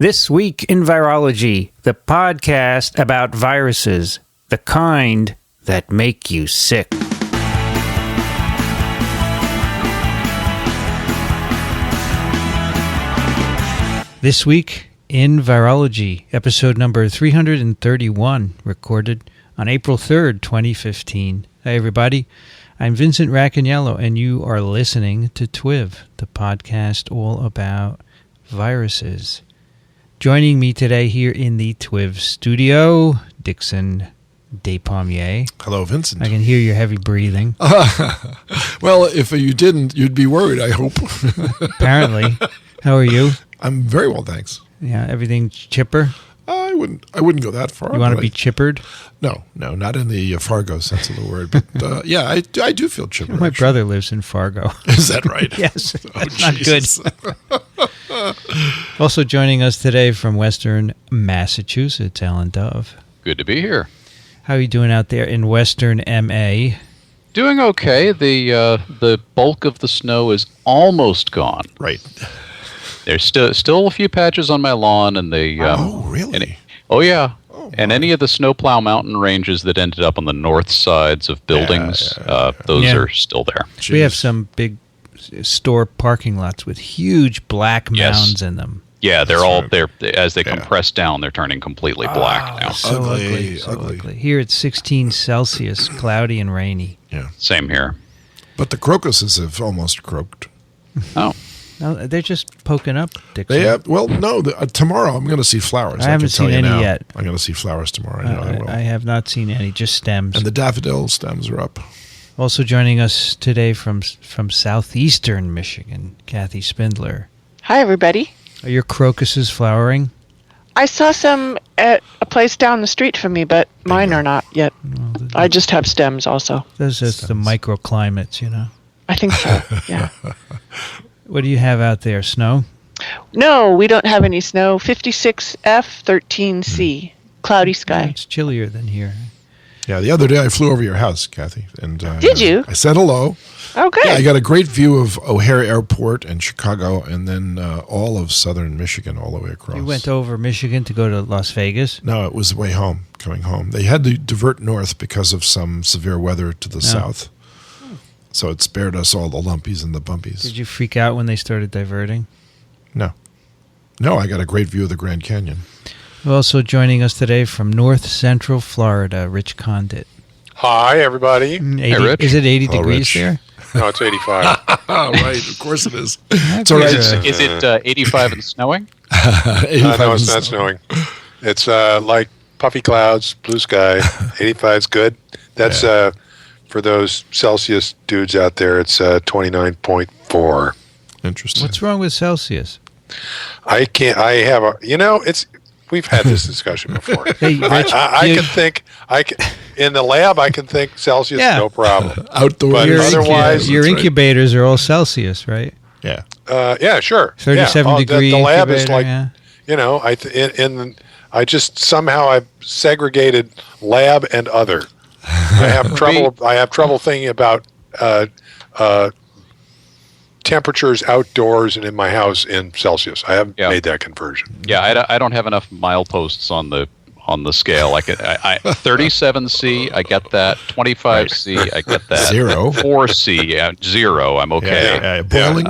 This Week in Virology, the podcast about viruses, the kind that make you sick. This Week in Virology, episode number 331, recorded on April 3rd, 2015. Hey, everybody. I'm Vincent Racaniello, and you are listening to TWiV, the podcast all about viruses. Joining me today here in the TWiV studio, Dickson, Despommier. Hello, Vincent. I can hear your heavy breathing. Well, if you didn't, you'd be worried, I hope. Apparently. How are you? I'm very well, thanks. Yeah, everything chipper? I wouldn't go that far. You want to be chippered? No, not in the Fargo sense of the word. But yeah, I do feel chipper. My brother lives in Fargo. Is that right? Yes. That's not good. Also joining us today from Western Massachusetts, Alan Dove. Good to be here. How are you doing out there in Western MA? Doing okay. The bulk of the snow is almost gone. Right. There's still a few patches on my lawn, and they. Oh, really? Yeah. And any of the snowplow mountain ranges that ended up on the north sides of buildings, those are still there. Jeez. We have some big store parking lots with huge black mounds in them. Yeah, they're as they compress down, they're turning completely black now. So ugly. Here it's 16 Celsius, cloudy and rainy. Yeah. Same here. But the crocuses have almost croaked. Oh. No, they're just poking up, Dickson. Tomorrow I'm going to see flowers. I haven't seen any yet. I'm going to see flowers tomorrow. I have not seen any, just stems. And the daffodil stems are up. Also joining us today from southeastern Michigan, Kathy Spindler. Hi, everybody. Are your crocuses flowering? I saw some at a place down the street from me, but mine are not yet. Well, I just have stems also. Those are the microclimates, you know. I think so, yeah. What do you have out there, snow? No, we don't have any snow. 56F, 13C, cloudy sky. Yeah, it's chillier than here. Yeah, the other day I flew over your house, Kathy. And did you? I said hello. Oh, good. Yeah, I got a great view of O'Hare Airport and Chicago, and then all of southern Michigan all the way across. You went over Michigan to go to Las Vegas? No, it was the way home, coming home. They had to divert north because of some severe weather to the south. So it spared us all the lumpies and the bumpies. Did you freak out when they started diverting? No, I got a great view of the Grand Canyon. Also joining us today from north central Florida, Rich Condit. Hi, everybody. 80, hey, Rich. Is it 80 degrees Rich. There? No, it's 85. Right, of course it is. It's all right. Is it 85 and snowing? 85 no, it's not snowing. It's like puffy clouds, blue sky. 85 is good. That's... for those Celsius dudes out there, it's 29.4. Interesting. What's wrong with Celsius? We've had this discussion before. Hey, Rich, in the lab, I can think Celsius, no problem. Outdoors. But otherwise... Your incubators are all Celsius, right? Yeah. Yeah, sure. 37 degree the lab incubator, is like, I just somehow I've segregated lab and other. I have trouble thinking about temperatures outdoors and in my house in Celsius. I haven't made that conversion. Yeah, I don't have enough mileposts on the scale. I 37C, I get that. 25C, I get that. 0. 4C, 0. I'm okay.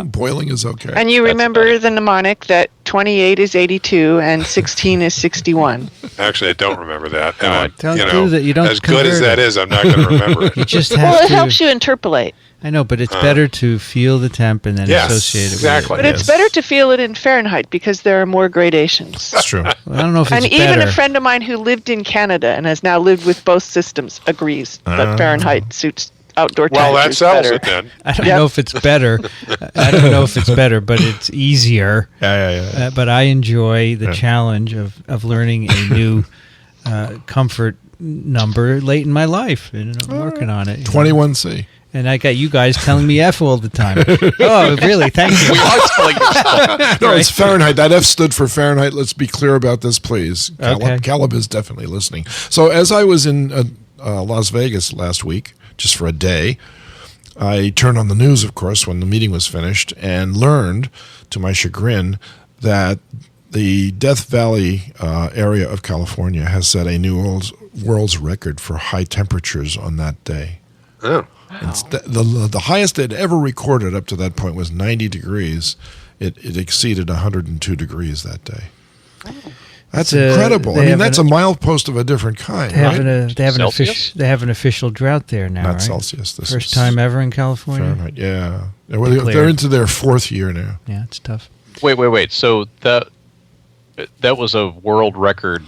Boiling is okay. And you remember the mnemonic that 28 is 82 and 16 is 61. Actually, I don't remember that. Don't do that. You don't as good as that is, I'm not going to remember it. You just have it helps you interpolate. I know, but it's better to feel the temp and then associate it exactly. with it. But it's better to feel it in Fahrenheit because there are more gradations. That's true. Well, I don't know if it's better. And even a friend of mine who lived in Canada and has now lived with both systems agrees that Fahrenheit suits outdoor temperatures better. Well, that sells better. it then. I don't know if it's better. I don't know if it's better, but it's easier. Yeah. But I enjoy the challenge of learning a new comfort number late in my life, and I'm working on it. 21C. And I got you guys telling me F all the time. Oh, really? Thank you. No, it's Fahrenheit. That F stood for Fahrenheit. Let's be clear about this, please. Caleb is definitely listening. So as I was in Las Vegas last week, just for a day, I turned on the news, of course, when the meeting was finished, and learned, to my chagrin, that the Death Valley area of California has set a new world's record for high temperatures on that day. Oh. It's the highest they'd ever recorded up to that point was 90 degrees. It exceeded 102 degrees that day. That's incredible. I mean, that's a milepost of a different kind, they have right? They have an official drought there now, Not right? Celsius. This First time ever in California? Fahrenheit, yeah. They're into their 4th year now. Yeah, it's tough. Wait. So that was a world record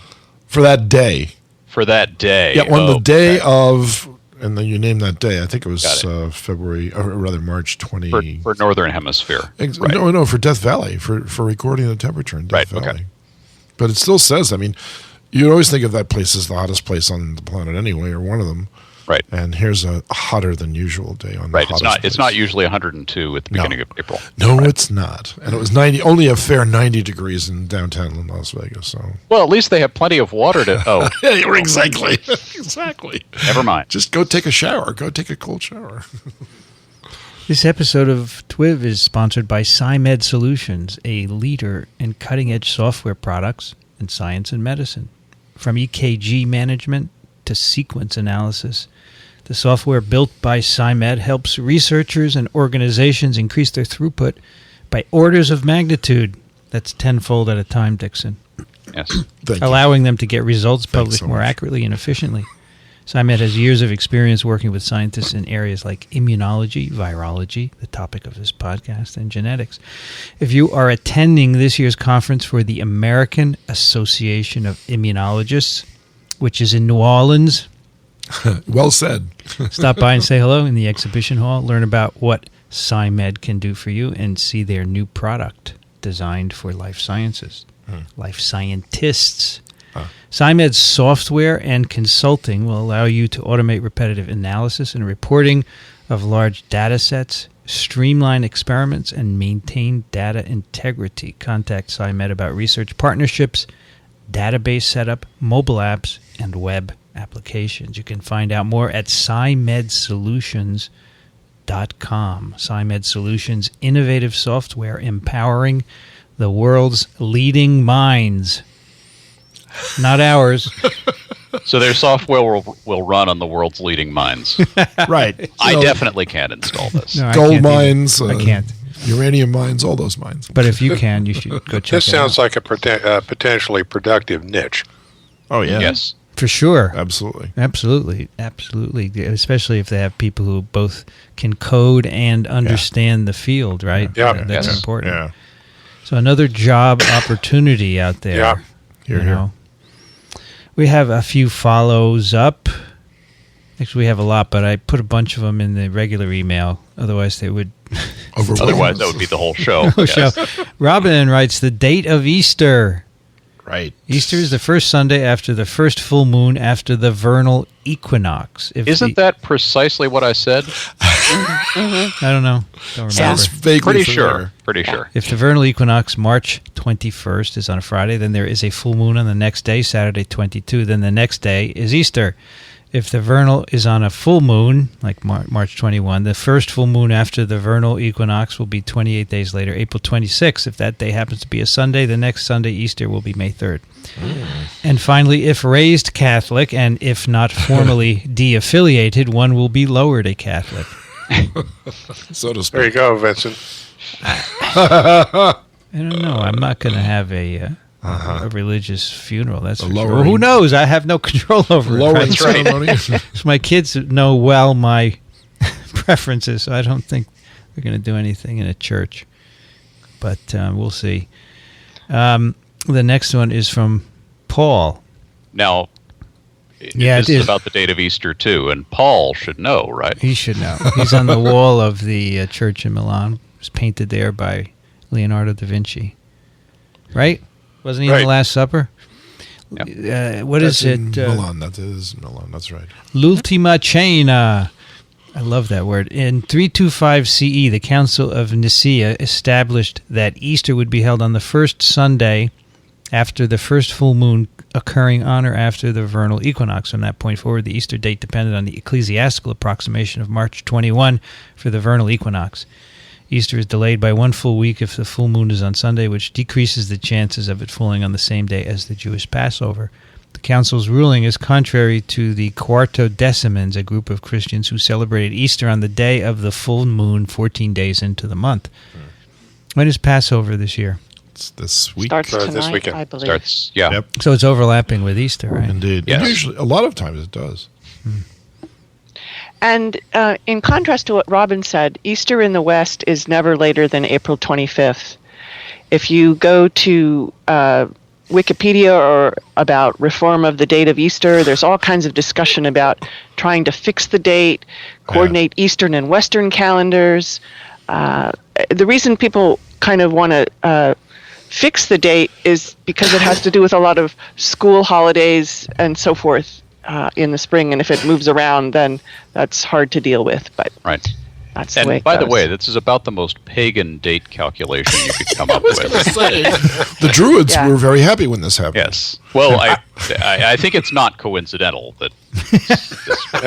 for that day. Yeah, on the day of, and then you name that day. I think it was February, or rather March 20. For Northern Hemisphere. Right. No, for Death Valley, for recording the temperature in Death Valley. Okay. But it still says, I mean, you'd always think of that place as the hottest place on the planet anyway, or one of them. Right. And here's a hotter than usual day on the hottest place. It's not usually 102 at the beginning of April. No, it's not. And it was only a fair 90 degrees in downtown Las Vegas. So. Well, at least they have plenty of water to... Oh. Yeah, exactly. Exactly. Never mind. Just go take a shower. Go take a cold shower. This episode of TWiV is sponsored by SciMed Solutions, a leader in cutting-edge software products in science and medicine. From EKG management to sequence analysis, the software built by SciMed helps researchers and organizations increase their throughput by orders of magnitude. That's tenfold at a time, Dickson. Yes. Allowing them to get results published more accurately and efficiently. SciMed has years of experience working with scientists in areas like immunology, virology, the topic of this podcast, and genetics. If you are attending this year's conference for the American Association of Immunologists, which is in New Orleans, well said. Stop by and say hello in the exhibition hall. Learn about what SciMed can do for you and see their new product designed for life sciences, life scientists. SciMed's software and consulting will allow you to automate repetitive analysis and reporting of large data sets, streamline experiments, and maintain data integrity. Contact SciMed about research partnerships, database setup, mobile apps, and web applications. You can find out more at SciMedSolutions.com. SciMed Solutions, innovative software empowering the world's leading minds. Not ours. So their software will run on the world's leading mines. Right. I definitely can't install this. No, gold mines. I can't. Uranium mines, all those mines. But if you can, you should go check it out. This sounds like a potentially productive niche. Oh, yeah. Yes. For sure. Absolutely. Absolutely. Especially if they have people who both can code and understand the field, right? Yeah. That's important. Yeah. So another job opportunity out there. Yeah. Here. We have a few follows up. Actually, we have a lot, but I put a bunch of them in the regular email. Otherwise, they would... Otherwise, that would be the whole show. Robin writes, the date of Easter. Right. Easter is the first Sunday after the first full moon after the vernal equinox. Isn't that precisely what I said? I don't know. Don't remember. Sounds vaguely familiar. Pretty sure. If the vernal equinox, March 21st, is on a Friday, then there is a full moon on the next day, Saturday 22. Then the next day is Easter. If the vernal is on a full moon, like March 21, the first full moon after the vernal equinox will be 28 days later, April 26. If that day happens to be a Sunday, the next Sunday, Easter, will be May 3rd. And finally, if raised Catholic and if not formally de-affiliated, one will be lowered a Catholic. So to speak. There you go, Vincent. I don't know. I'm not going to have a religious funeral. That's for sure. Well, who knows? I have no control over lowering it. ceremony. So my kids know well my preferences, so I don't think we're going to do anything in a church. But we'll see. The next one is from Paul. Now, this is about the date of Easter, too, and Paul should know, right? He should know. He's on the wall of the church in Milan. It was painted there by Leonardo da Vinci. Right? Wasn't he in the Last Supper? Yep. What That's is it? Milan. That is Milan. That's right. L'ultima cena. I love that word. In 325 CE, the Council of Nicaea established that Easter would be held on the first Sunday after the first full moon occurring on or after the vernal equinox. From that point forward, the Easter date depended on the ecclesiastical approximation of March 21 for the vernal equinox. Easter is delayed by 1 full week if the full moon is on Sunday, which decreases the chances of it falling on the same day as the Jewish Passover. The council's ruling is contrary to the Quartodecimans, a group of Christians who celebrated Easter on the day of the full moon 14 days into the month. When is Passover this year? It's this week. Starts tonight, this weekend. I believe. Starts, yeah. Yep. So it's overlapping with Easter, right? Indeed. Yes. And usually, a lot of times it does. And in contrast to what Robin said, Easter in the West is never later than April 25th. If you go to Wikipedia or about reform of the date of Easter, there's all kinds of discussion about trying to fix the date, coordinate Eastern and Western calendars. The reason people kind of want to fix the date is because it has to do with a lot of school holidays and so forth in the spring, and if it moves around, then that's hard to deal with. But Right. that's the way And it by the goes. way, this is about the most pagan date calculation you could come up with. The Druids Yeah. were very happy when this happened. Yes. Well, I think it's not coincidental that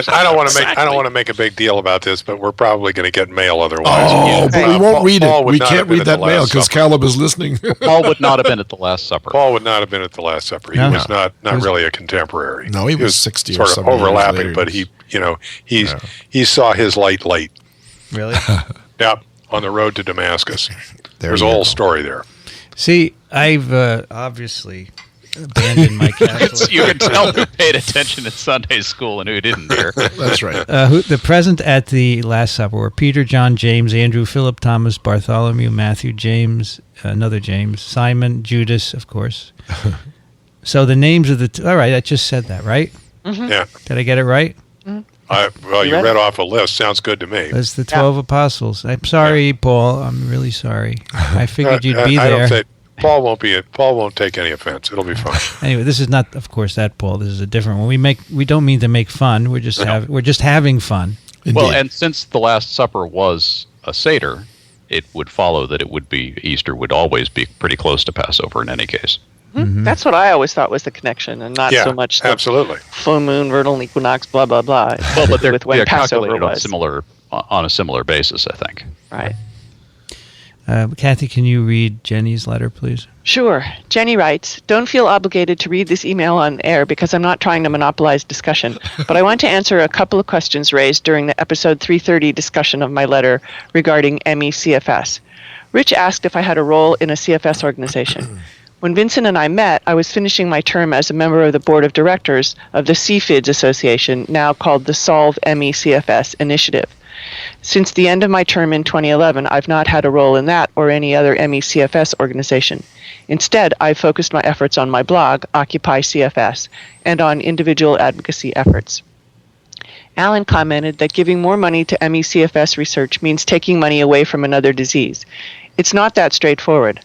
I don't want to make a big deal about this, but we're probably going to get mail otherwise. Oh, but we won't read Paul it. would We not can't have been read at that the mail Last because Supper. Caleb is listening. Paul would not have been at the Last Supper. Paul would not have been at the Last Supper. He No. was not really a contemporary. No, he was 60 or sort of 70 years overlapping, later. but he saw his light late. Really? Yep, on the road to Damascus. There's a you whole go. story there. See, I've obviously abandoned my Catholic. You can tell who paid attention in Sunday school and who didn't here. That's right. The present at the Last Supper were Peter, John, James, Andrew, Philip, Thomas, Bartholomew, Matthew, James, another James, Simon, Judas, of course. So the names of all right, I just said that, right? Yeah. Did I get it right? You read off a list. Sounds good to me. That's the 12 apostles. I'm sorry, Paul. I'm really sorry. I figured you'd be I there. don't say Paul won't take any offense. It'll be fine. Anyway, this is not, of course, that Paul. This is a different one. We don't mean to make fun. We're just having fun. Well, Indeed. and since the Last Supper was a Seder, it would follow that Easter would always be pretty close to Passover in any case. That's what I always thought was the connection, and not so much the absolutely. full moon, vernal equinox, blah, blah, blah. Well, but they're with when Passover calculated was. on a similar basis, I think. Right. Kathy, can you read Jenny's letter, please? Sure. Jenny writes, don't feel obligated to read this email on air because I'm not trying to monopolize discussion, but I want to answer a couple of questions raised during the episode 330 discussion of my letter regarding ME-CFS. Rich asked if I had a role in a CFS organization. When Vincent and I met, I was finishing my term as a member of the board of directors of the CFIDS Association, now called the Solve ME-CFS Initiative. Since the end of my term in 2011, I've not had a role in that or any other ME-CFS organization. Instead, I've focused my efforts on my blog, Occupy CFS, and on individual advocacy efforts. Alan commented that giving more money to ME-CFS research means taking money away from another disease. It's not that straightforward.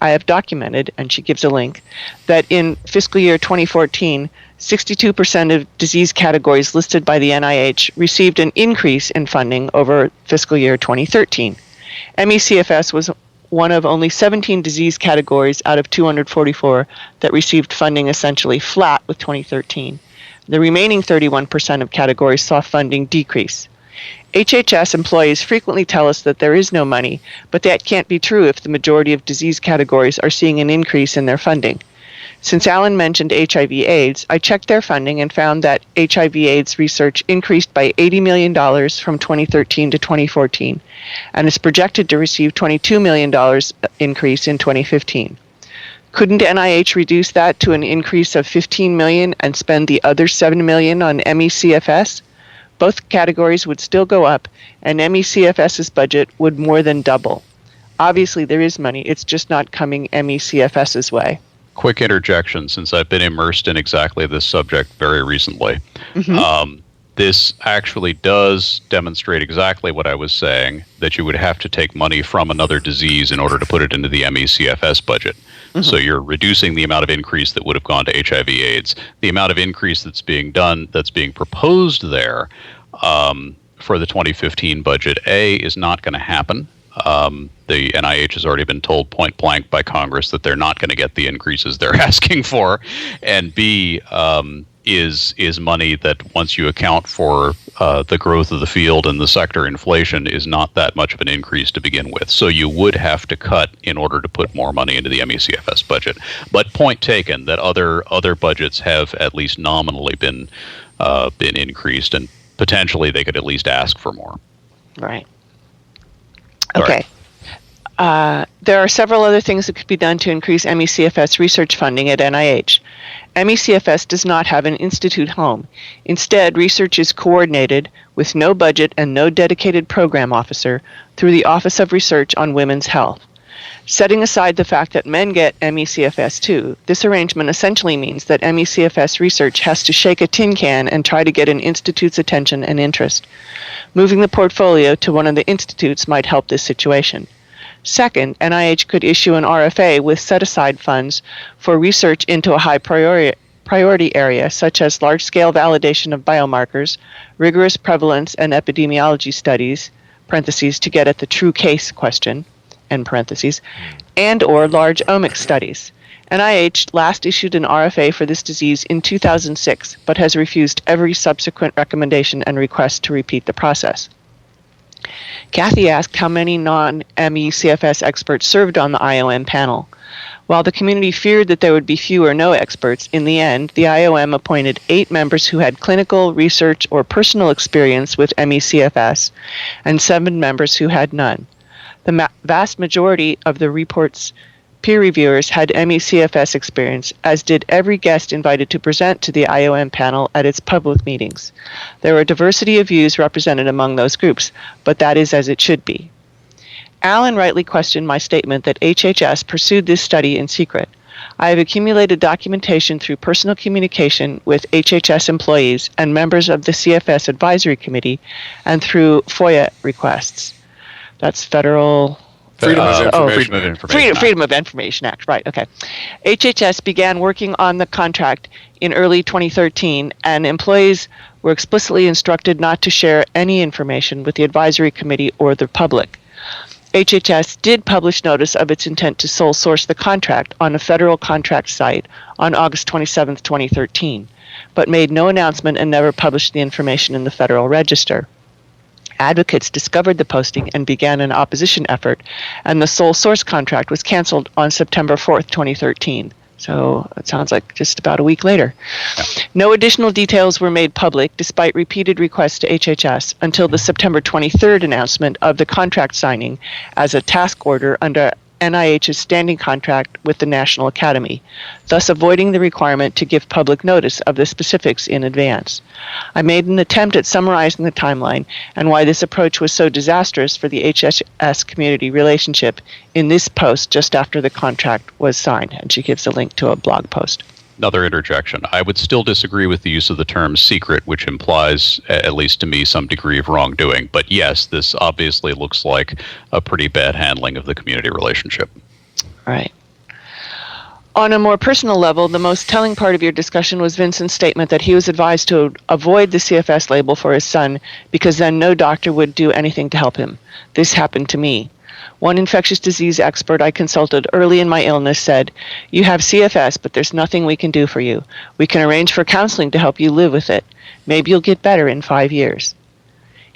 I have documented, and she gives a link, that in fiscal year 2014, 62% of disease categories listed by the NIH received an increase in funding over fiscal year 2013. ME-CFS was one of only 17 disease categories out of 244 that received funding essentially flat with 2013. The remaining 31% of categories saw funding decrease. HHS employees frequently tell us that there is no money, but that can't be true if the majority of disease categories are seeing an increase in their funding. Since Alan mentioned HIV/AIDS, I checked their funding and found that HIV/AIDS research increased by $80 million from 2013 to 2014, and is projected to receive $22 million increase in 2015. Couldn't NIH reduce that to an increase of $15 million and spend the other $7 million on ME-CFS? Both categories would still go up, and ME-CFS's budget would more than double. Obviously, there is money. It's just not coming ME-CFS's way. Quick interjection, since I've been immersed in exactly this subject very recently. This actually does demonstrate exactly what I was saying, that you would have to take money from another disease in order to put it into the ME-CFS budget. So you're reducing the amount of increase that would have gone to HIV/AIDS. The amount of increase that's being proposed there for the 2015 budget, A, is not going to happen. The NIH has already been told point blank by Congress that they're not going to get the increases they're asking for. And B, is money that, once you account for the growth of the field and the sector inflation, is not that much of an increase to begin with. So you would have to cut in order to put more money into the MECFS budget. But point taken that other budgets have at least nominally been increased, and potentially they could at least ask for more. Right. Okay. There are several other things that could be done to increase MECFS research funding at NIH. MECFS does not have an institute home. Instead, research is coordinated with no budget and no dedicated program officer through the Office of Research on Women's Health. Setting aside the fact that men get MECFS too, this arrangement essentially means that MECFS research has to shake a tin can and try to get an institute's attention and interest. Moving the portfolio to one of the institutes might help this situation. Second, NIH could issue an RFA with set-aside funds for research into a high priority area, such as large-scale validation of biomarkers, rigorous prevalence and epidemiology studies, parentheses, to get at the true case question, end parentheses, and or large omics studies. NIH last issued an RFA for this disease in 2006, but has refused every subsequent recommendation and request to repeat the process. Kathy asked how many non-MECFS experts served on the IOM panel. While the community feared that there would be few or no experts, in the end, the IOM appointed 8 members who had clinical, research, or personal experience with MECFS, and 7 members who had none. The vast majority of the report's peer reviewers had MECFS experience, as did every guest invited to present to the IOM panel at its public meetings. There were a diversity of views represented among those groups, but that is as it should be. Alan rightly questioned my statement that HHS pursued this study in secret. I have accumulated documentation through personal communication with HHS employees and members of the CFS Advisory Committee and through FOIA requests. That's Freedom of Information Act, right, okay. HHS began working on the contract in early 2013, and employees were explicitly instructed not to share any information with the advisory committee or the public. HHS did publish notice of its intent to sole source the contract on a federal contract site on August 27, 2013, but made no announcement and never published the information in the Federal Register. Advocates discovered the posting and began an opposition effort, and the sole source contract was canceled on September 4th, 2013. So it sounds like just about a week later. Yeah. No additional details were made public, despite repeated requests to HHS, until the September 23rd announcement of the contract signing as a task order under NIH's standing contract with the National Academy, thus avoiding the requirement to give public notice of the specifics in advance. I made an attempt at summarizing the timeline and why this approach was so disastrous for the HHS community relationship in this post just after the contract was signed, and she gives a link to a blog post. Another interjection. I would still disagree with the use of the term secret, which implies, at least to me, some degree of wrongdoing. But yes, this obviously looks like a pretty bad handling of the community relationship. Right. On a more personal level, the most telling part of your discussion was Vincent's statement that he was advised to avoid the CFS label for his son because then no doctor would do anything to help him. This happened to me. One infectious disease expert I consulted early in my illness said, "You have CFS, but there's nothing we can do for you. We can arrange for counseling to help you live with it. Maybe you'll get better in 5 years."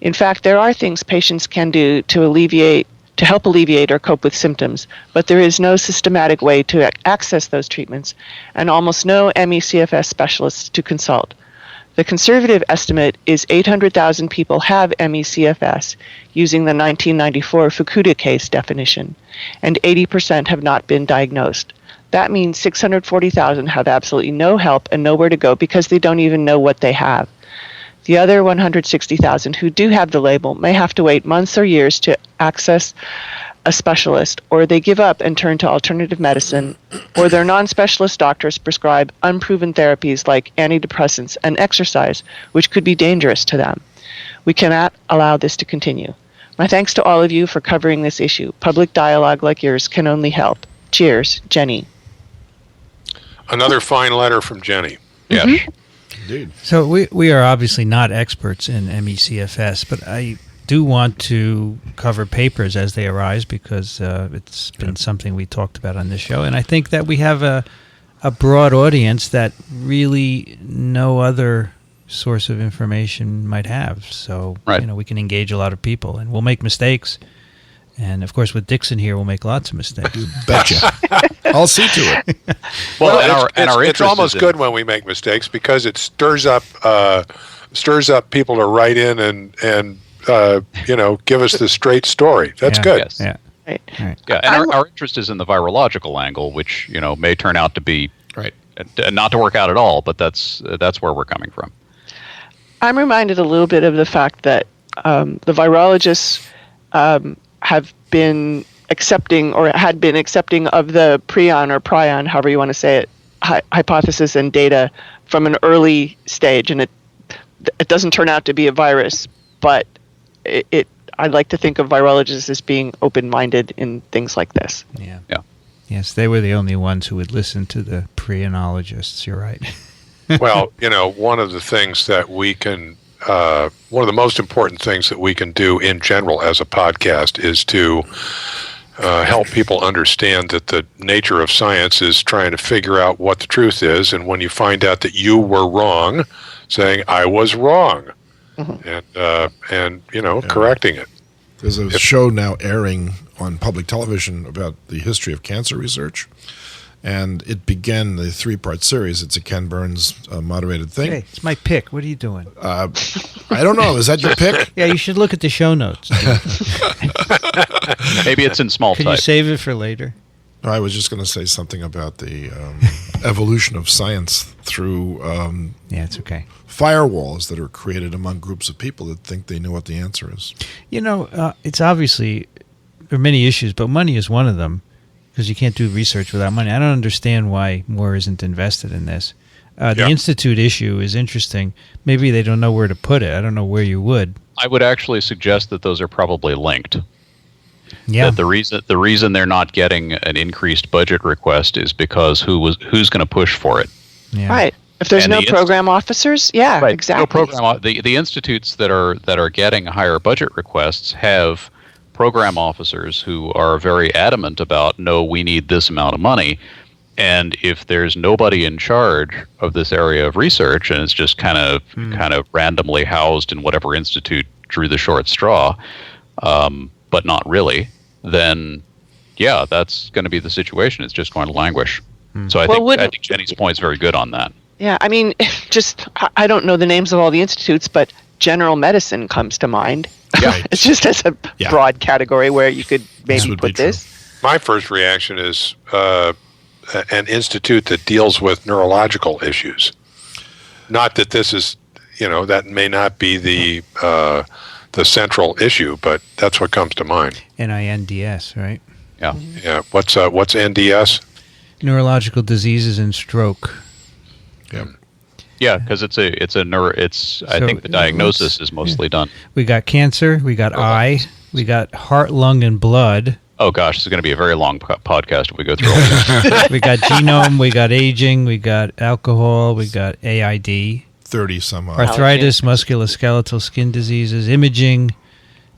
In fact, there are things patients can do to help alleviate or cope with symptoms, but there is no systematic way to access those treatments, and almost no MECFS specialists to consult. The conservative estimate is 800,000 people have MECFS using the 1994 Fukuda case definition, and 80% have not been diagnosed. That means 640,000 have absolutely no help and nowhere to go because they don't even know what they have. The other 160,000 who do have the label may have to wait months or years to access a specialist, or they give up and turn to alternative medicine, or their non-specialist doctors prescribe unproven therapies like antidepressants and exercise, which could be dangerous to them. We cannot allow this to continue. My thanks to all of you for covering this issue. Public dialogue like yours can only help. Cheers, Jenny. Another fine letter from Jenny. Yes. Mm-hmm. Indeed. So we are obviously not experts in MECFS, but I do want to cover papers as they arise because it's been something we talked about on this show, and I think that we have a a broad audience that really no other source of information might have. So, we can engage a lot of people, and we'll make mistakes. And, of course, with Dickson here, we'll make lots of mistakes. You betcha. I'll see to it. Well, it's almost good when we make mistakes because it stirs up people to write in and give us the straight story. That's good. Yes. Right. Yeah, and our interest is in the virological angle, which may turn out to be not to work out at all, but that's where we're coming from. I'm reminded a little bit of the fact that the virologists have been accepting or had been accepting of the prion or prion, however you want to say it, hypothesis and data from an early stage, and it doesn't turn out to be a virus, but I like to think of virologists as being open-minded in things like this. Yeah. Yes, they were the only ones who would listen to the prionologists. You're right. Well, one of the things that we can, one of the most important things that we can do in general as a podcast is to help people understand that the nature of science is trying to figure out what the truth is, and when you find out that you were wrong, saying I was wrong, and correcting it. There's a show now airing on public television about the history of cancer research, and it began the 3-part series. It's a Ken Burns moderated thing. Hey, it's my pick. What are you doing? I don't know. Is that your pick? Yeah, you should look at the show notes. Maybe it's in small type. Can you save it for later? I was just going to say something about the evolution of science through it's okay. firewalls that are created among groups of people that think they know what the answer is. It's obviously, there are many issues, but money is one of them, because you can't do research without money. I don't understand why more isn't invested in this. The Institute issue is interesting. Maybe they don't know where to put it. I don't know where you would. I would actually suggest that those are probably linked. Yeah. That the reason they're not getting an increased budget request is because who's going to push for it? Yeah. Right. If there's no program officers, exactly. No program. The institutes that are getting higher budget requests have program officers who are very adamant about, no, we need this amount of money. And if there's nobody in charge of this area of research, and it's just kind of randomly housed in whatever institute drew the short straw, but not really, then that's going to be the situation. It's just going to languish. So I think Jenny's point is very good on that. Yeah, I mean, I don't know the names of all the institutes, but general medicine comes to mind. Yeah. It's just as a broad category where you could maybe put this. My first reaction is an institute that deals with neurological issues. Not that this is, that may not be the central issue, but that's what comes to mind. NINDS, right? Yeah. Yeah. What's NDS? Neurological diseases and stroke. Yeah. Yeah, because I think the diagnosis is mostly done. We got cancer, we got eye, we got heart, lung, and blood. Oh gosh, this is going to be a very long podcast if we go through all this. We got genome, we got aging, we got alcohol, we got AID. 30 some odd. Arthritis, musculoskeletal skin diseases, imaging,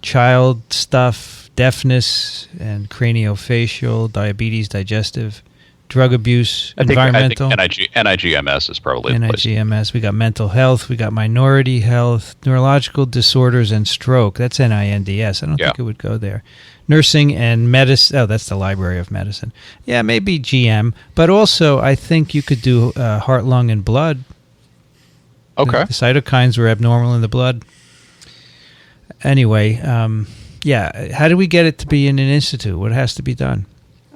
child stuff, deafness, and craniofacial, diabetes, digestive, drug abuse, environmental. I think NIGMS is probably the place. NIGMS. We got mental health. We got minority health, neurological disorders, and stroke. That's NINDS. I don't think it would go there. Nursing and medicine. Oh, that's the Library of Medicine. Yeah, maybe GM. But also, I think you could do heart, lung, and blood. Okay. The cytokines were abnormal in the blood. Anyway, how do we get it to be in an institute? What has to be done?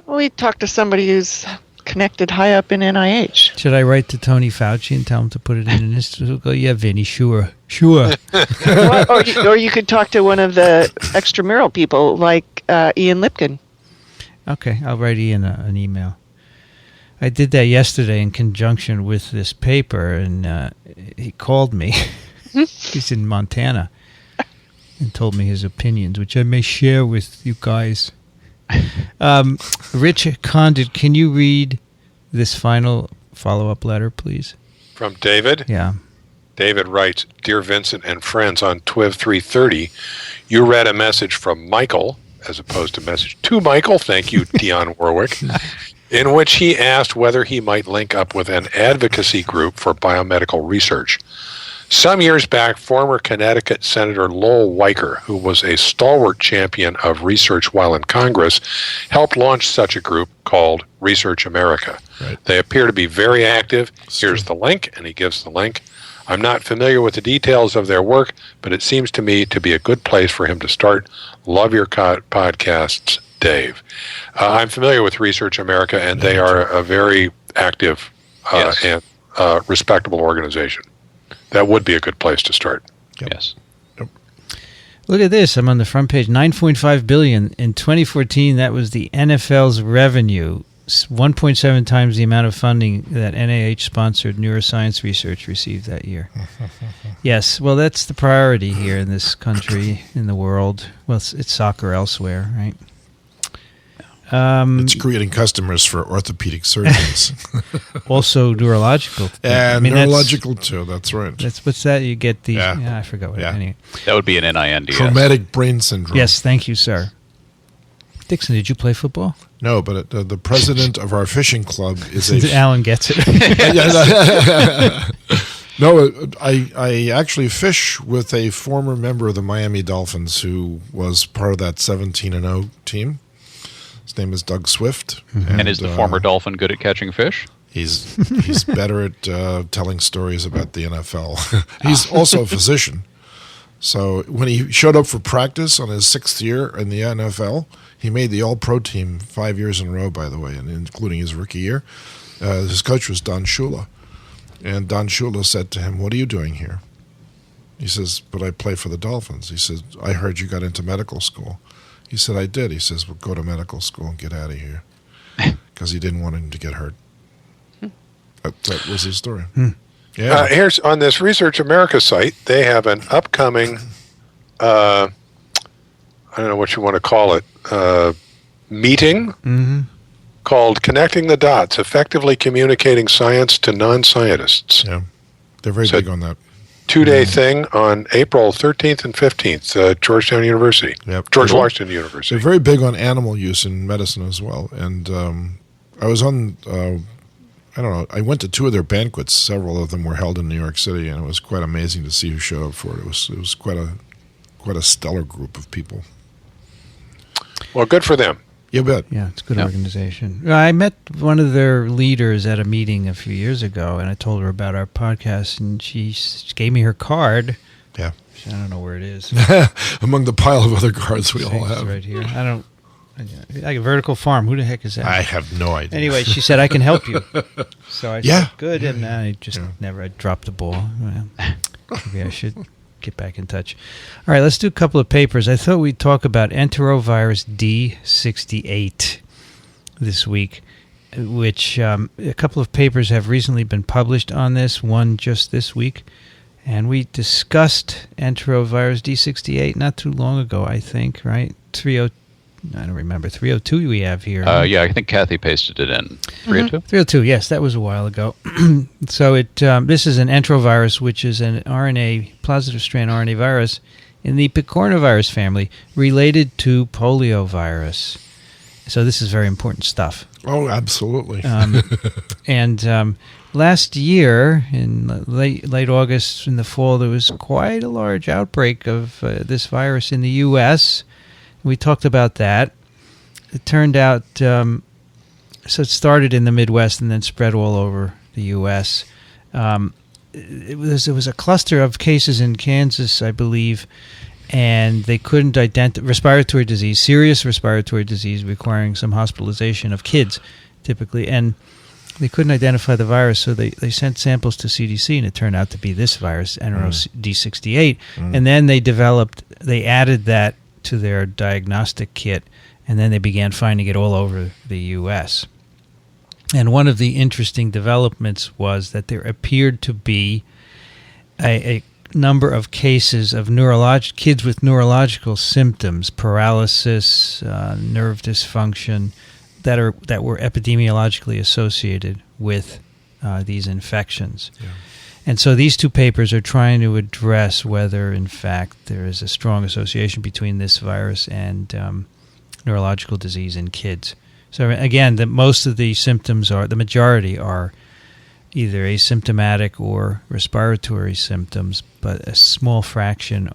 We talked to somebody who's connected high up in NIH. Should I write to Tony Fauci and tell him to put it in an institute? Go, yeah, Vinny, sure. or you could talk to one of the extramural people like Ian Lipkin. Okay, I'll write Ian an email. I did that yesterday in conjunction with this paper, and he called me. He's in Montana, and told me his opinions, which I may share with you guys. Rich Condit, can you read this final follow-up letter, please? From David? Yeah. David writes, Dear Vincent and friends on TWiV 330, you read a message from Michael, as opposed to message to Michael. Thank you, Dionne Warwick. in which he asked whether he might link up with an advocacy group for biomedical research. Some years back, former Connecticut Senator Lowell Weicker, who was a stalwart champion of research while in Congress, helped launch such a group called Research America. Right. They appear to be very active. Here's the link, and he gives the link. I'm not familiar with the details of their work, but it seems to me to be a good place for him to start. Love your podcasts, Dave. I'm familiar with Research America, and they are a very active and respectable organization. That would be a good place to start. Yep. Yes. Yep. Look at this. I'm on the front page. $9.5 billion in 2014. That was the NFL's revenue. 1.7 times the amount of funding that NIH-sponsored neuroscience research received that year. Yes. Well, that's the priority here in this country, in the world. Well, it's soccer elsewhere, right? It's creating customers for orthopedic surgeons. Also neurological. And neurological too, that's right. What's that? You get the... I forgot what anyway. That would be an NINDS. Traumatic brain syndrome. Yes, thank you, sir. Dickson, did you play football? No, but the president of our fishing club is a... Alan gets it. No, I actually fish with a former member of the Miami Dolphins who was part of that 17-0 team. His name is Doug Swift. Mm-hmm. And is the former Dolphin good at catching fish? He's better at telling stories about the NFL. He's also a physician. So when he showed up for practice on his 6th year in the NFL, he made the All-Pro team 5 years in a row, by the way, and including his rookie year. His coach was Don Shula. And Don Shula said to him, "What are you doing here?" He says, "But I play for the Dolphins." He says, "I heard you got into medical school." He said, "I did." He says, "Well, go to medical school and get out of here." Because he didn't want him to get hurt. That was his story. Yeah. Here's on this Research America site, they have an upcoming, I don't know what you want to call it, meeting called Connecting the Dots, Effectively Communicating Science to Non-Scientists. Yeah, they're very big on that. 2-day thing on April 13th and 15th, Georgetown University. Yep. George Washington University. They're very big on animal use in medicine as well. And I was on, I don't know, I went to 2 of their banquets. Several of them were held in New York City, and it was quite amazing to see who showed up for it. It was quite a stellar group of people. Well, good for them. You bet. Yeah, it's a good organization. I met one of their leaders at a meeting a few years ago, and I told her about our podcast, and she gave me her card. Yeah. I don't know where it is. Among the pile of other cards we all have. It's right here. Like a Vertical Farm. Who the heck is that? I have no idea. Anyway, she said, "I can help you." So I said, "Good," and I just I dropped the ball. Maybe I should get back in touch. All right, let's do a couple of papers. I thought we'd talk about Enterovirus D68 this week, which a couple of papers have recently been published on this, one just this week. And we discussed Enterovirus D68 not too long ago, I think, right? I don't remember. 302 we have here. Yeah, I think Kathy pasted it in. 302? 302, yes, that was a while ago. So this is an enterovirus, which is an RNA, positive strand RNA virus in the picornavirus family related to poliovirus. So this is very important stuff. Oh, absolutely. And last year, in late August, in the fall, there was quite a large outbreak of this virus in the U.S., we talked about that. It turned out, so it started in the Midwest and then spread all over the U.S. It was a cluster of cases in Kansas, I believe, and they couldn't identify respiratory disease, serious respiratory disease requiring some hospitalization of kids, typically, and they couldn't identify the virus, so they sent samples to CDC, and it turned out to be this virus, D68, and then they added that to their diagnostic kit, and then they began finding it all over the U.S. And one of the interesting developments was that there appeared to be a number of cases of kids with neurological symptoms, paralysis, nerve dysfunction, that were epidemiologically associated with these infections. Yeah. And so these 2 papers are trying to address whether, in fact, there is a strong association between this virus and neurological disease in kids. So again, most of the symptoms the majority are either asymptomatic or respiratory symptoms, but a small fraction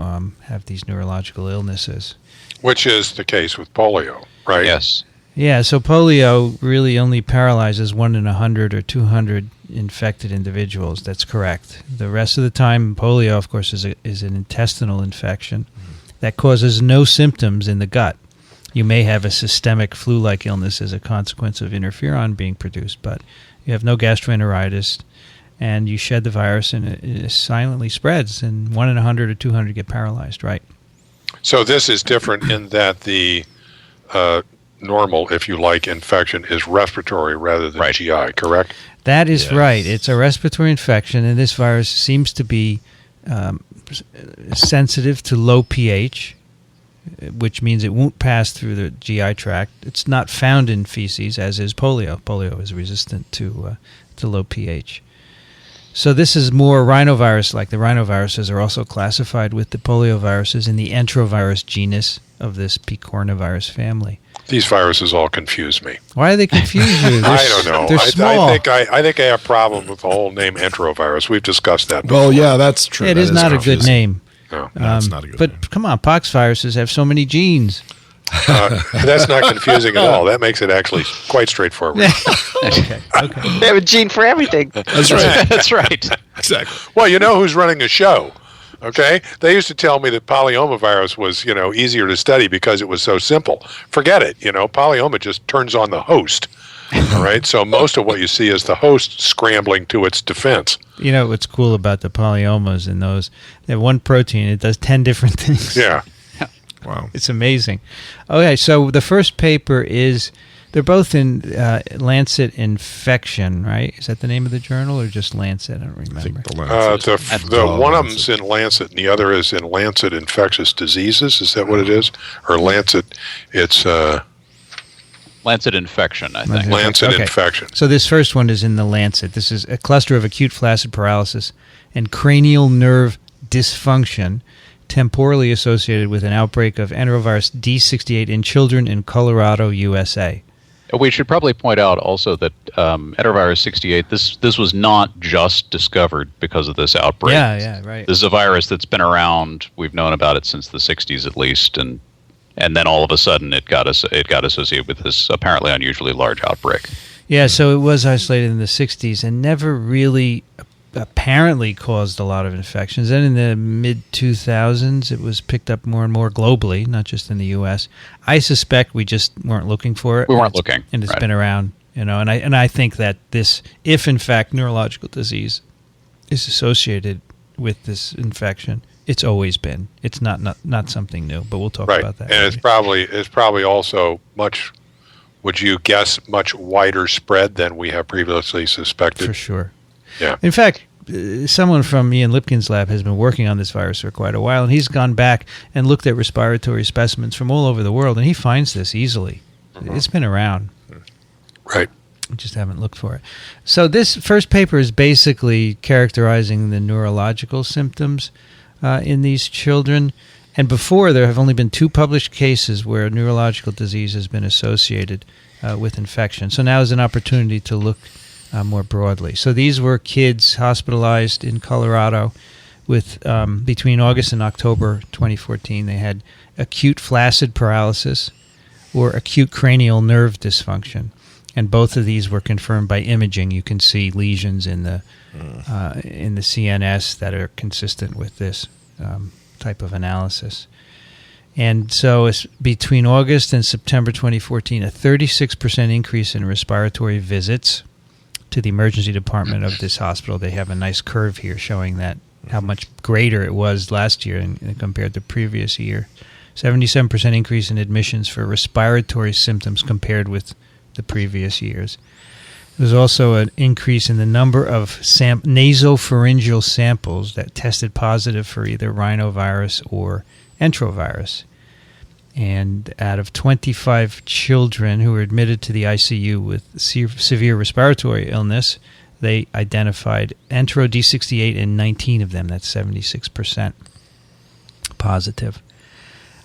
have these neurological illnesses. Which is the case with polio, right? Yes. Yeah, so polio really only paralyzes 1 in 100 or 200 infected individuals. That's correct. The rest of the time, polio, of course, is an intestinal infection that causes no symptoms in the gut. You may have a systemic flu-like illness as a consequence of interferon being produced, but you have no gastroenteritis, and you shed the virus, and it silently spreads, and 1 in 100 or 200 get paralyzed, right? So this is different in that the normal, if you like, infection is respiratory rather than GI, correct? That is right. It's a respiratory infection, and this virus seems to be sensitive to low pH, which means it won't pass through the GI tract. It's not found in feces, as is polio. Polio is resistant to low pH. So this is more rhinovirus-like. The rhinoviruses are also classified with the polioviruses in the Enterovirus genus of this picornavirus family. These viruses all confuse me. Why do they confuse you? I don't know. They're small. I think I have a problem with the whole name Enterovirus. We've discussed that before. Well, yeah, that's true. It is not a good name. No, that's not a good name. But come on, pox viruses have so many genes. That's not confusing at all. That makes it actually quite straightforward. Okay. They have a gene for everything. That's right. That's right. Exactly. Well, you know who's running a show, okay? They used to tell me that polyomavirus was, easier to study because it was so simple. Forget it. Polyoma just turns on the host. All right? So most of what you see is the host scrambling to its defense. You know what's cool about the polyomas and those? They have one protein. It does 10 different things. Yeah. Wow. It's amazing. Okay, so the first paper they're both in Lancet Infection, right? Is that the name of the journal or just Lancet? I don't remember. I think the Lancet. The one of them's in Lancet and the other is in Lancet Infectious Diseases. Is that what it is? Or Lancet, it's... Lancet Infection, I think. Lancet Infection. So this first one is in the Lancet. This is a cluster of acute flaccid paralysis and cranial nerve dysfunction temporally associated with an outbreak of Enterovirus D68 in children in Colorado, USA. We should probably point out also that Enterovirus 68, this was not just discovered because of this outbreak. Yeah, right. This is a virus that's been around. We've known about it since the 60s at least, and then all of a sudden it got associated with this apparently unusually large outbreak. Yeah, so it was isolated in the 60s and never really apparently caused a lot of infections. Then in the mid-2000s, it was picked up more and more globally, not just in the U.S. I suspect we just weren't looking for it. We weren't looking. And it's been around, and I think that this, if in fact neurological disease is associated with this infection, it's always been. It's not something new, but we'll talk about that. And it's probably also much, would you guess, much wider spread than we have previously suspected? For sure. Yeah. In fact, someone from Ian Lipkin's lab has been working on this virus for quite a while, and he's gone back and looked at respiratory specimens from all over the world, and he finds this easily. Mm-hmm. It's been around. Right. We just haven't looked for it. So this first paper is basically characterizing the neurological symptoms in these children. And before, there have only been 2 published cases where neurological disease has been associated with infection. So now is an opportunity to look more broadly. So these were kids hospitalized in Colorado with between August and October 2014. They had acute flaccid paralysis or acute cranial nerve dysfunction. And both of these were confirmed by imaging. You can see lesions in the CNS that are consistent with this type of analysis. And so it's between August and September 2014, a 36% increase in respiratory visits to the emergency department of this hospital. They have a nice curve here showing that how much greater it was last year compared to previous year. 77% increase in admissions for respiratory symptoms compared with the previous years. There's also an increase in the number of nasopharyngeal samples that tested positive for either rhinovirus or enterovirus. And out of 25 children who were admitted to the ICU with severe respiratory illness, they identified Entero D68 in 19 of them. That's 76% positive.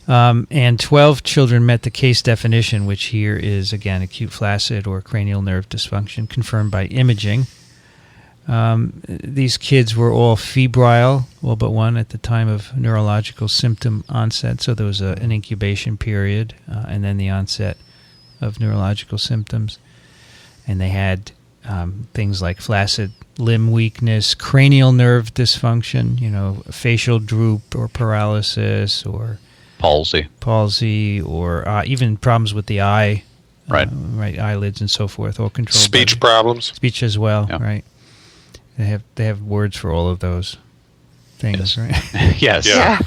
And 12 children met the case definition, which here is, again, acute flaccid or cranial nerve dysfunction, confirmed by imaging. These kids were all febrile, all but one, at the time of neurological symptom onset. So there was an incubation period and then the onset of neurological symptoms. And they had things like flaccid limb weakness, cranial nerve dysfunction, facial droop or paralysis or palsy or even problems with the eye, right, eyelids and so forth, all controlled. Speech problems. Speech as well, right. They have words for all of those things, right? Yes. Yeah.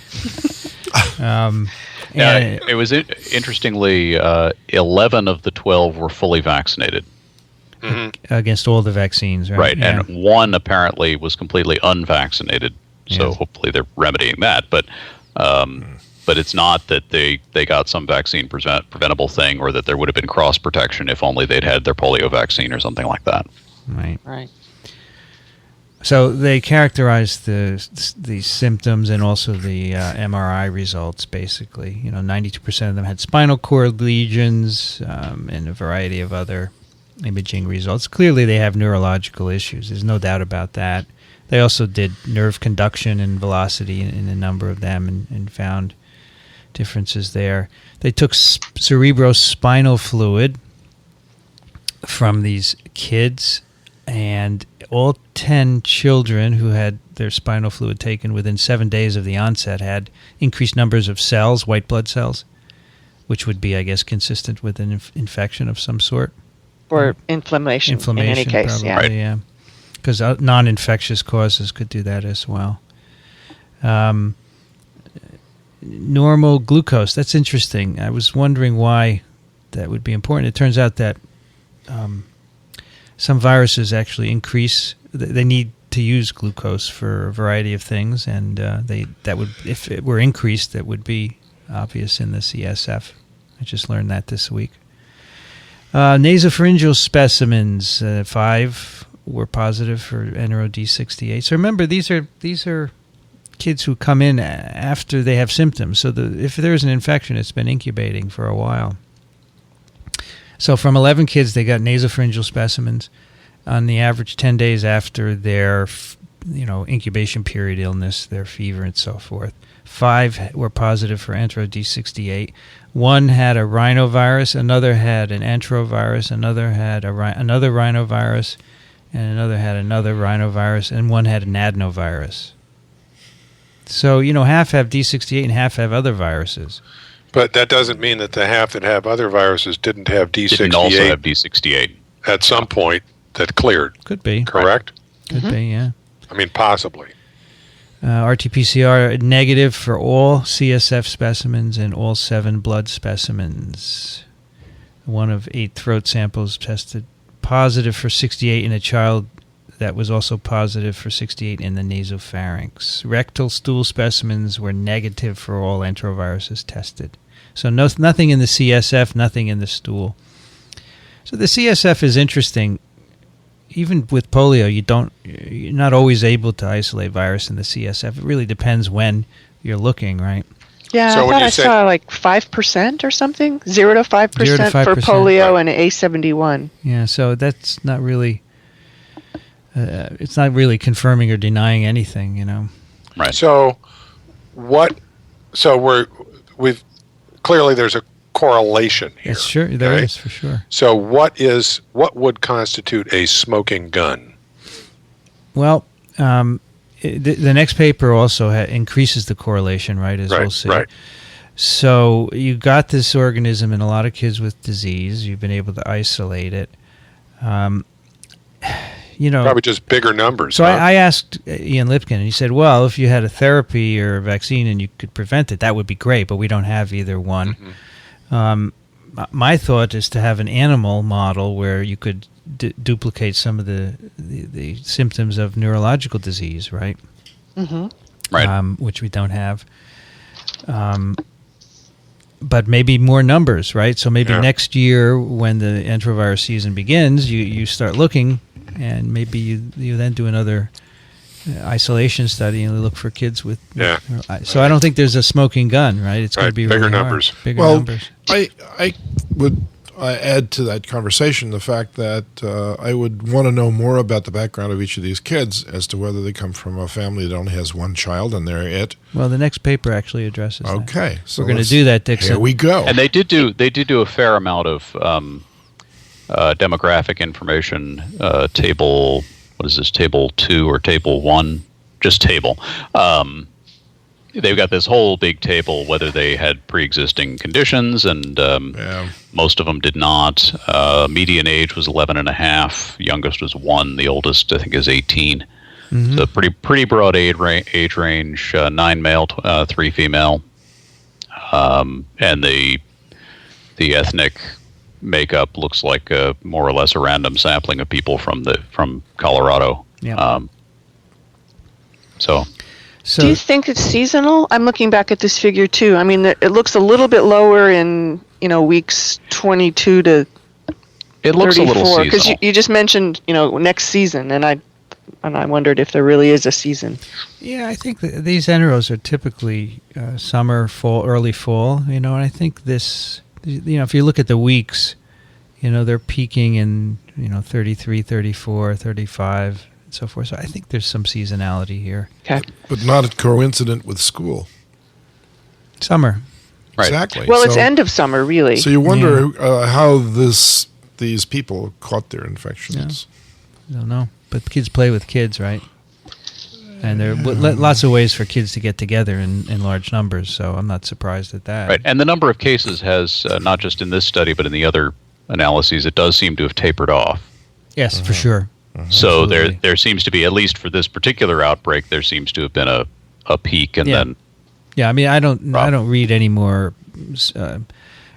It was interestingly 11 of the 12 were fully vaccinated. Mm-hmm. Against all the vaccines, right? Right, and one apparently was completely unvaccinated, so hopefully they're remedying that. But it's not that they got some vaccine preventable thing, or that there would have been cross protection if only they'd had their polio vaccine or something like that. Right. So they characterized the symptoms and also the MRI results. Basically, 92% of them had spinal cord lesions and a variety of other imaging results. Clearly, they have neurological issues. There's no doubt about that. They also did nerve conduction and velocity in a number of them and found differences there. They took cerebrospinal fluid from these kids, and all 10 children who had their spinal fluid taken within 7 days of the onset had increased numbers of cells, white blood cells, which would be, I guess, consistent with an infection of some sort. Or inflammation in any case, probably, yeah. Because non-infectious causes could do that as well. Normal glucose, that's interesting. I was wondering why that would be important. It turns out that some viruses actually increase, they need to use glucose for a variety of things, and that would, if it were increased, that would be obvious in the CSF. I just learned that this week. Nasopharyngeal specimens, 5 were positive for NROD68. So remember, these are kids who come in after they have symptoms. So if there's an infection, it's been incubating for a while. So from 11 kids, they got nasopharyngeal specimens on the average 10 days after their incubation period illness, their fever and so forth. 5 were positive for NROD68. 1 had a rhinovirus, another had an enterovirus, another had another rhinovirus, and another had another rhinovirus, and 1 had an adenovirus. So, half have D68 and half have other viruses. But that doesn't mean that the half that have other viruses didn't have D68. Didn't also have D68. At some point that cleared. Could be. Correct? Could be, yeah. I mean, possibly. RT-PCR negative for all CSF specimens and all 7 blood specimens. 1 of 8 throat samples tested positive for 68 in a child that was also positive for 68 in the nasopharynx. Rectal stool specimens were negative for all enteroviruses tested. So nothing in the CSF, nothing in the stool. So the CSF is interesting. Even with polio, you're not always able to isolate virus in the CSF. It really depends when you're looking, right? Yeah, so I thought I saw like 5% or something, 0 to 5% for polio and A71. Yeah, so that's not really. It's not really confirming or denying anything, Right. So we've clearly there's a correlation here. Yes, sure, there is for sure. So what would constitute a smoking gun? Well, the next paper also increases the correlation, right? As we'll see. Right. So you got this organism in a lot of kids with disease. You've been able to isolate it. Probably just bigger numbers. So I asked Ian Lipkin, and he said, well, if you had a therapy or a vaccine and you could prevent it, that would be great, but we don't have either one. Mm-hmm. My thought is to have an animal model where you could duplicate some of the symptoms of neurological disease, right? Mm-hmm. Right. Which we don't have. But maybe more numbers, right? So maybe next year when the enterovirus season begins, you start looking, and maybe you then do another isolation study and they look for kids with. Yeah. So I don't think there's a smoking gun, right? It's going to be bigger really numbers. Hard. Bigger numbers. I would add to that conversation the fact that I would want to know more about the background of each of these kids as to whether they come from a family that only has one child and they're it. Well, the next paper actually addresses that. Okay. So we're going to do that, Dickson. Here we go. And they did do a fair amount of demographic information. Table, what is this? Table 2 or Table 1? Just table. They've got this whole big table, whether they had pre-existing conditions, and most of them did not. Median age was 11 and a half. Youngest was 1. The oldest, I think, is 18. Mm-hmm. So pretty broad age range. 9 male, 3 female, and the ethnic makeup looks like more or less a random sampling of people from Colorado. Yeah. So do you think it's seasonal? I'm looking back at this figure too. I mean, it looks a little bit lower in weeks 22 to 34. It looks a little seasonal because you just mentioned next season, and I wondered if there really is a season. Yeah, I think these enteros are typically summer, fall, early fall. And I think this, if you look at the weeks, they're peaking in 33, 34, 35. So forth. So I think there's some seasonality here. Okay. But not a coincident with school. Summer. Right. Exactly. Well, it's end of summer, really. So you wonder how these people caught their infections. Yeah. I don't know. But kids play with kids, right? And there are lots of ways for kids to get together in large numbers, so I'm not surprised at that. Right. And the number of cases has, not just in this study, but in the other analyses, it does seem to have tapered off. Yes, for sure. So there seems to be, at least for this particular outbreak, there seems to have been a peak and then. Yeah, I mean, I don't read any more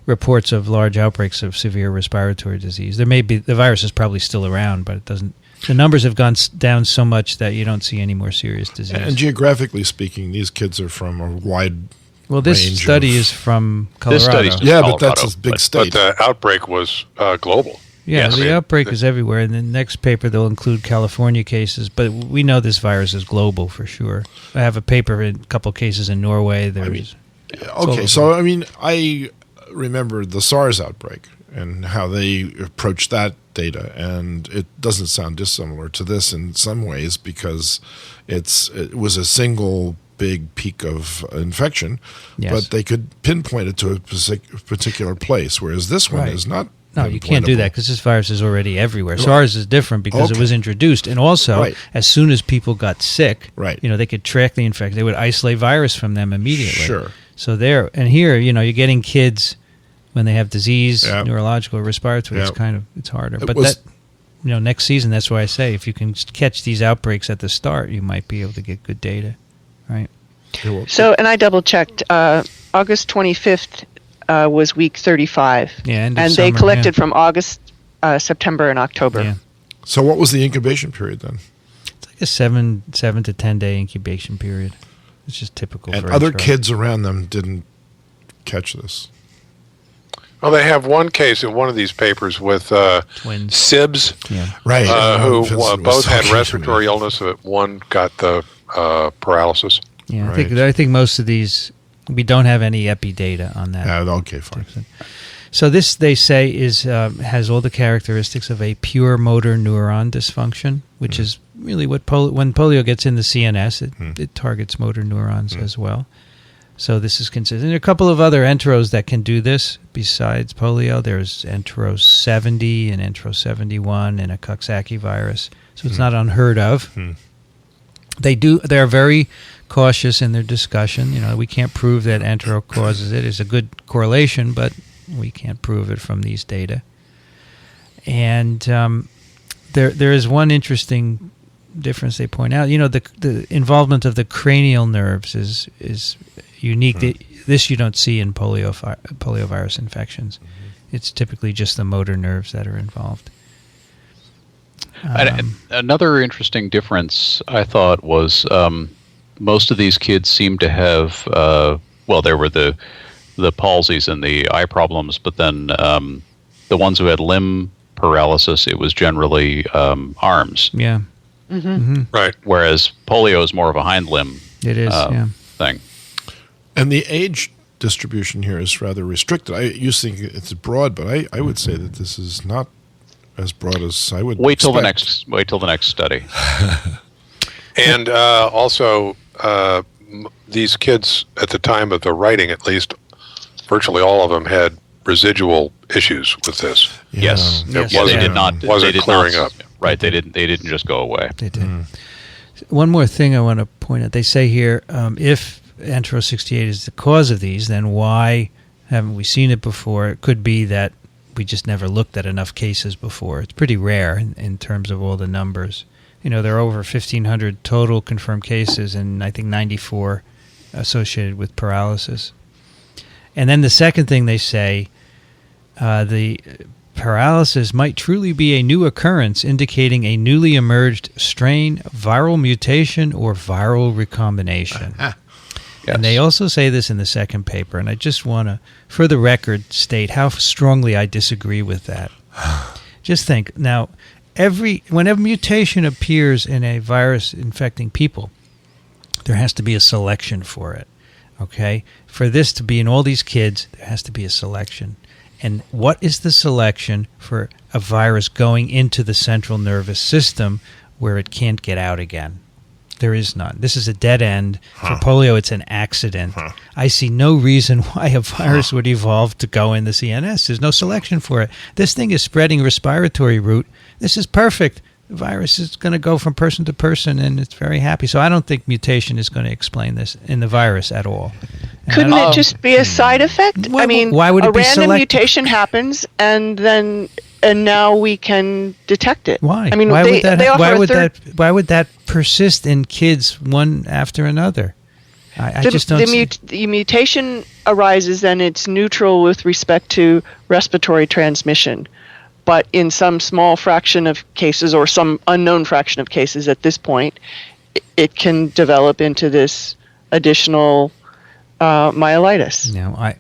reports of large outbreaks of severe respiratory disease. There may be, the virus is probably still around, but it doesn't. The numbers have gone down so much that you don't see any more serious disease. And geographically speaking, these kids are from a wide. Well, this study is from Colorado. This study's yeah, Colorado, but that's a big state. But the outbreak was global. Yeah, Yes. the outbreak is everywhere. In the next paper, they'll include California cases, but we know this virus is global for sure. I have a paper in a couple cases in Norway. I remember the SARS outbreak and how they approached that data, and it doesn't sound dissimilar to this in some ways because it was a single big peak of infection, but they could pinpoint it to a particular place, whereas this one is not. No, you can't do that because this virus is already everywhere. SARS is different because it was introduced. And also, as soon as people got sick, they could track the infection. They would isolate virus from them immediately. Sure. So here, you're getting kids when they have disease, neurological, respiratory. It's harder. But next season, that's why I say if you can catch these outbreaks at the start, you might be able to get good data, right? So, and I double-checked. August 25th was week 35. Yeah, and they collected from August, September, and October. Yeah. So what was the incubation period then? It's like a 7 to 10 day incubation period. It's just typical. And for other entero. kids around them didn't catch this. Well, they have one case in one of these papers with twins, SIBs, right? Who both had respiratory illness. One got the paralysis. Yeah, I think most of these. We don't have any epi data on that. Okay, fine. So this, they say, has all the characteristics of a pure motor neuron dysfunction, which is really what when polio gets in the CNS, it targets motor neurons as well. So this is consistent. There are a couple of other enteros that can do this besides polio. There's Entero 70 and Entero 71 and a Coxsackie virus. So it's not unheard of. They're very cautious in their discussion. We can't prove that Entero causes it. It's a good correlation, but we can't prove it from these data. And there is one interesting difference they point out. The involvement of the cranial nerves is unique. This you don't see in poliovirus infections. It's typically just the motor nerves that are involved. Another interesting difference, I thought, was most of these kids seemed to have, there were the palsies and the eye problems, but then the ones who had limb paralysis, it was generally arms. Yeah. Right. Whereas polio is more of a hind limb It is, thing. And the age distribution here is rather restricted. I used to think it's broad, but I would say that this is not as broad as I would Wait till the expect. next study. And also, these kids at the time of the writing, at least, virtually all of them had residual issues with this. Yes. It They did not. wasn't clearing up. Right. They didn't just go away. They did. One more thing I want to point out. They say here, if Entero 68 is the cause of these, then why haven't we seen it before? It could be that we just never looked at enough cases before. It's pretty rare in terms of all the numbers. There are over 1,500 total confirmed cases, and I think 94 associated with paralysis. And then the second thing they say, the paralysis might truly be a new occurrence indicating a newly emerged strain, viral mutation, or viral recombination. Yes. And they also say this in the second paper, and I just want to, for the record, state how strongly I disagree with that. Just think, now, whenever mutation appears in a virus infecting people, there has to be a selection for it, okay? For this to be in all these kids, there has to be a selection. And what is the selection for a virus going into the central nervous system where it can't get out again? There is none. This is a dead end. For polio, it's an accident. I see no reason why a virus would evolve to go in the CNS. There's no selection for it. This thing is spreading respiratory route. This is perfect. The virus is going to go from person to person, and it's very happy. So I don't think mutation is going to explain this in the virus at all. Couldn't it just be a side effect? Well, I mean, why would it be random select- mutation happens, and now we can detect it. Why? I mean, why would offer why would that persist in kids one after another? I just don't. The mutation arises and it's neutral with respect to respiratory transmission, but in some small fraction of cases or some unknown fraction of cases at this point, it can develop into this additional myelitis. No,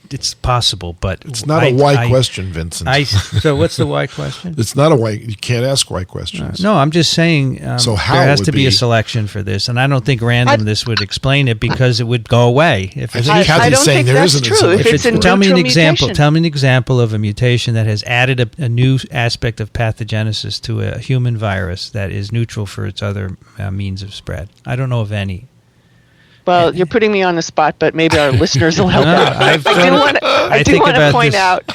it's possible, but it's not a why question, Vincent. So what's the why question? It's not a why. You can't ask why questions. No, I'm just saying so how there has to be a selection for this, and I don't think randomness would explain it because it would go away. If it's, I don't think that's true. If it's a tell me an example. Tell me an example of a mutation that has added a new aspect of pathogenesis to a human virus that is neutral for its other means of spread. I don't know of any. Well, you're putting me on the spot, but maybe our listeners will help out. I do want to point out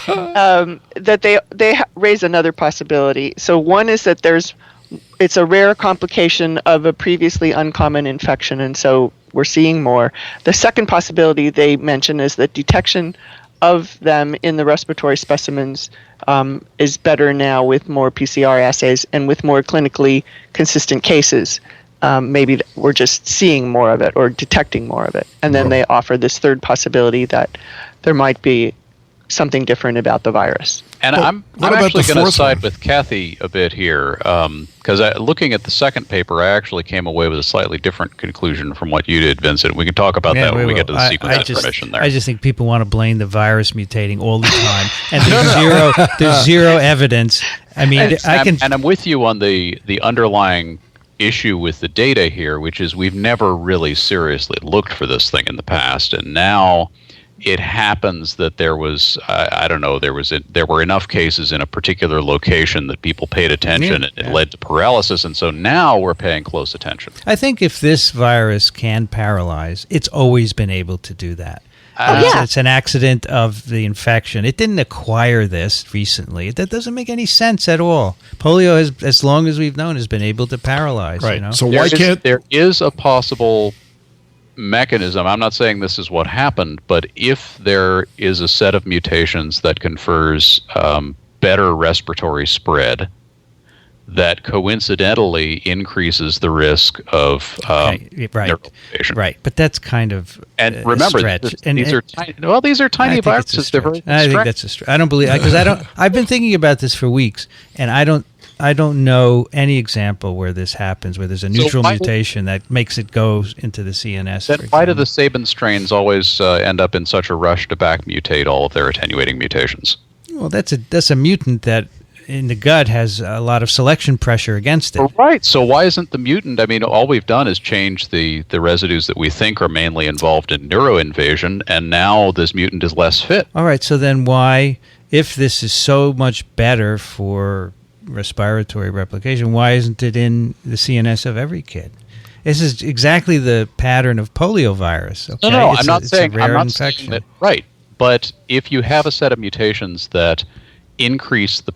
that they raise another possibility. So one is that it's a rare complication of a previously uncommon infection, and so we're seeing more. The second possibility they mention is that detection of them in the respiratory specimens is better now with more PCR assays and with more clinically consistent cases. Maybe we're just seeing more of it or detecting more of it. And then they offer this third possibility that there might be something different about the virus. And I'm actually going to side with Kathy a bit here, because looking at the second paper, I actually came away with a slightly different conclusion from what you did, Vincent. We can talk about that when we get to the sequence information there. I just think people want to blame the virus mutating all the time, and there's zero evidence. I mean, and I'm with you on the underlying issue with the data here, which is we've never really seriously looked for this thing in the past, and now it happens that there was there were enough cases in a particular location that people paid attention and it led to paralysis, and so now we're paying close attention. I think if this virus can paralyze, it's always been able to do that. It's an accident of the infection. It didn't acquire this recently. That doesn't make any sense at all. Polio, as long as we've known, has been able to paralyze. Right. You know? So there is a possible mechanism. I'm not saying this is what happened, but if there is a set of mutations that confers better respiratory spread, that coincidentally increases the risk of neuroinflammation. Right, but that's kind of and remember, stretch. These are tiny. Well, these are tiny viruses. I think that's a stretch. I don't believe because I've been thinking about this for weeks, and I don't know any example where this happens, where there's a neutral mutation that makes it go into the CNS. Then why do the Sabin strains always end up in such a rush to back mutate all of their attenuating mutations? Well, that's a mutant that in the gut has a lot of selection pressure against it. Right. So why isn't the mutant? I mean, all we've done is change the residues that we think are mainly involved in neuroinvasion, and now this mutant is less fit. All right. So then why, if this is so much better for respiratory replication, why isn't it in the CNS of every kid? This is exactly the pattern of poliovirus. Okay? No, I'm not saying that. Right. But if you have a set of mutations that increase the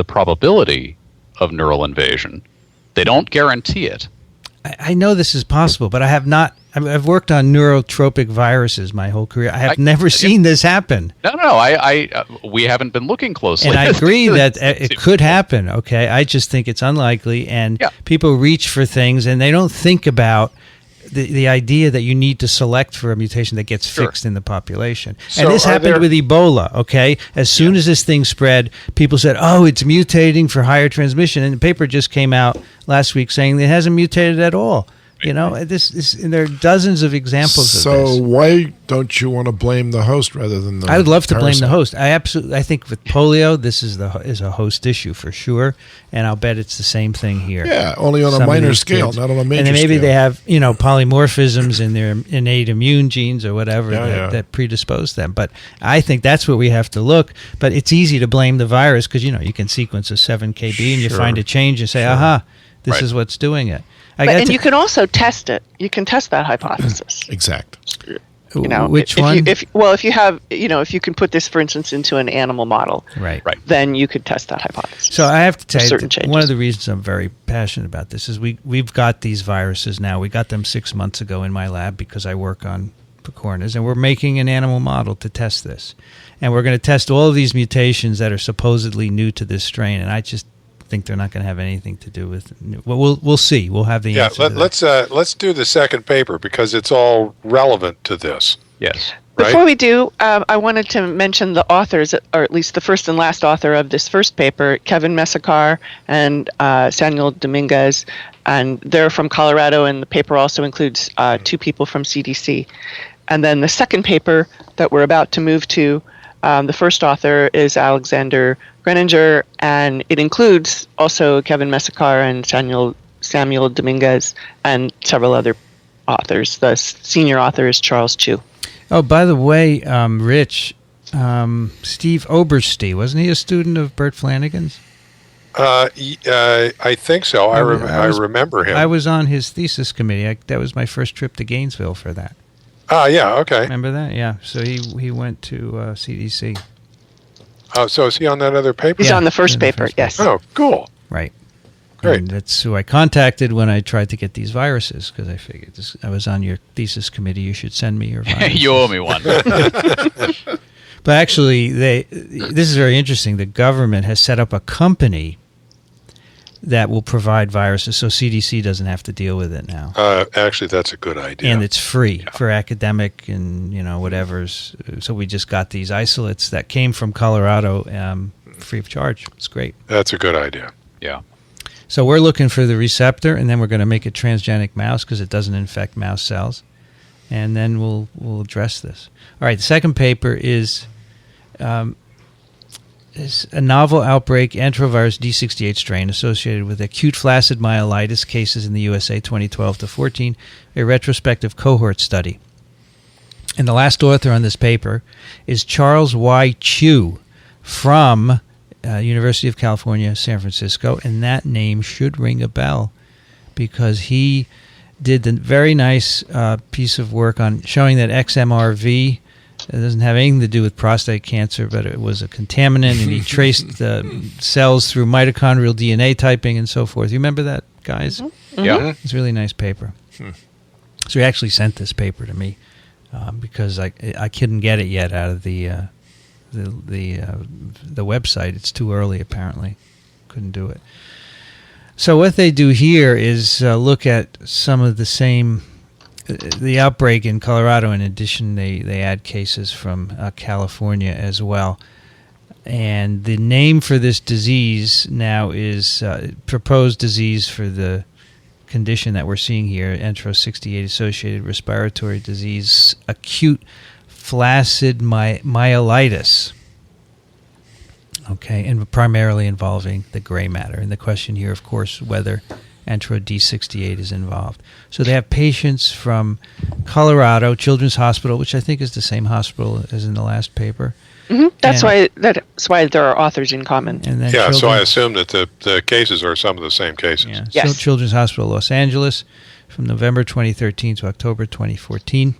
probability of neural invasion, they don't guarantee it. I know this is possible, but I have not. I've worked on neurotropic viruses my whole career. I have never seen this happen. No. We haven't been looking closely. And I agree that it could happen. Okay, I just think it's unlikely, and people reach for things, and they don't think about the idea that you need to select for a mutation that gets fixed in the population. So and this happened with Ebola, okay? As soon as this thing spread, people said, oh, it's mutating for higher transmission. And the paper just came out last week saying it hasn't mutated at all. You know, and there are dozens of examples of this. So why don't you want to blame the host rather than the I would love to parasite? blame the host. I think with polio, this is a host issue for sure, and I'll bet it's the same thing here. Yeah, only on a minor scale, not on a major scale. And maybe they have, polymorphisms in their innate immune genes or whatever that predispose them. But I think that's what we have to look. But it's easy to blame the virus because, you can sequence a 7 kb and you find a change and say, aha, this is what's doing it. And you can also test it. You can test that hypothesis. Exact. Which one? If you can put this, for instance, into an animal model, right, then you could test that hypothesis. So I have to tell you, one of the reasons I'm very passionate about this is we've got these viruses now. We got them 6 months ago in my lab because I work on picornas, and we're making an animal model to test this. And we're going to test all of these mutations that are supposedly new to this strain, and I just think they're not going to have anything to do with. Well, we'll see. We'll have the answer. Let's do the second paper because it's all relevant to this. Yes. Before we do, I wanted to mention the authors, or at least the first and last author of this first paper, Kevin Messakar and Samuel Dominguez, and they're from Colorado, and the paper also includes 2 people from CDC. And then the second paper that we're about to move to, the first author is Alexander Greninger, and it includes also Kevin Messakar and Samuel Dominguez and several other authors. The senior author is Charles Chu. Oh, by the way, Rich, Steve Oberste, wasn't he a student of Bert Flanagan's? I think so. I remember him. I was on his thesis committee. That was my first trip to Gainesville for that. Yeah, okay. Remember that? Yeah. So he went to CDC. Oh, so is he on that other paper? He's on the first paper, yes. Oh, cool. Right. Great. And that's who I contacted when I tried to get these viruses, because I figured I was on your thesis committee. You should send me your viruses. You owe me one. But actually, this is very interesting. The government has set up a company that will provide viruses, so CDC doesn't have to deal with it now. Actually, that's a good idea. And it's free for academic and whatever's. So we just got these isolates that came from Colorado, free of charge. It's great. That's a good idea. Yeah. So we're looking for the receptor, and then we're going to make a transgenic mouse because it doesn't infect mouse cells, and then we'll address this. All right. The second paper is a novel outbreak enterovirus D68 strain associated with acute flaccid myelitis cases in the USA 2012 to 14, a retrospective cohort study. And the last author on this paper is Charles Y. Chu from University of California, San Francisco, and that name should ring a bell because he did the very nice piece of work on showing that XMRV it doesn't have anything to do with prostate cancer, but it was a contaminant, and he traced the cells through mitochondrial DNA typing and so forth. You remember that, guys? Mm-hmm. Yeah. It's a really nice paper. So he actually sent this paper to me because I couldn't get it yet out of the website. It's too early, apparently. Couldn't do it. So what they do here is look at some of the same... The outbreak in Colorado, in addition, they add cases from California as well. And the name for this disease now is proposed disease for the condition that we're seeing here, Entero68-associated respiratory disease, acute flaccid myelitis. Okay, and primarily involving the gray matter. And the question here, of course, whether Entero D68 is involved. So they have patients from Colorado Children's Hospital, which I think is the same hospital as in the last paper. Mm-hmm. That's why there are authors in common. And then yeah, so I assume that the cases are some of the same cases. Yeah. Yes. So Children's Hospital Los Angeles from November 2013 to October 2014.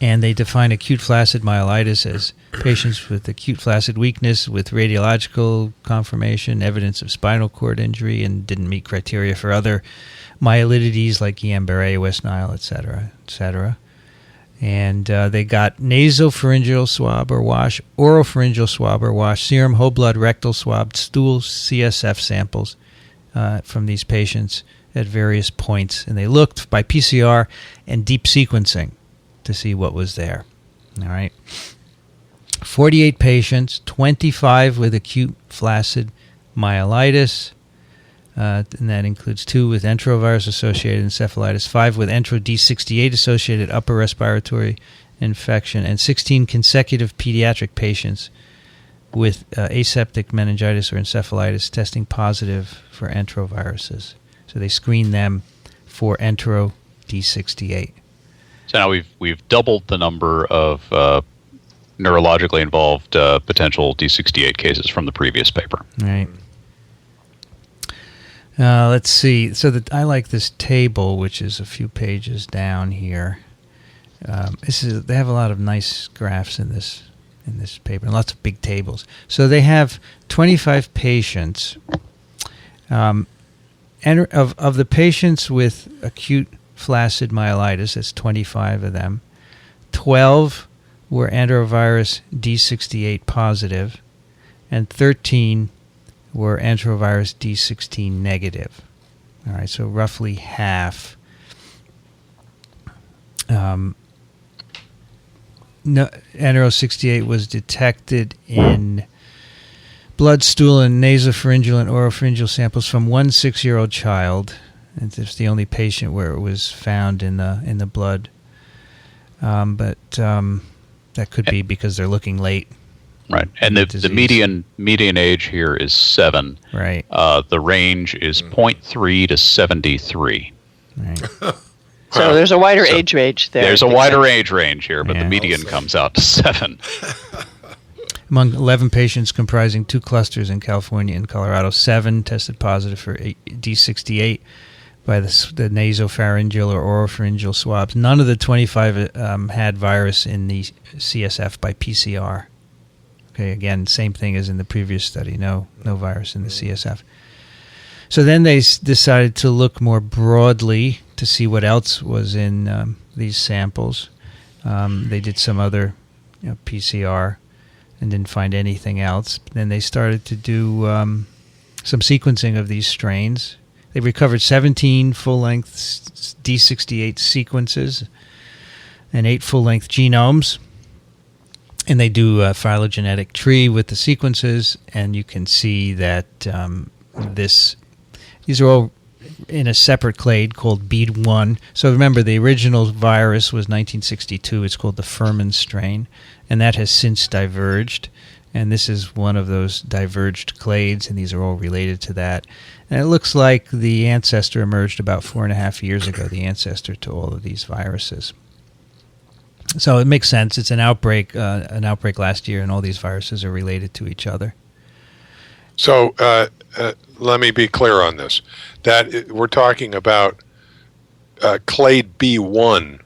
And they define acute flaccid myelitis as patients with acute flaccid weakness with radiological confirmation, evidence of spinal cord injury, and didn't meet criteria for other myelitides like Guillain-Barré, West Nile, et cetera, et cetera. And they got nasopharyngeal swab or wash, oropharyngeal swab or wash, serum, whole blood, rectal swab, stool, CSF samples from these patients at various points. And they looked by PCR and deep sequencing to see what was there. All right. 48 patients, 25 with acute flaccid myelitis, and that includes 2 with enterovirus-associated encephalitis, 5 with Entero D68-associated upper respiratory infection, and 16 consecutive pediatric patients with aseptic meningitis or encephalitis testing positive for enteroviruses. So they screened them for Entero D68. So now we've doubled the number of neurologically involved potential D68 cases from the previous paper. Right. Let's see. So I like this table, which is a few pages down here. They have a lot of nice graphs in this paper, and lots of big tables. So they have 25 patients. And of the patients with acute flaccid myelitis, that's 25 of them, 12 were enterovirus D68 positive, and 13 were enterovirus D16 negative. All right, so roughly half. Entero 68 was detected in blood, stool, and nasopharyngeal and oropharyngeal samples from one 6-year-old child. And it's the only patient where it was found in the blood. But that could be because they're looking late. Right, and the median age here is 7. Right. The range is 0.3 to 73. Right. So there's a wider age range there. There's a wider age range here, but the median comes out to 7. Among 11 patients comprising 2 clusters in California and Colorado, 7 tested positive for D68 by the nasopharyngeal or oropharyngeal swabs. None of the 25 had virus in the CSF by PCR. Okay, again, same thing as in the previous study. No virus in the CSF. So then they decided to look more broadly to see what else was in these samples. They did some other PCR and didn't find anything else. Then they started to do some sequencing of these strains. They recovered 17 full-length D68 sequences and 8 full-length genomes. And they do a phylogenetic tree with the sequences, and you can see that these are all in a separate clade called bead 1. So remember, the original virus was 1962. It's called the Furman strain, and that has since diverged. And this is one of those diverged clades, and these are all related to that. And it looks like the ancestor emerged about 4.5 years ago, the ancestor to all of these viruses. So it makes sense. It's an outbreak last year, and all these viruses are related to each other. So let me be clear on this. That we're talking about clade B1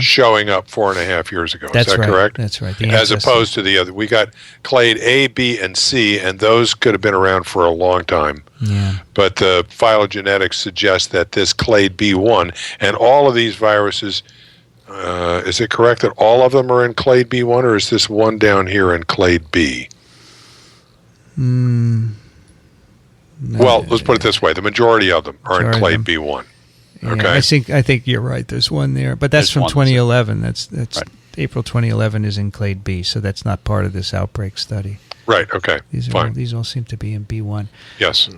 showing up 4.5 years ago. That's Is that right. correct? That's right. As opposed to the other. We got clade A, B, and C, and those could have been around for a long time. Yeah. But the phylogenetics suggests that this clade B1 and all of these viruses, is it correct that all of them are in clade B1, or is this one down here in clade B? No, well, let's put it this way: the majority of them are in clade B1. Okay, I think you're right. There's one there, but that's from 2011. That's right. April 2011 is in clade B, so that's not part of this outbreak study. Right. Okay. These all seem to be in B1. Yes.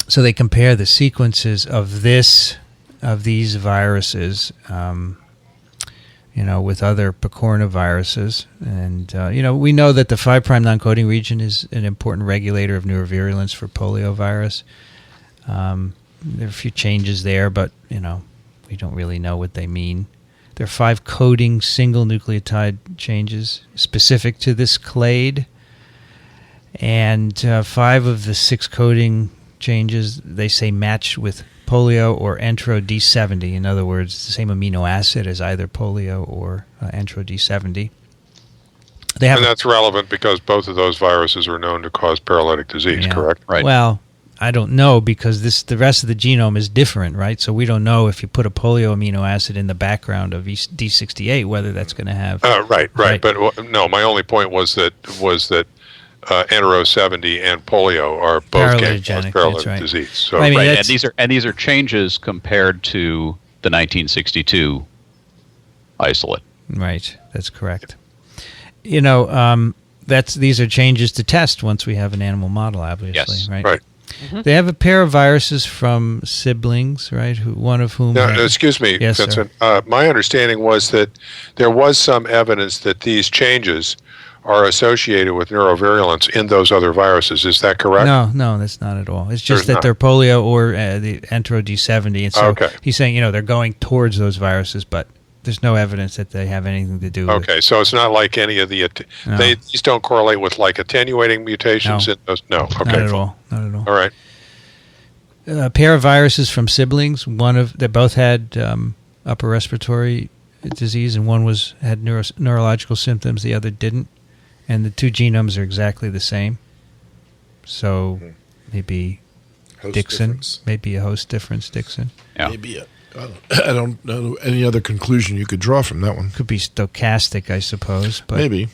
So they compare the sequences of these viruses. with other picornaviruses. And, we know that the 5' non-coding region is an important regulator of neurovirulence for poliovirus. There are a few changes there, but, we don't really know what they mean. There are 5 coding single nucleotide changes specific to this clade. And 5 of the 6 coding changes, they say match with polio or entero D70. In other words, the same amino acid as either polio or entero D70. And that's relevant because both of those viruses are known to cause paralytic disease, correct? Right. Well, I don't know because the rest of the genome is different, right? So we don't know if you put a polio amino acid in the background of D68 whether that's going to have. Right. But no, my only point was that entero 70 and polio are both paralytic disease. So, and these are changes compared to the 1962 isolate. Right, that's correct. These are changes to test once we have an animal model, obviously. Yes. Right. Mm-hmm. They have a pair of viruses from siblings, right? One of whom. Excuse me, yes, Vincent. My understanding was that there was some evidence that these changes are associated with neurovirulence in those other viruses. Is that correct? No, that's not at all. It's just that they're polio or the entero D70. And so he's saying, they're going towards those viruses, but there's no evidence that they have anything to do with. Okay, so it's not like any of the these don't correlate with like attenuating mutations in those. No, okay, not at all. All right. A pair of viruses from siblings. They both had upper respiratory disease, and one had neurological symptoms. The other didn't, and the 2 genomes are exactly the same. So maybe Host Dickson, difference. maybe a host difference. Dickson. Yeah. Maybe I don't know any other conclusion you could draw from that one. Could be stochastic, I suppose. But, maybe.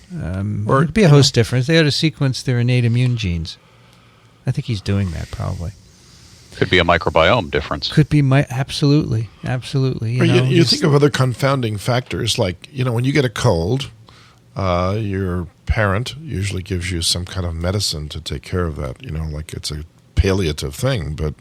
Or it could be a host difference. They ought to sequence their innate immune genes. I think he's doing that probably. Could be a microbiome difference. Could be absolutely. You think of other confounding factors like, when you get a cold, your parent usually gives you some kind of medicine to take care of that, like it's a palliative thing, but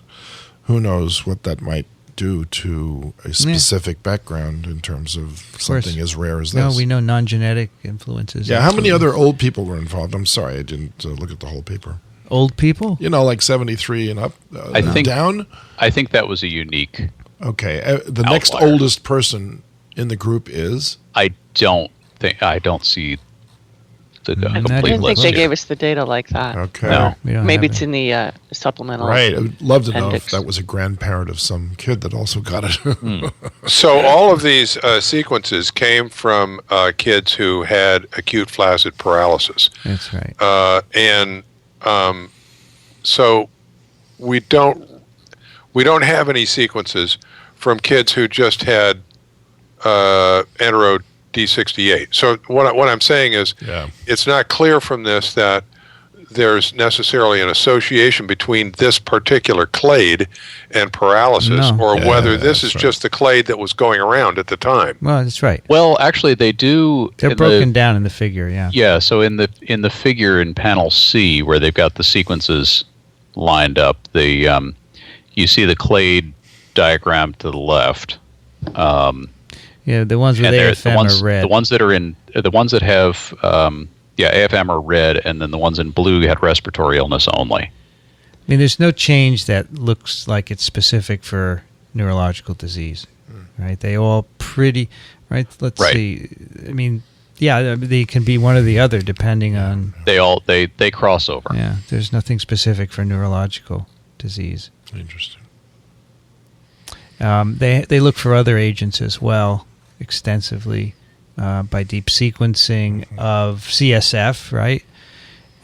who knows what that might do to a specific background in terms of something as rare as this. No, we know non-genetic influences. Yeah, how many other old people were involved? I'm sorry, I didn't look at the whole paper. Old people? Like 73 and up, down? I think that was a unique. Okay, the outlier. next oldest person in the group is? I don't see the I complete didn't think list they here. gave us the data like that. Okay. No. Maybe it's in the supplemental. Right. I would love to know appendix. if that was a grandparent of some kid that also got it. So all of these sequences came from kids who had acute flaccid paralysis. That's right. So we don't have any sequences from kids who just had entero D68. So what I'm saying is, it's not clear from this that there's necessarily an association between this particular clade and paralysis, or whether this is just the clade that was going around at the time. Well, that's right. Well, actually, they do. They're broken down in the figure, yeah. Yeah, so in the figure in panel C, where they've got the sequences lined up, you see the clade diagram to the left. Yeah, the ones with AFM are red. The ones that have AFM are red, and then the ones in blue had respiratory illness only. I mean, there's no change that looks like it's specific for neurological disease, right? They all pretty, right? Let's see. I mean, they can be one or the other depending on. They cross over. Yeah, there's nothing specific for neurological disease. Interesting. They look for other agents as well extensively by deep sequencing of CSF, right?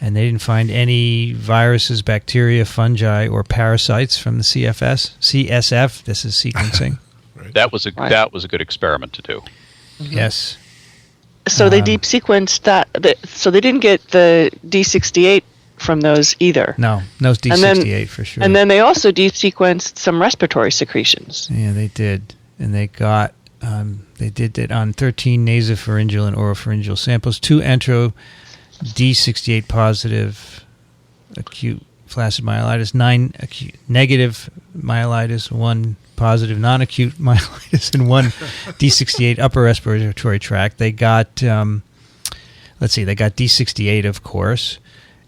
And they didn't find any viruses, bacteria, fungi, or parasites from the CSF. This is sequencing. Right. That was a good experiment to do. Yes. So they deep sequenced that. So they didn't get the D68 from those either. No D68 for sure. And then they also deep sequenced some respiratory secretions. Yeah, they did, and they got they did it on 13 nasopharyngeal and oropharyngeal samples. 2 entero D68 positive acute flaccid myelitis, 9 acute negative myelitis, 1 positive non-acute myelitis, and 1 D68 upper respiratory tract. They got, they got D68, of course,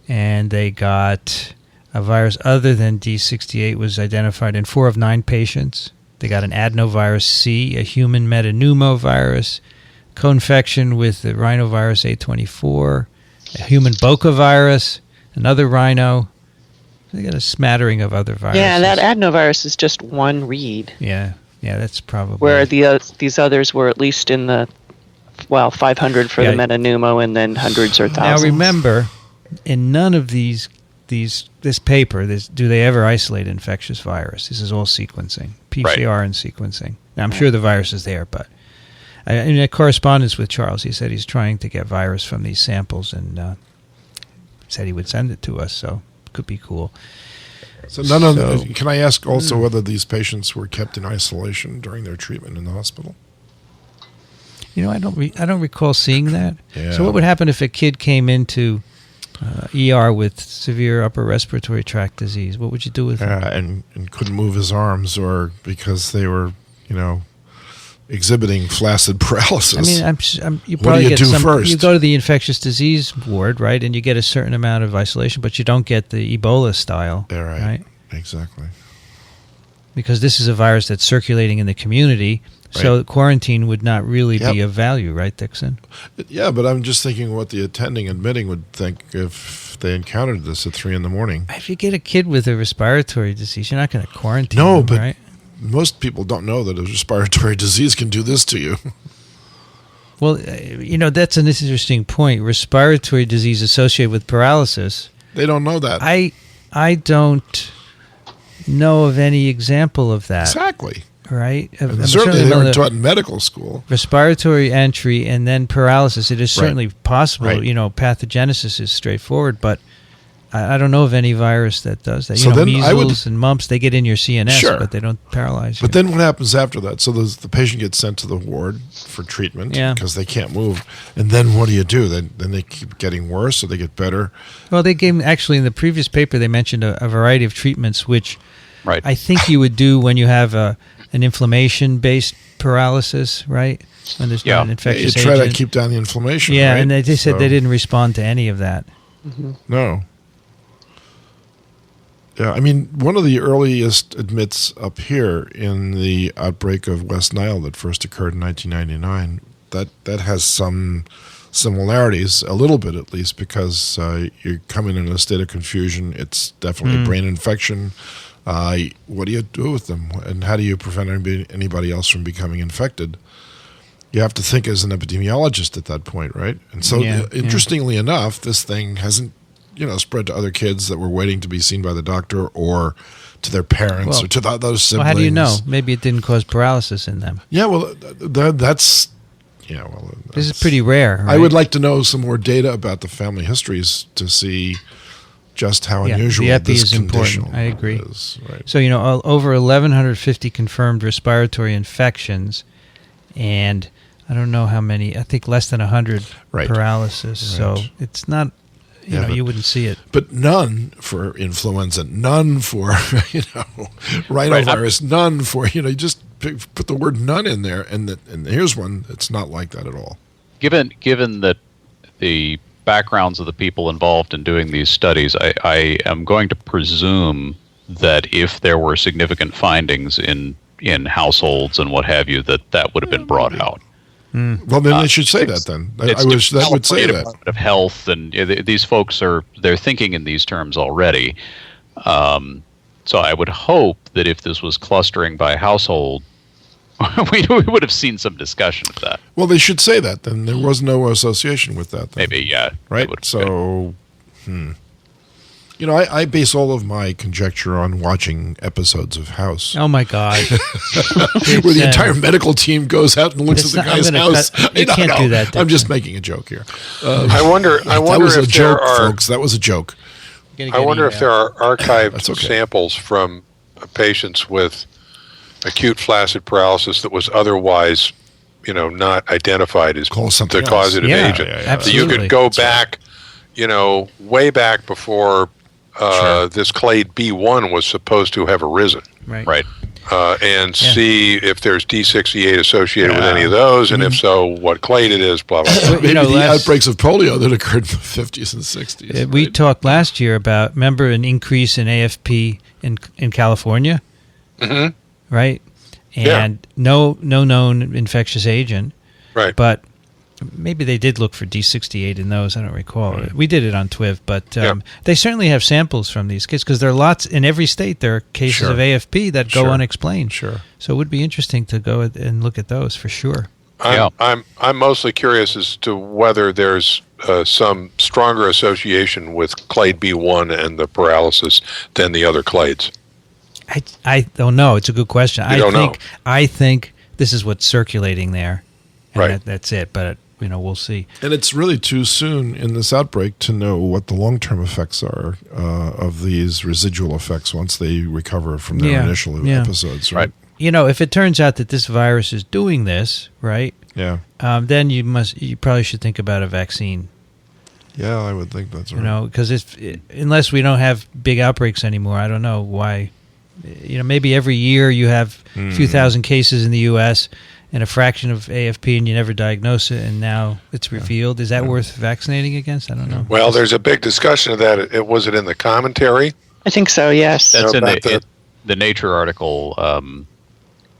and they got a virus other than D68 was identified in 4 of 9 patients. They got an adenovirus C, a human metapneumovirus, co-infection with the rhinovirus A24, a human bocavirus, another rhino. They got a smattering of other viruses. Yeah, that adenovirus is just one read. Yeah, that's probably... Where these others were at least in the, 500 for the metapneumo and then hundreds or thousands. Now remember, in none of this paper, do they ever isolate infectious virus. This is all sequencing, PCR and sequencing. Now, I'm sure the virus is there, but in a correspondence with Charles, he said he's trying to get virus from these samples and said he would send it to us, so it could be cool. So can I ask also whether these patients were kept in isolation during their treatment in the hospital? I don't recall seeing that. Yeah. So what would happen if a kid came into ER with severe upper respiratory tract disease? What would you do with him? And couldn't move his arms, or because they were, exhibiting flaccid paralysis. I mean, you probably what do you do first? You go to the infectious disease ward, right, and you get a certain amount of isolation, but you don't get the Ebola style. Yeah, right? Exactly. Because this is a virus that's circulating in the community, so quarantine would not really be of value, right, Dickson? Yeah, but I'm just thinking what the admitting would think if they encountered this at 3 a.m. If you get a kid with a respiratory disease, you're not going to quarantine them, but right? Most people don't know that a respiratory disease can do this to you. Well, that's an interesting point. Respiratory disease associated with paralysis. They don't know that. I don't know of any example of that. Exactly. Right? Certainly they were taught in medical school. Respiratory entry and then paralysis. It is certainly possible. Right. Pathogenesis is straightforward, but I don't know of any virus that does that. So then measles and mumps, they get in your CNS, but they don't paralyze you. But then what happens after that? So the patient gets sent to the ward for treatment because they can't move. And then what do? Then they keep getting worse or they get better? Well, they gave, actually in the previous paper, they mentioned a variety of treatments, which I think you would do when you have an inflammation-based paralysis, right? When there's not an infectious agent. You try to keep down the inflammation, Yeah, right? and they said they didn't respond to any of that. Mm-hmm. No. Yeah, I mean, one of the earliest admits up here in the outbreak of West Nile that first occurred in 1999, that has some similarities, a little bit at least, because you come in a state of confusion. It's definitely a brain infection. What do you do with them? And how do you prevent anybody else from becoming infected? You have to think as an epidemiologist at that point, right? And so, interestingly enough, this thing hasn't spread to other kids that were waiting to be seen by the doctor or to their parents or to those siblings. Well, how do you know? Maybe it didn't cause paralysis in them. Yeah, well, that's... this is pretty rare, right? I would like to know some more data about the family histories to see just how unusual the epi this is condition important. I agree. is. Right. So, over 1,150 confirmed respiratory infections, and I don't know how many, I think less than 100 paralysis. Right. So it's not... you wouldn't see it. But none for influenza, none for, rhinovirus, none for, you just put the word none in there, and here's one that's not like that at all. Given that the backgrounds of the people involved in doing these studies, I am going to presume that if there were significant findings in households and what have you, that would have been brought out. Well, then they should say that. Then I wish that would say that. Of health, and these folks they're thinking in these terms already. So I would hope that if this was clustering by household, we would have seen some discussion of that. Well, they should say that. Then there was no association with that. Then. Maybe, yeah. Right. So, I base all of my conjecture on watching episodes of House. Oh my God! Where the entire medical team goes out and looks at the guy's house. You can't do that. I'm just making a joke here. I wonder that was if a joke, there are, folks. That was a joke. I wonder if there are archived samples from patients with acute flaccid paralysis that was otherwise, not identified as the causative agent. Yeah, so you could go back, way back before this clade B1 was supposed to have arisen. Right. And see if there's D68 associated with any of those, and if so, what clade it is, blah, blah, blah. Maybe the outbreaks of polio that occurred in the 50s and 60s. We talked last year about, remember, an increase in AFP in California? Mm-hmm. Right? And no known infectious agent. Right. But maybe they did look for D68 in those. I don't recall. Right. We did it on TWiV, but they certainly have samples from these kids because there are lots in every state. There are cases of AFP that go unexplained. Sure. So it would be interesting to go and look at those for sure. I'm mostly curious as to whether there's some stronger association with clade B1 and the paralysis than the other clades. I don't know. It's a good question. I think this is what's circulating there, and that's it. But we'll see. And it's really too soon in this outbreak to know what the long-term effects are of these residual effects once they recover from their initial episodes. Right. If it turns out that this virus is doing this, right? Yeah. Then you probably should think about a vaccine. Yeah, I would think that's right. Because unless we don't have big outbreaks anymore, I don't know why. Maybe every year you have a few thousand cases in the U.S. and a fraction of AFP, and you never diagnose it, and now it's revealed. Is that worth vaccinating against? I don't know. Well, there's a big discussion of that. Was it in the commentary? I think so, yes. That's in the Nature article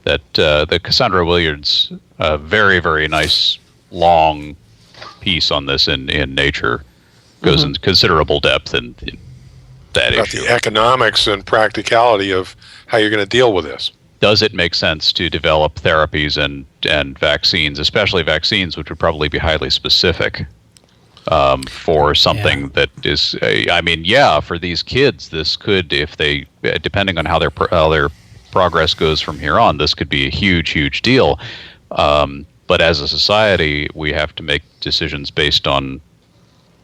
that the Cassandra Williams, very, very nice, long piece on this in Nature, goes into considerable depth in that issue. The economics and practicality of how you're going to deal with this. Does it make sense to develop therapies and vaccines, especially vaccines, which would probably be highly specific for something that is, for these kids, this could, if they, depending on how their progress goes from here on, this could be a huge, huge deal. But as a society, we have to make decisions based on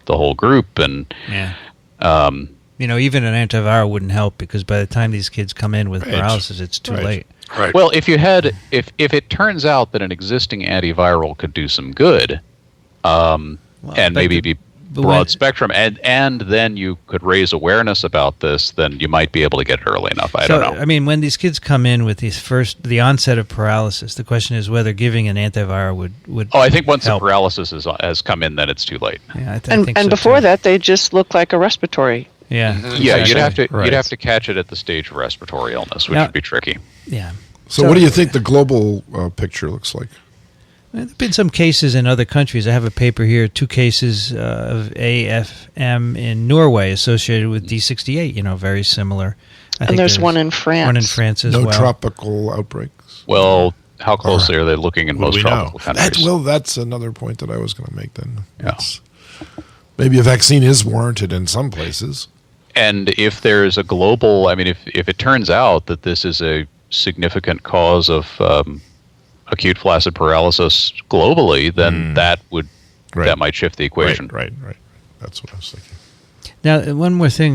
the whole group, and even an antiviral wouldn't help because by the time these kids come in with paralysis, it's too late. Right. Well, if it turns out that an existing antiviral could do some good, and maybe be broad spectrum, and then you could raise awareness about this, then you might be able to get it early enough. I don't know. I mean, when these kids come in with the onset of paralysis, the question is whether giving an antiviral would I think once help. the paralysis has come in, then it's too late. Yeah, I think so before too. that, they just look like a respiratory. Yeah. Exactly. Yeah, you'd have to catch it at the stage of respiratory illness, which would be tricky. Yeah. So what do you think the global picture looks like? There have been some cases in other countries. I have a paper here, 2 cases of AFM in Norway associated with D68, very similar. I think there's one in France. One in France as well. No tropical outbreaks? Well, how closely are they looking in most tropical countries? That's another point that I was going to make then. Yeah. Maybe a vaccine is warranted in some places. And if there's a global, if it turns out that this is a significant cause of acute flaccid paralysis globally, then that might shift the equation. Right. That's what I was thinking. Now,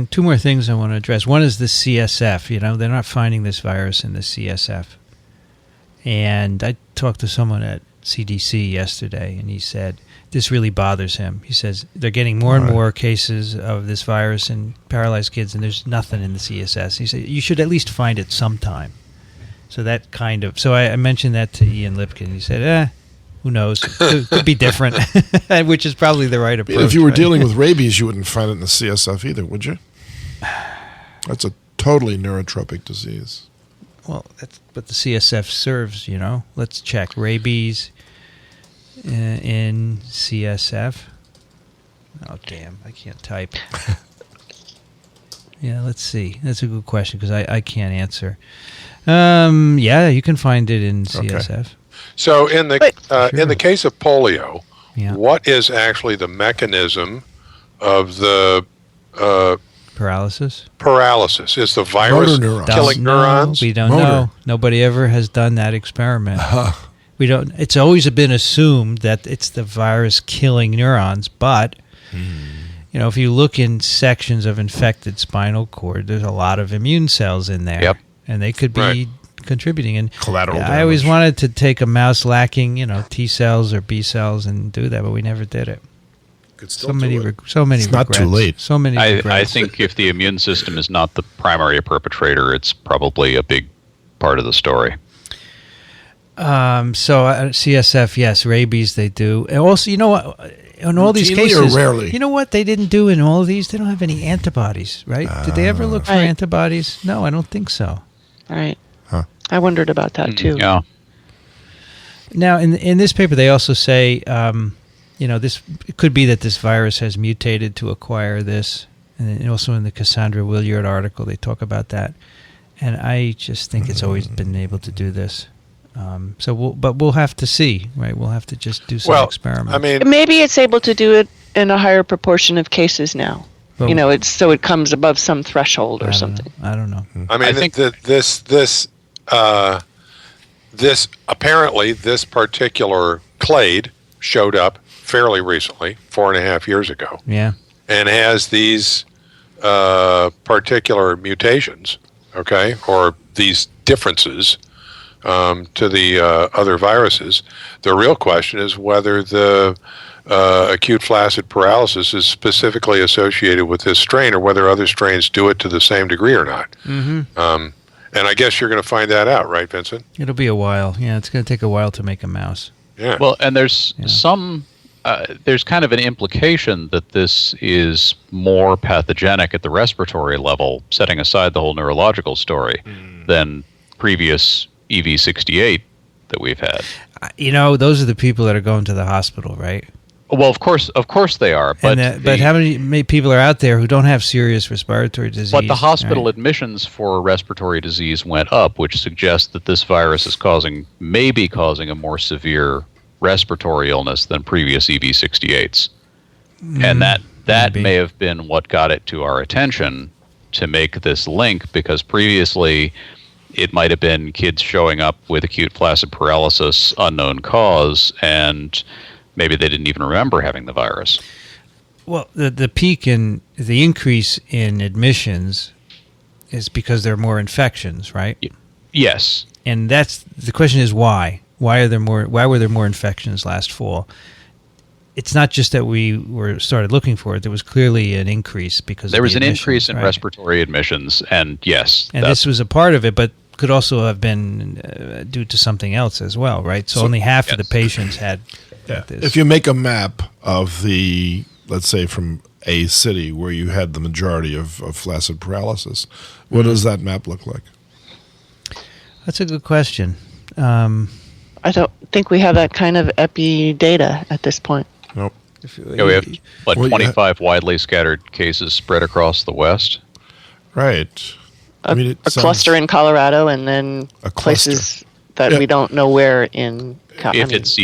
2 more things I want to address. One is the CSF. They're not finding this virus in the CSF. And I talked to someone at CDC yesterday, and he said this really bothers him. He says they're getting more and more cases of this virus in paralyzed kids, and there's nothing in the CSF. He said you should at least find it sometime. So that kind of... So I mentioned that to Ian Lipkin. He said, who knows? Could be different, which is probably the right approach. If you were dealing with rabies, you wouldn't find it in the CSF either, would you? That's a totally neurotropic disease. Well, that's what the CSF serves, Let's check. Rabies in CSF. Oh, damn. I can't type. Yeah, let's see. That's a good question because I can't answer. You can find it in CSF. Okay. So in the case of polio, what is actually the mechanism of the paralysis? Paralysis. Is the virus killing neurons? We don't know. Nobody ever has done that experiment. We don't. It's always been assumed that it's the virus killing neurons, but if you look in sections of infected spinal cord, there's a lot of immune cells in there. Yep. And they could be contributing. And collateral damage. I always wanted to take a mouse lacking, T cells or B cells and do that, but we never did it. Could still so many it's regrets. not too late. So many regrets. I think if the immune system is not the primary perpetrator, it's probably a big part of the story. CSF, yes, rabies they do. And also, you know what? In all these Routinely cases, or rarely? you know what they didn't do in all of these? They don't have any antibodies, right? Did they ever look for Right. antibodies? No, I don't think so. Right. Huh. I wondered about that too. Yeah. Now, in this paper, they also say, this it could be that this virus has mutated to acquire this, and also in the Cassandra Williard article, they talk about that. And I just think it's always been able to do this. We'll have to see, right? We'll have to just do some experiments. I mean, Maybe it's able to do it in a higher proportion of cases now. Well, It comes above some threshold or something. I don't know. I mean, I think this apparently this particular clade showed up fairly recently, 4.5 years ago, Yeah. and has these particular mutations, okay, or these differences to the other viruses. The real question is whether the acute flaccid paralysis is specifically associated with this strain, or whether other strains do it to the same degree or not. Mm-hmm. And I guess you're going to find that out, right, Vincent? It'll be a while. Yeah, it's going to take a while to make a mouse. Yeah. Well, and there's there's kind of an implication that this is more pathogenic at the respiratory level, setting aside the whole neurological story, than previous EV68 that we've had. Those are the people that are going to the hospital, right? Well, of course they are. But but how many people are out there who don't have serious respiratory disease? But the hospital right? admissions for respiratory disease went up, which suggests that this virus is maybe causing a more severe respiratory illness than previous EV68s. And that maybe. may have been what got it to our attention to make this link, because previously it might have been kids showing up with acute flaccid paralysis, unknown cause, and maybe they didn't even remember having the virus. Well, the peak in the increase in admissions is because there are more infections, right? Yes. And that's the question is why? Why were there more infections last fall? It's not just that we started looking for it. There was clearly an increase because there of was the an increase in right? respiratory admissions, and yes, and this was a part of it, but could also have been due to something else as well, right? So only half of the patients had this. If you make a map of the, let's say, from a city where you had the majority of flaccid paralysis, what does that map look like? That's a good question. I don't think we have that kind of epi data at this point. Nope. Yeah, we have 25 widely scattered cases spread across the West. Right. A cluster in Colorado, and then places that we don't know where in. If it's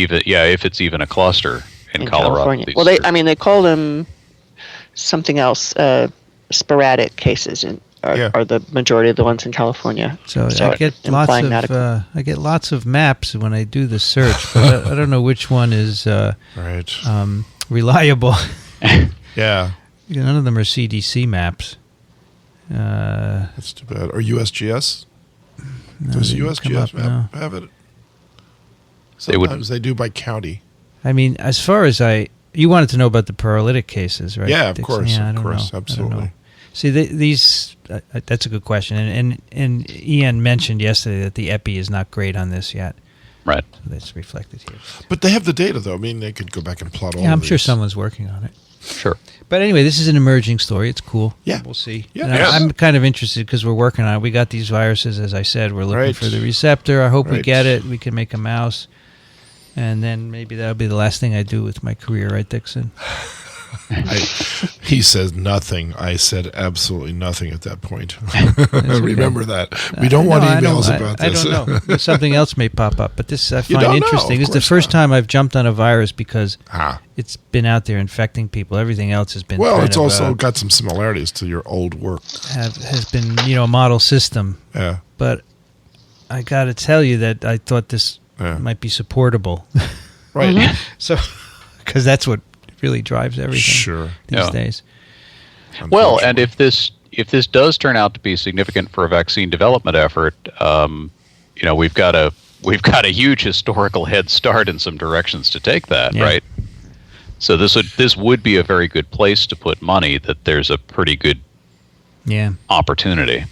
even a cluster in Colorado. California. Well, they call them something else. Sporadic cases are the majority of the ones in California. So I get lots of maps when I do the search, but I don't know which one is reliable. Yeah. None of them are CDC maps. That's too bad. Or USGS? Does USGS have it? Sometimes they do by county. I mean, as far as you wanted to know about the paralytic cases, right? Yeah, of Dickson? course. Yeah, of course, know. absolutely. See, these that's a good question. And Ian mentioned yesterday that the epi is not great on this yet. Right. So that's reflected here. But they have the data, though. I mean, they could go back and plot all of I'm these. sure someone's working on it. Sure. But anyway, this is an emerging story. It's cool. Yeah. We'll see. Yeah. And Yes. I'm kind of interested because we're working on it. We got these viruses, as I said. We're looking Right. for the receptor. I hope we Right. get it. We can make a mouse. And then maybe that'll be the last thing I do with my career, right, Dickson? He says nothing. I said absolutely nothing at that point. Remember that. We don't want emails about this. I don't know. Something else may pop up, but this I You find don't know. interesting. Of This is the course first not. time I've jumped on a virus because Ah. it's been out there infecting people. Everything else has been Well, kind it's of, also got some similarities to your old work. has been a model system. Yeah. But I got to tell you that I thought this might be supportable. Right. Mm-hmm. So, because that's what really drives everything Sure. these days. Well, and if this does turn out to be significant for a vaccine development effort, we've got a huge historical head start in some directions to take that, right? So this would be a very good place to put money. That there's a pretty good opportunity.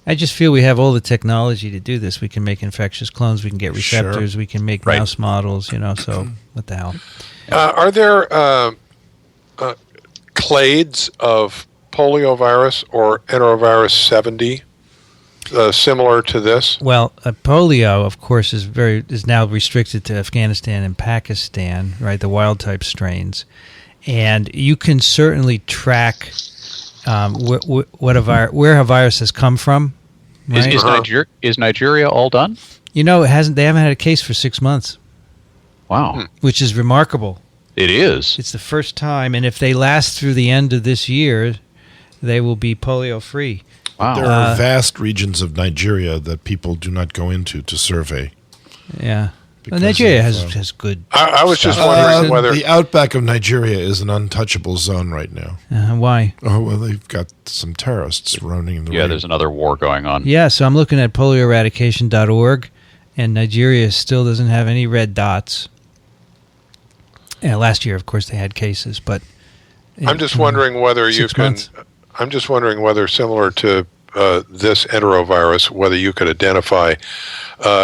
I just feel we have all the technology to do this. We can make infectious clones. We can get receptors. We can make mouse models. So what the hell? Are there clades of poliovirus or Enterovirus 70 similar to this? Well, polio, of course, is now restricted to Afghanistan and Pakistan, right? The wild type strains, and you can certainly track where a virus has come from. Right? Is Nigeria all done? They haven't had a case for 6 months. Wow, which is remarkable. It is. It's the first time, and if they last through the end of this year, they will be polio free. Wow. There are vast regions of Nigeria that people do not go into to survey. Yeah. Well, Nigeria has good I was just wondering whether... The outback of Nigeria is an untouchable zone right now. Why? Oh, well, they've got some terrorists roaming in the rain. There's another war going on. Yeah, so I'm looking at polioeradication.org, and Nigeria still doesn't have any red dots. Yeah, last year, of course, they had cases, but... I'm just wondering whether you can... I'm just wondering whether, similar to this enterovirus, whether you could identify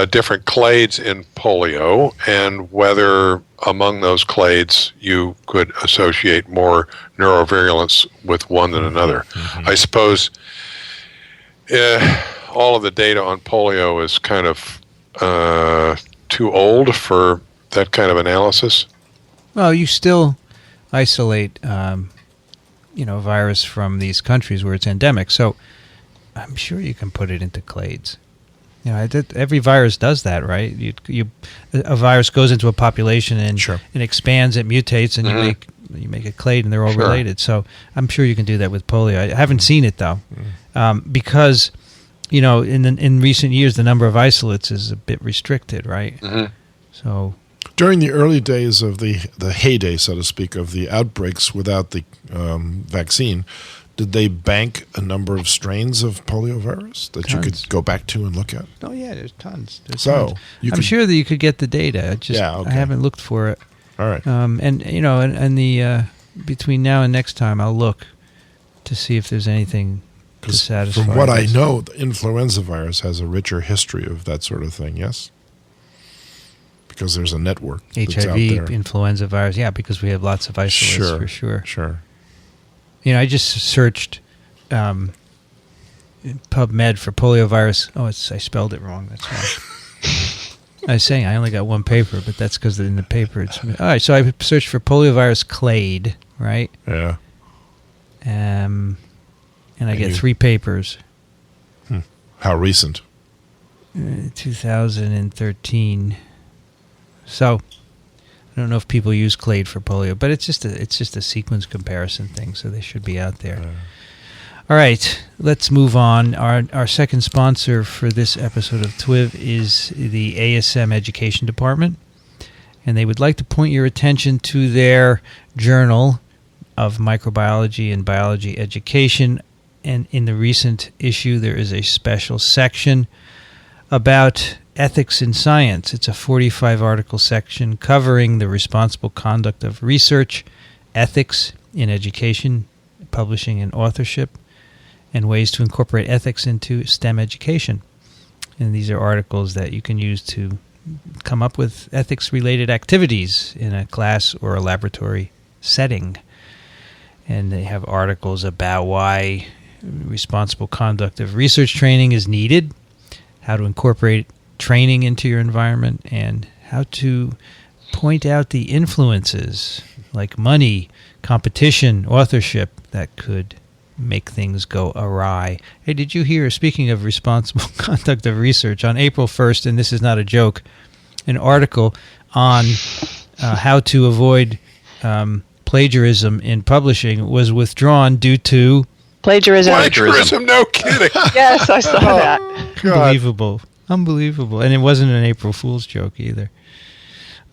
different clades in polio, and whether among those clades you could associate more neurovirulence with one than another. I suppose all of the data on polio is kind of too old for that kind of analysis. Well, you still isolate virus from these countries where it's endemic. So I'm sure you can put it into clades. Every virus does that, right? A virus goes into a population and it expands, it mutates, and you make a clade, and they're all related. So I'm sure you can do that with polio. I haven't seen it though, because in recent years the number of isolates is a bit restricted, right? So. During the early days of the heyday, so to speak, of the outbreaks without the vaccine, did they bank a number of strains of poliovirus that you could go back to and look at? Oh, yeah, there's tons. I'm sure that you could get the data. I haven't looked for it. All right. Between now and next time, I'll look to see if there's anything to satisfy. From what I know, the influenza virus has a richer history of that sort of thing, yes? Because there's a network that's out there. HIV, influenza virus, because we have lots of isolates for sure. Sure. I just searched PubMed for poliovirus. Oh, I spelled it wrong. That's why. I was saying I only got one paper, but that's because in the paper it's... All right, so I searched for poliovirus clade, right? Yeah. And I get 3 papers. How recent? 2013. So, I don't know if people use clade for polio, but it's just a sequence comparison thing, so they should be out there. All right, let's move on. Our second sponsor for this episode of TWiV is the ASM Education Department, and they would like to point your attention to their Journal of Microbiology and Biology Education, and in the recent issue there is a special section about ethics in science. It's a 45-article section covering the responsible conduct of research, ethics in education, publishing and authorship, and ways to incorporate ethics into STEM education. And these are articles that you can use to come up with ethics-related activities in a class or a laboratory setting. And they have articles about why responsible conduct of research training is needed, how to incorporate training into your environment, and how to point out the influences like money, competition, authorship that could make things go awry. Hey, did you hear, speaking of responsible conduct of research, on April 1st, and this is not a joke, an article on how to avoid plagiarism in publishing was withdrawn due to... Plagiarism, no kidding. Yes, I saw that. Unbelievable. And it wasn't an April Fool's joke either.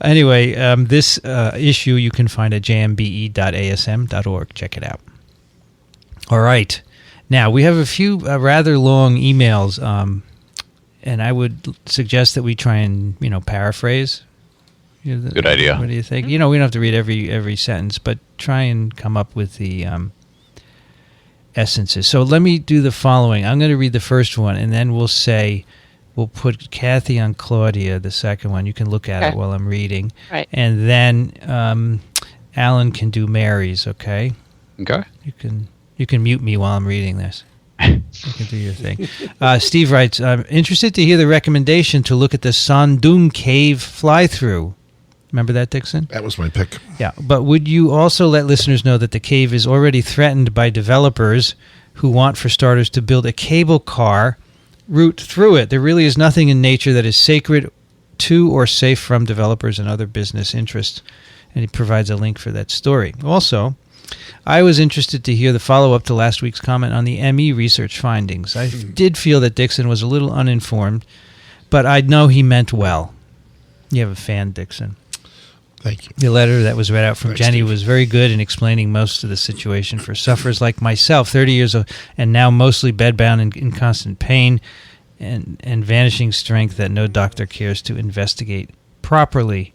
Anyway, this issue you can find at jmbe.asm.org. Check it out. All right. Now, we have a few rather long emails, and I would suggest that we try and, paraphrase. Good idea. What do you think? We don't have to read every sentence, but try and come up with the essences. So let me do the following. I'm going to read the first one, and then we'll put Kathy on Claudia, the second one. You can look at it while I'm reading. Right. And then Alan can do Mary's, okay? Okay. You can mute me while I'm reading this. You can do your thing. Steve writes, I'm interested to hear the recommendation to look at the Sandung Cave fly-through. Remember that, Dickson? That was my pick. Yeah, but would you also let listeners know that the cave is already threatened by developers who want, for starters, to build a cable car route through it? There really is nothing in nature that is sacred to or safe from developers and other business interests. And he provides a link for that story. Also, I was interested to hear the follow-up to last week's comment on the ME research findings. I did feel that Dickson was a little uninformed, but I know he meant well. You have a fan, Dickson. Thank you. The letter that was read out from Jenny Steve. was very good in explaining most of the situation for sufferers like myself, 30 years old, and now mostly bedbound and in constant pain and vanishing strength that no doctor cares to investigate properly.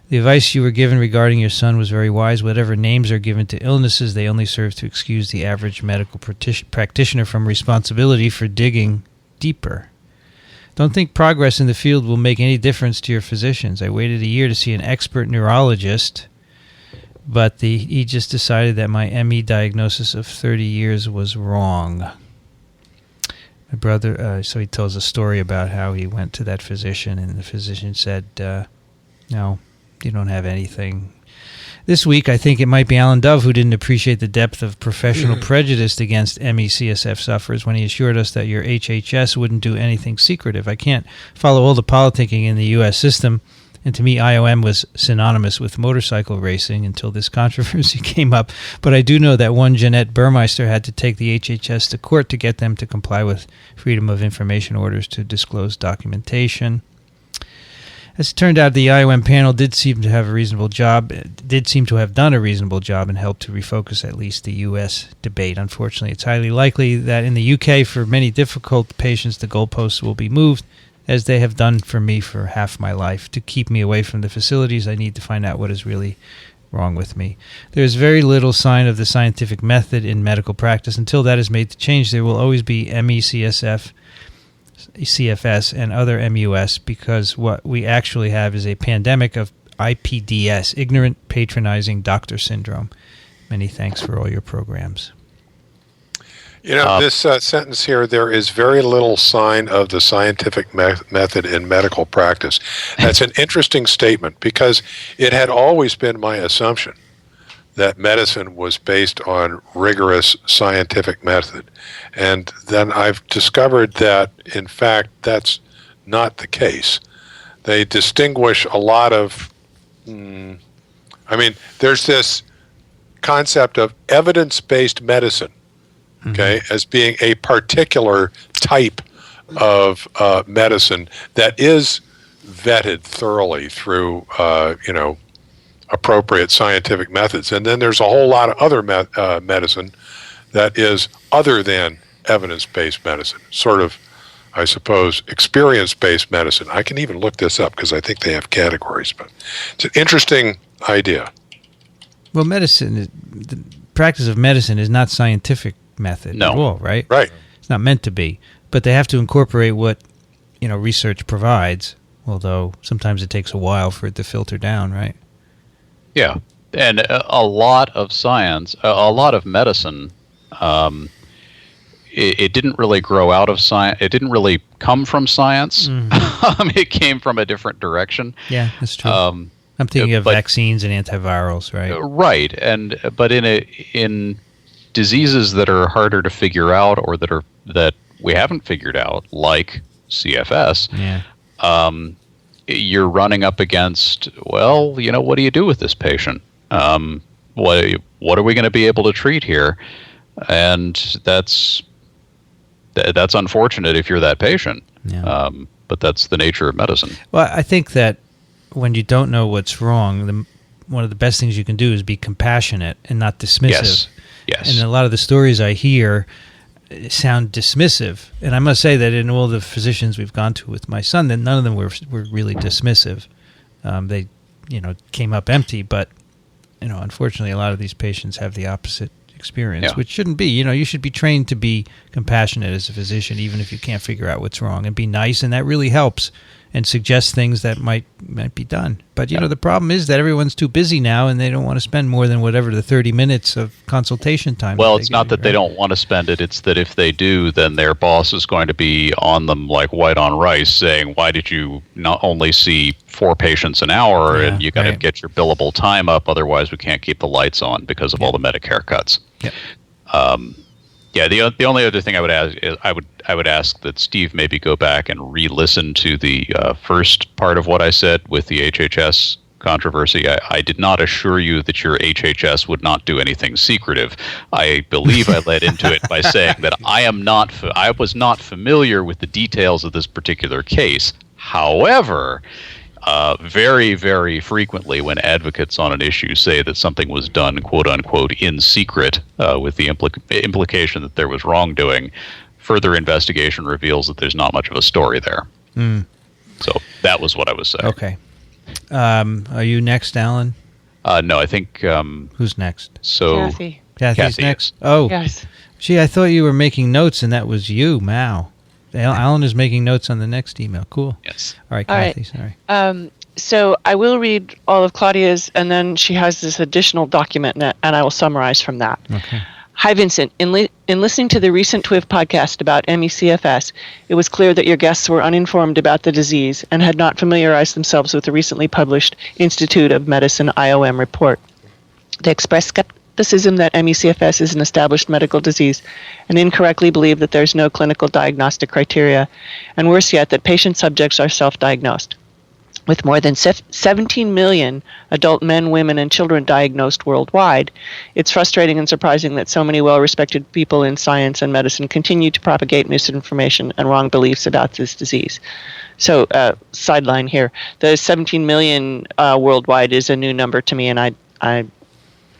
The advice you were given regarding your son was very wise. Whatever names are given to illnesses, they only serve to excuse the average medical practitioner from responsibility for digging deeper. Don't think progress in the field will make any difference to your physicians. I waited a year to see an expert neurologist, but he just decided that my ME diagnosis of 30 years was wrong. My brother, so he tells a story about how he went to that physician, and the physician said, no, you don't have anything. This week, I think it might be Alan Dove who didn't appreciate the depth of professional prejudice against ME/CSF sufferers when he assured us that your HHS wouldn't do anything secretive. I can't follow all the politicking in the U.S. system, and to me, IOM was synonymous with motorcycle racing until this controversy came up. But I do know that one Jeanette Burmeister had to take the HHS to court to get them to comply with Freedom of Information orders to disclose documentation. As it turned out, the IOM panel did seem to have done a reasonable job and helped to refocus at least the U.S. debate. Unfortunately, it's highly likely that in the U.K., for many difficult patients, the goalposts will be moved, as they have done for me for half my life. To keep me away from the facilities, I need to find out what is really wrong with me. There is very little sign of the scientific method in medical practice. Until that is made to change, there will always be ME/CSF, CFS, and other MUS, because what we actually have is a pandemic of IPDS, ignorant patronizing doctor syndrome. Many thanks for all your programs. This sentence here, there is very little sign of the scientific method in medical practice. That's an interesting statement, because it had always been my assumption that medicine was based on rigorous scientific method. And then I've discovered that, in fact, that's not the case. They distinguish a lot of, there's this concept of evidence-based medicine, okay, as being a particular type of medicine that is vetted thoroughly through, appropriate scientific methods. And then there's a whole lot of other medicine that is other than evidence-based medicine, sort of, I suppose, experience-based medicine. I can even look this up because I think they have categories, but it's an interesting idea. Well, the practice of medicine is not scientific method at all, right? Right. It's not meant to be, but they have to incorporate what, research provides, although sometimes it takes a while for it to filter down, right? Yeah, and a lot of science, a lot of medicine, it didn't really grow out of science. It didn't really come from science. Mm-hmm. It came from a different direction. Yeah, that's true. I'm thinking of vaccines and antivirals, right? Right, but in diseases that are harder to figure out, or that we haven't figured out, like CFS. Yeah. You're running up against, what do you do with this patient? What are we going to be able to treat here? And that's unfortunate if you're that patient. Yeah. But that's the nature of medicine. Well, I think that when you don't know what's wrong, one of the best things you can do is be compassionate and not dismissive. Yes. And a lot of the stories I hear sound dismissive. And I must say that in all the physicians we've gone to with my son, that none of them were really dismissive. They came up empty. But, unfortunately, a lot of these patients have the opposite experience, which shouldn't be. You should be trained to be compassionate as a physician, even if you can't figure out what's wrong, and be nice, and that really helps, and suggest things that might be done. But, the problem is that everyone's too busy now, and they don't want to spend more than whatever the 30 minutes of consultation time. Well, it's not that they don't want to spend it. It's that if they do, then their boss is going to be on them like white on rice, saying, why did you not only see 4 patients an hour, and you got to get your billable time up, otherwise we can't keep the lights on because of all the Medicare cuts. The only other thing I would ask is I would ask that Steve maybe go back and re-listen to the first part of what I said with the HHS controversy. I did not assure you that your HHS would not do anything secretive. I believe I led into it by saying that I was not familiar with the details of this particular case. However, very, very frequently when advocates on an issue say that something was done, quote unquote, in secret, with the implication that there was wrongdoing, further investigation reveals that there's not much of a story there. So that was what I was saying. Okay. Are you next, Alan? No, I think... who's next? So Kathy. Kathy's next? Oh. Yes. Gee, I thought you were making notes, and that was you, Mao. Alan is making notes on the next email. Cool. Yes. All right, Kathy, sorry. So I will read all of Claudia's, and then she has this additional document, and I will summarize from that. Okay. Hi, Vincent. In listening to the recent TWiV podcast about ME/CFS, it was clear that your guests were uninformed about the disease and had not familiarized themselves with the recently published Institute of Medicine IOM report. They expressed skepticism that ME/CFS is an established medical disease and incorrectly believe that there's no clinical diagnostic criteria, and worse yet, that patient subjects are self-diagnosed. With more than 17 million adult men, women, and children diagnosed worldwide, it's frustrating and surprising that so many well-respected people in science and medicine continue to propagate misinformation and wrong beliefs about this disease. So, sideline here, the 17 million worldwide is a new number to me, and I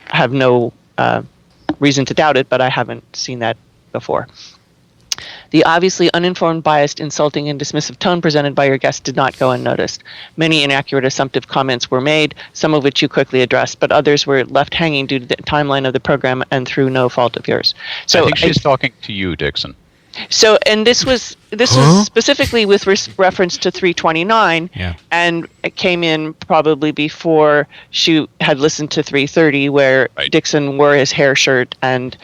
have no reason to doubt it, but I haven't seen that before. The obviously uninformed, biased, insulting, and dismissive tone presented by your guest did not go unnoticed. Many inaccurate, assumptive comments were made, some of which you quickly addressed, but others were left hanging due to the timeline of the program and through no fault of yours. So I think she's talking to you, Dickson. So, and this was specifically with reference to 329, and it came in probably before she had listened to 330, where Dickson wore his hair shirt and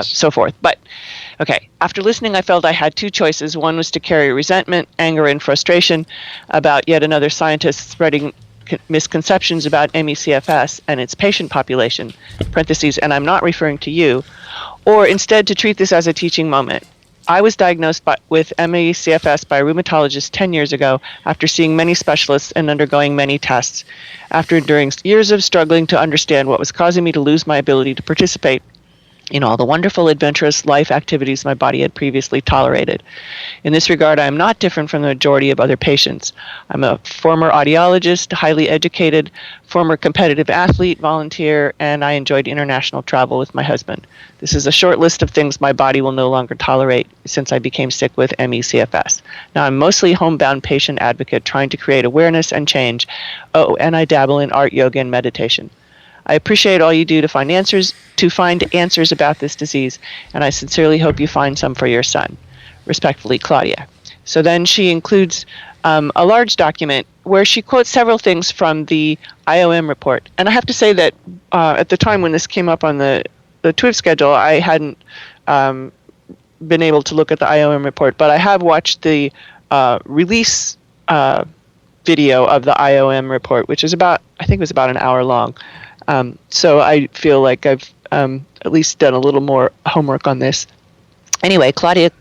so forth. But okay, after listening, I felt I had 2 choices. One was to carry resentment, anger, and frustration about yet another scientist spreading misconceptions about ME/CFS and its patient population, parentheses, and I'm not referring to you, or instead to treat this as a teaching moment. I was diagnosed with ME/CFS by a rheumatologist 10 years ago after seeing many specialists and undergoing many tests. After enduring years of struggling to understand what was causing me to lose my ability to participate in all the wonderful, adventurous life activities my body had previously tolerated. In this regard, I am not different from the majority of other patients. I'm a former audiologist, highly educated, former competitive athlete, volunteer, and I enjoyed international travel with my husband. This is a short list of things my body will no longer tolerate since I became sick with ME/CFS. Now, I'm mostly a homebound patient advocate trying to create awareness and change. Oh, and I dabble in art, yoga, and meditation. I appreciate all you do to find answers about this disease, and I sincerely hope you find some for your son. Respectfully, Claudia. So then she includes a large document where she quotes several things from the IOM report. And I have to say that at the time when this came up on the TWiV schedule, I hadn't been able to look at the IOM report, but I have watched the release video of the IOM report, which is I think it was about an hour long. So I feel like I've at least done a little more homework on this. Anyway, Claudia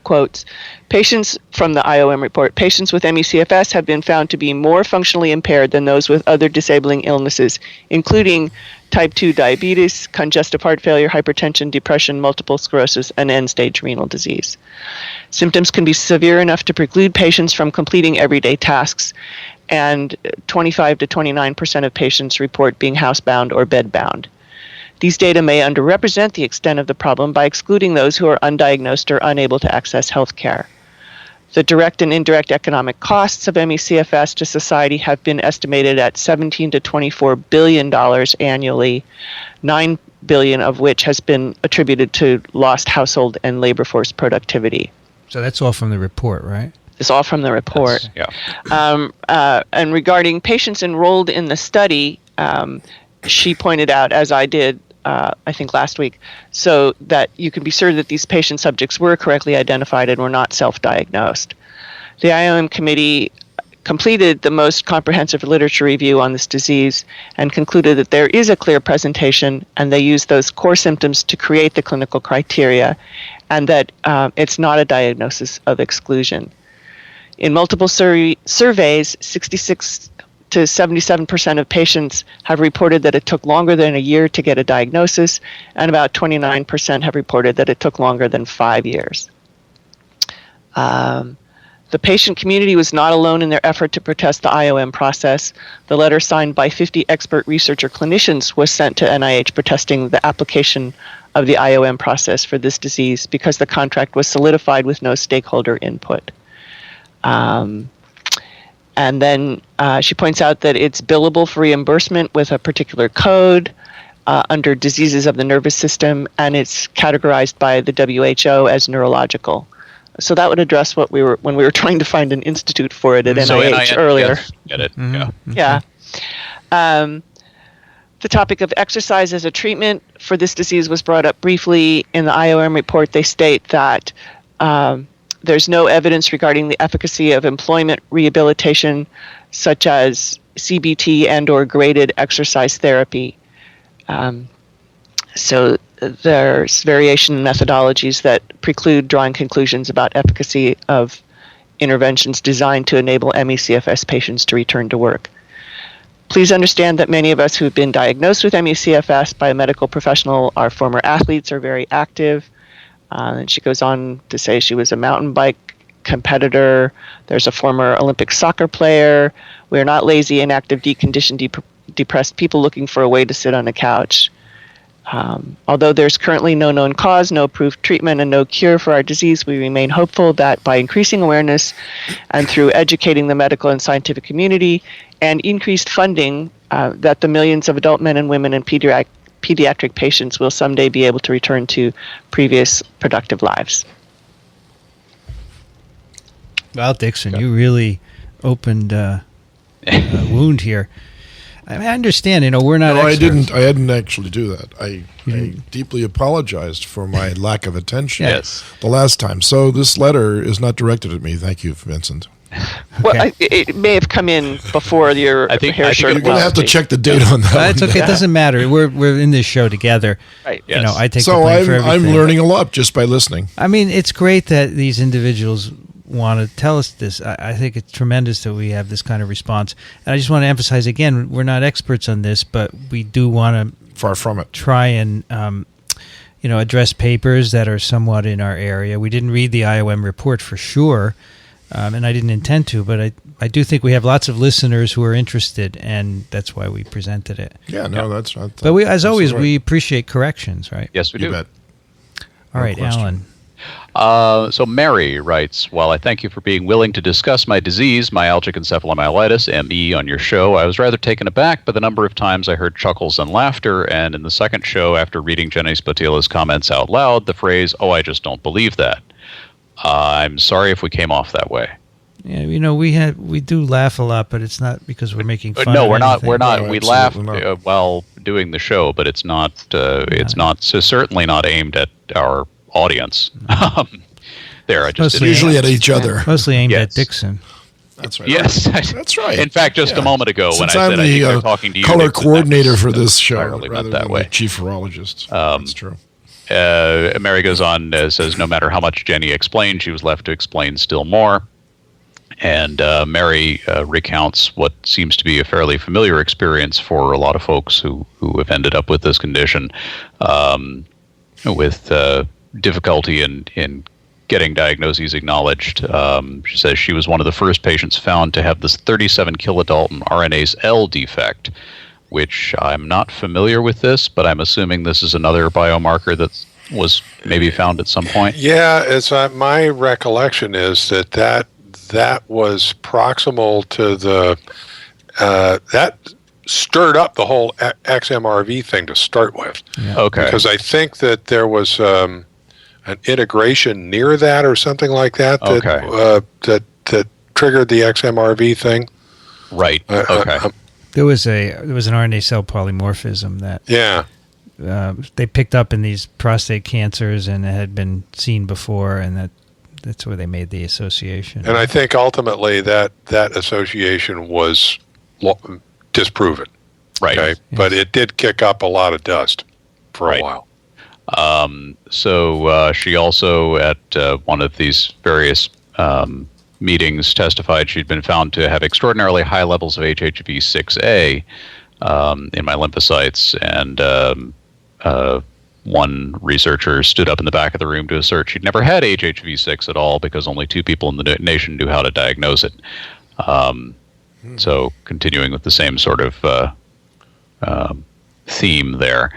quotes, patients from the IOM report, patients with ME/CFS have been found to be more functionally impaired than those with other disabling illnesses, including type 2 diabetes, congestive heart failure, hypertension, depression, multiple sclerosis, and end-stage renal disease. Symptoms can be severe enough to preclude patients from completing everyday tasks, and 25 to 29% of patients report being housebound or bedbound. These data may underrepresent the extent of the problem by excluding those who are undiagnosed or unable to access health care. The direct and indirect economic costs of ME/CFS to society have been estimated at $17 to $24 billion annually, $9 billion of which has been attributed to lost household and labor force productivity. So that's all from the report, right? It's all from the report. Yeah. And regarding patients enrolled in the study, she pointed out, as I did, I think last week, so that you can be sure that these patient subjects were correctly identified and were not self-diagnosed. The IOM committee completed the most comprehensive literature review on this disease and concluded that there is a clear presentation, and they used those core symptoms to create the clinical criteria, and that it's not a diagnosis of exclusion. In multiple surveys, 66 to 77% of patients have reported that it took longer than a year to get a diagnosis, and about 29% have reported that it took longer than 5 years. The patient community was not alone in their effort to protest the IOM process. The letter signed by 50 expert researcher clinicians was sent to NIH protesting the application of the IOM process for this disease because the contract was solidified with no stakeholder input. And then she points out that it's billable for reimbursement with a particular code under diseases of the nervous system, and it's categorized by the WHO as neurological. So that would address what we were when we were trying to find an institute for it at NIH earlier. Yes, get it? Mm-hmm. Yeah. Yeah. The topic of exercise as a treatment for this disease was brought up briefly. In the IOM report, they state that there's no evidence regarding the efficacy of employment rehabilitation, such as CBT and or graded exercise therapy. So there's variation in methodologies that preclude drawing conclusions about efficacy of interventions designed to enable ME/CFS patients to return to work. Please understand that many of us who have been diagnosed with ME/CFS by a medical professional are former athletes or very active. And she goes on to say she was a mountain bike competitor. There's a former Olympic soccer player. We are not lazy, inactive, deconditioned, depressed people looking for a way to sit on a couch. Although there's currently no known cause, no approved treatment, and no cure for our disease, we remain hopeful that by increasing awareness and through educating the medical and scientific community and increased funding, that the millions of adult men and women and pediatric patients will someday be able to return to previous productive lives. Well, Dickson, you really opened a wound here. I mean, I understand, we're not experts. I didn't actually do that. I deeply apologized for my lack of attention the last time. So this letter is not directed at me. Thank you, Vincent. Well, okay. It may have come in before your hair shirt. You're going to have to check the date on that. It's okay. It doesn't matter. We're in this show together. Right. Yes. I take the blame for everything. I'm learning a lot just by listening. I mean, it's great that these individuals want to tell us this. I think it's tremendous that we have this kind of response. And I just want to emphasize again, we're not experts on this, but we do want to far from it try and address papers that are somewhat in our area. We didn't read the IOM report for sure. And I didn't intend to, but I do think we have lots of listeners who are interested, and that's why we presented it. That's right. But as always, we appreciate corrections, right? Yes, we do. Bet. All right, Alan. So Mary writes, while I thank you for being willing to discuss my disease, myalgic encephalomyelitis, ME, on your show, I was rather taken aback by the number of times I heard chuckles and laughter, and in the second show, after reading Jenny Spatila's comments out loud, the phrase, "Oh, I just don't believe that." I'm sorry if we came off that way. Yeah, we do laugh a lot, but it's not because we're making fun. No, of we're not. anything. We're not. No, we laugh while doing the show, but it's not. It's not. So certainly not aimed at our audience. There, I just usually at each other. Mostly aimed at Dickson. That's right. Yes, that's right. In fact, just a moment ago, Since when I said I'm I think they're talking to you, color coordinator for this show, rather than the chief virologist. That's true. Mary goes on, says, no matter how much Jenny explained, she was left to explain still more. And Mary recounts what seems to be a fairly familiar experience for a lot of folks who have ended up with this condition, with difficulty in getting diagnoses acknowledged. She says she was one of the first patients found to have this 37 kilodalton RNase L defect, which I'm not familiar with this, but I'm assuming this is another biomarker that was maybe found at some point? Yeah, it's my recollection is that was proximal to the that stirred up the whole XMRV thing to start with. Yeah. Okay. Because I think that there was an integration near that or something like that that triggered the XMRV thing. Right. Okay. There was an RNA cell polymorphism that they picked up in these prostate cancers, and it had been seen before, and that's where they made the association. And I think ultimately that association was disproven. Right. Okay? Yes. But it did kick up a lot of dust for a while. So she also, at one of these various meetings, testified she'd been found to have extraordinarily high levels of HHV6A in my lymphocytes, and one researcher stood up in the back of the room to assert she'd never had HHV6 at all because only 2 people in the nation knew how to diagnose it. So continuing with the same sort of theme there.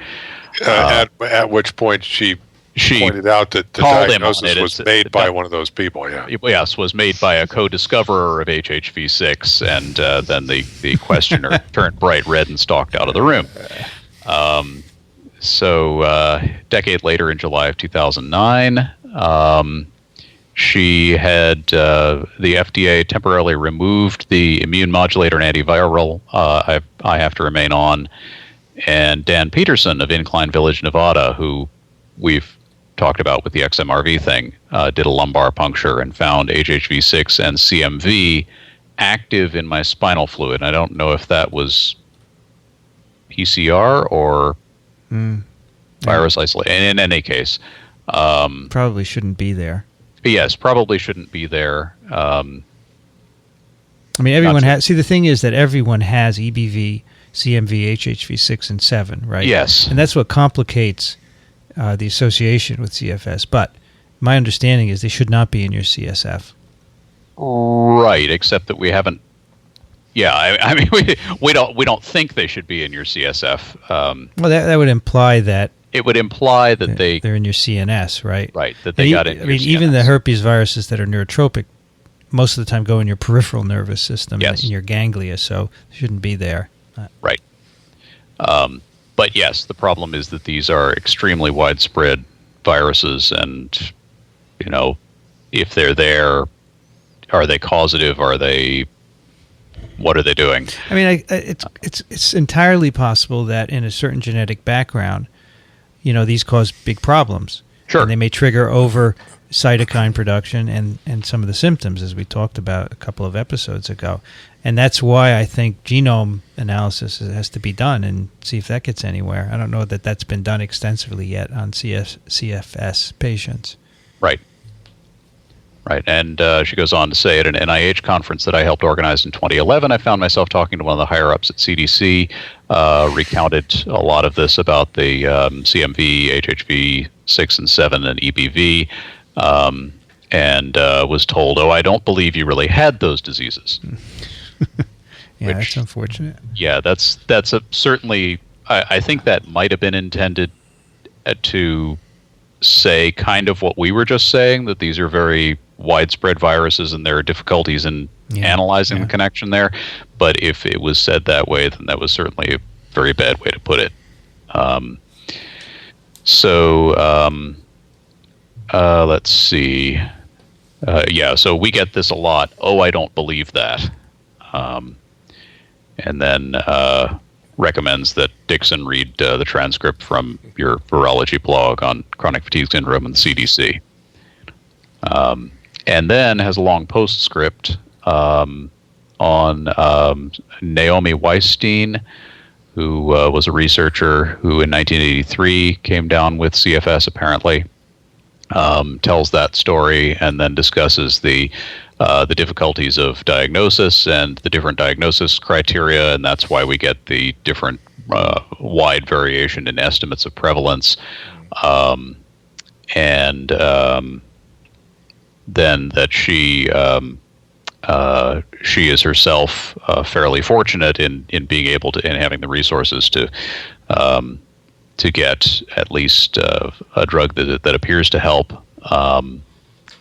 At which point she pointed out that the diagnosis was made by one of those people. Yeah. Yes, was made by a co-discoverer of HHV6, and then the questioner turned bright red and stalked out of the room. So a decade later, in July of 2009, she had the FDA temporarily removed the immune modulator and antiviral I have to remain on. And Dan Peterson of Incline Village, Nevada, who we've talked about with the XMRV thing, did a lumbar puncture and found HHV6 and CMV active in my spinal fluid. I don't know if that was PCR or virus isolation. In any case, probably shouldn't be there. Yes, probably shouldn't be there. I mean, everyone has. See, the thing is that everyone has EBV, CMV, HHV6, and 7, right? Yes. And that's what complicates the association with CFS. But my understanding is they should not be in your CSF. Right, except that we haven't. Yeah, I mean, we don't think they should be in your CSF. Well, that would imply that. It would imply that they're in your CNS, right? Right, that they got in. I mean, even the herpes viruses that are neurotropic, most of the time go in your peripheral nervous system, in your ganglia, so they shouldn't be there. Right. But yes, the problem is that these are extremely widespread viruses, and if they're there, are they causative? What are they doing? I mean, it's entirely possible that in a certain genetic background, these cause big problems. Sure. And they may trigger over cytokine production and some of the symptoms, as we talked about a couple of episodes ago. And that's why I think genome analysis has to be done and see if that gets anywhere. I don't know that that's been done extensively yet on CFS patients. Right. Right. And she goes on to say, at an NIH conference that I helped organize in 2011, I found myself talking to one of the higher-ups at CDC, recounted a lot of this about the CMV, HHV 6 and 7, and EBV, and was told, I don't believe you really had those diseases. Yeah, that's unfortunate. Yeah, that's certainly, I think that might have been intended to say kind of what we were just saying, that these are very widespread viruses and there are difficulties in analyzing the connection there. But if it was said that way, then that was certainly a very bad way to put it. Let's see. So we get this a lot. I don't believe that. And then recommends that Dickson read the transcript from your virology blog on chronic fatigue syndrome and CDC. And then has a long postscript on Naomi Weisstein, who was a researcher who in 1983 came down with CFS apparently, tells that story and then discusses the difficulties of diagnosis and the different diagnosis criteria, and that's why we get the different wide variation in estimates of prevalence. Then that she is herself fairly fortunate in being able to, in having the resources to get at least a drug that appears to help,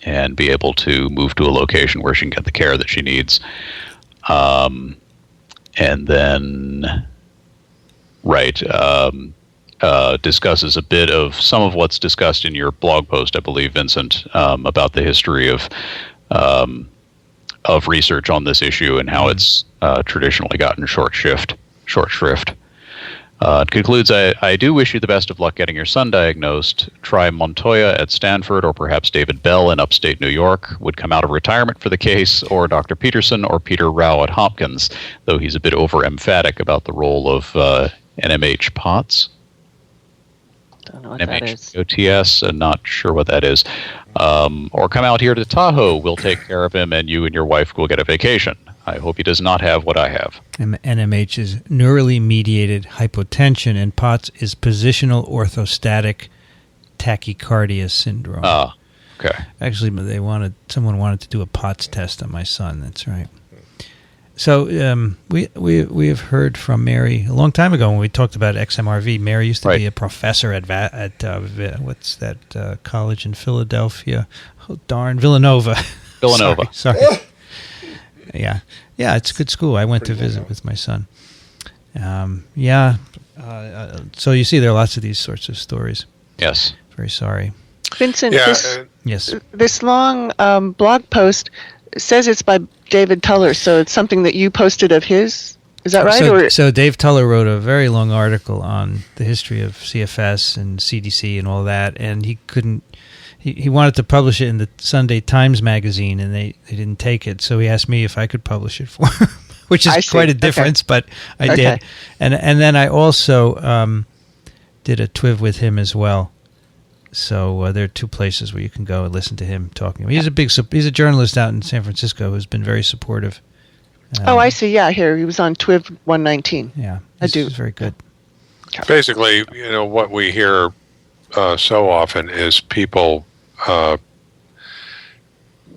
and be able to move to a location where she can get the care that she needs. And then, discusses a bit of some of what's discussed in your blog post, I believe, Vincent, about the history of research on this issue and how it's traditionally gotten short shrift. It concludes, I do wish you the best of luck getting your son diagnosed. Try Montoya at Stanford, or perhaps David Bell in upstate New York would come out of retirement for the case, or Dr. Peterson or Peter Rao at Hopkins, though he's a bit over-emphatic about the role of NMH POTS. Don't know what that is. OTS, and not sure what that is. Or come out here to Tahoe. We'll take care of him, and you and your wife will get a vacation. I hope he does not have what I have. NMH is neurally mediated hypotension, and POTS is positional orthostatic tachycardia syndrome. Ah, okay. Actually, someone wanted to do a POTS test on my son. That's right. So we have heard from Mary a long time ago when we talked about XMRV. Mary used to be a professor at what's that college in Philadelphia? Oh, darn, Villanova. Sorry. Yeah, it's a good school. I went to visit with my son. So you see, there are lots of these sorts of stories. Yes. Very sorry. Vincent, yes. This long blog post says it's by David Tuller, so it's something that you posted of his. Is that right? So Dave Tuller wrote a very long article on the history of CFS and CDC and all that, and he couldn't. He wanted to publish it in the Sunday Times magazine, and they didn't take it. So he asked me if I could publish it for him, which is quite a difference, but I did. And then I also did a TWiV with him as well. So there are two places where you can go and listen to him talking. He's a journalist out in San Francisco who's been very supportive. I see. Yeah, here he was on TWiV 119. Yeah, I do. It's very good. Basically, what we hear so often is people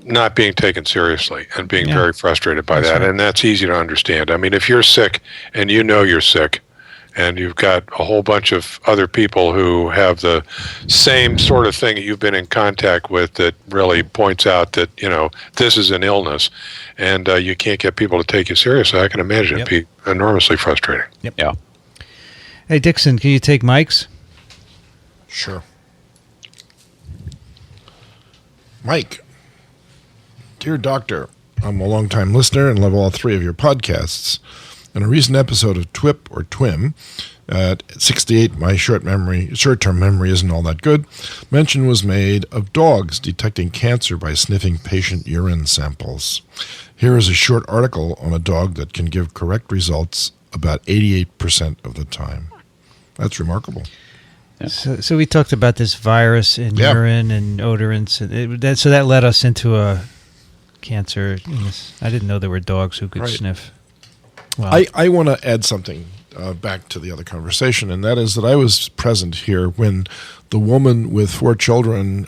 not being taken seriously and being very frustrated by that. Right. And that's easy to understand. I mean, if you're sick and you know you're sick and you've got a whole bunch of other people who have the same sort of thing that you've been in contact with that really points out that, this is an illness and you can't get people to take you seriously, I can imagine it'd be enormously frustrating. Yep. Yeah. Hey, Dickson, can you take Mike's? Sure. Mike, dear doctor, I'm a longtime listener and love all three of your podcasts. In a recent episode of TWiP or TWIM, at 68, my short-term memory isn't all that good, mention was made of dogs detecting cancer by sniffing patient urine samples. Here is a short article on a dog that can give correct results about 88% of the time. That's remarkable. So we talked about this virus in urine and odorants. So that led us into a cancer. I didn't know there were dogs who could sniff. Well, I want to add something back to the other conversation, and that is that I was present here when the woman with 4 children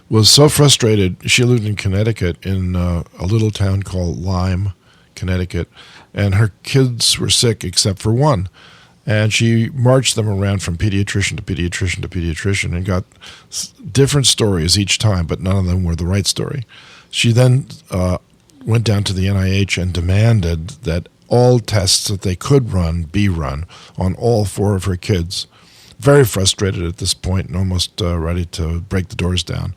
was so frustrated. She lived in Connecticut in a little town called Lyme, Connecticut, and her kids were sick except for one. And she marched them around from pediatrician to pediatrician to pediatrician and got different stories each time, but none of them were the right story. She then went down to the NIH and demanded that all tests that they could run be run on all 4 of her kids. Very frustrated at this point and almost ready to break the doors down.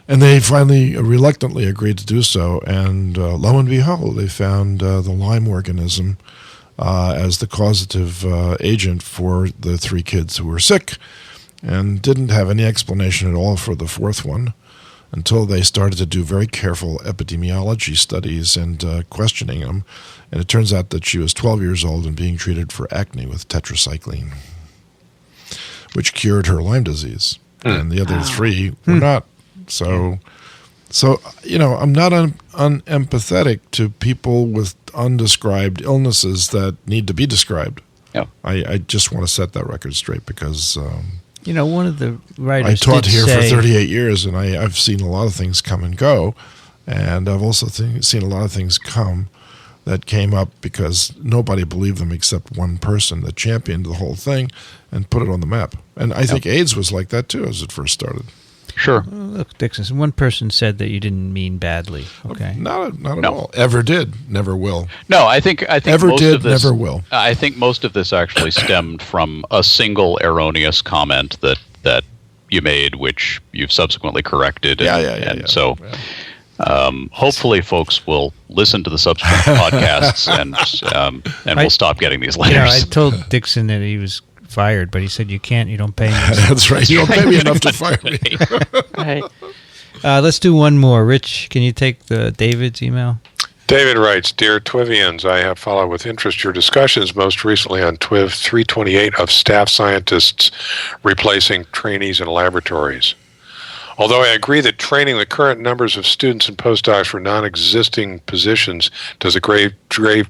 And they finally reluctantly agreed to do so, and lo and behold, they found the Lyme organism as the causative agent for the 3 kids who were sick, and didn't have any explanation at all for the 4th one until they started to do very careful epidemiology studies and questioning them. And it turns out that she was 12 years old and being treated for acne with tetracycline, which cured her Lyme disease. And the other 3 were not. So I'm not unempathetic to people with undescribed illnesses that need to be described. Yeah. I just want to set that record straight because one of the writers I taught here for 38 years, and I've seen a lot of things come and go, and I've also seen a lot of things come that came up because nobody believed them except one person that championed the whole thing and put it on the map. And I think AIDS was like that too as it first started. Sure. Look, Dickson, one person said that you didn't mean badly. Okay. Not at all. Ever did, never will. No, I think ever most did, of this, never will. I think most of this actually stemmed from a single erroneous comment that you made, which you've subsequently corrected. So hopefully folks will listen to the subsequent podcasts and we'll stop getting these letters. I told Dickson that he was fired, but he said, you don't pay me. That's right. You don't pay me enough to fire me. Right. Let's do one more. Rich, can you take David's email? David writes, Dear TWiVians, I have followed with interest your discussions most recently on TWiV 328 of staff scientists replacing trainees in laboratories. Although I agree that training the current numbers of students and postdocs for non-existing positions does a grave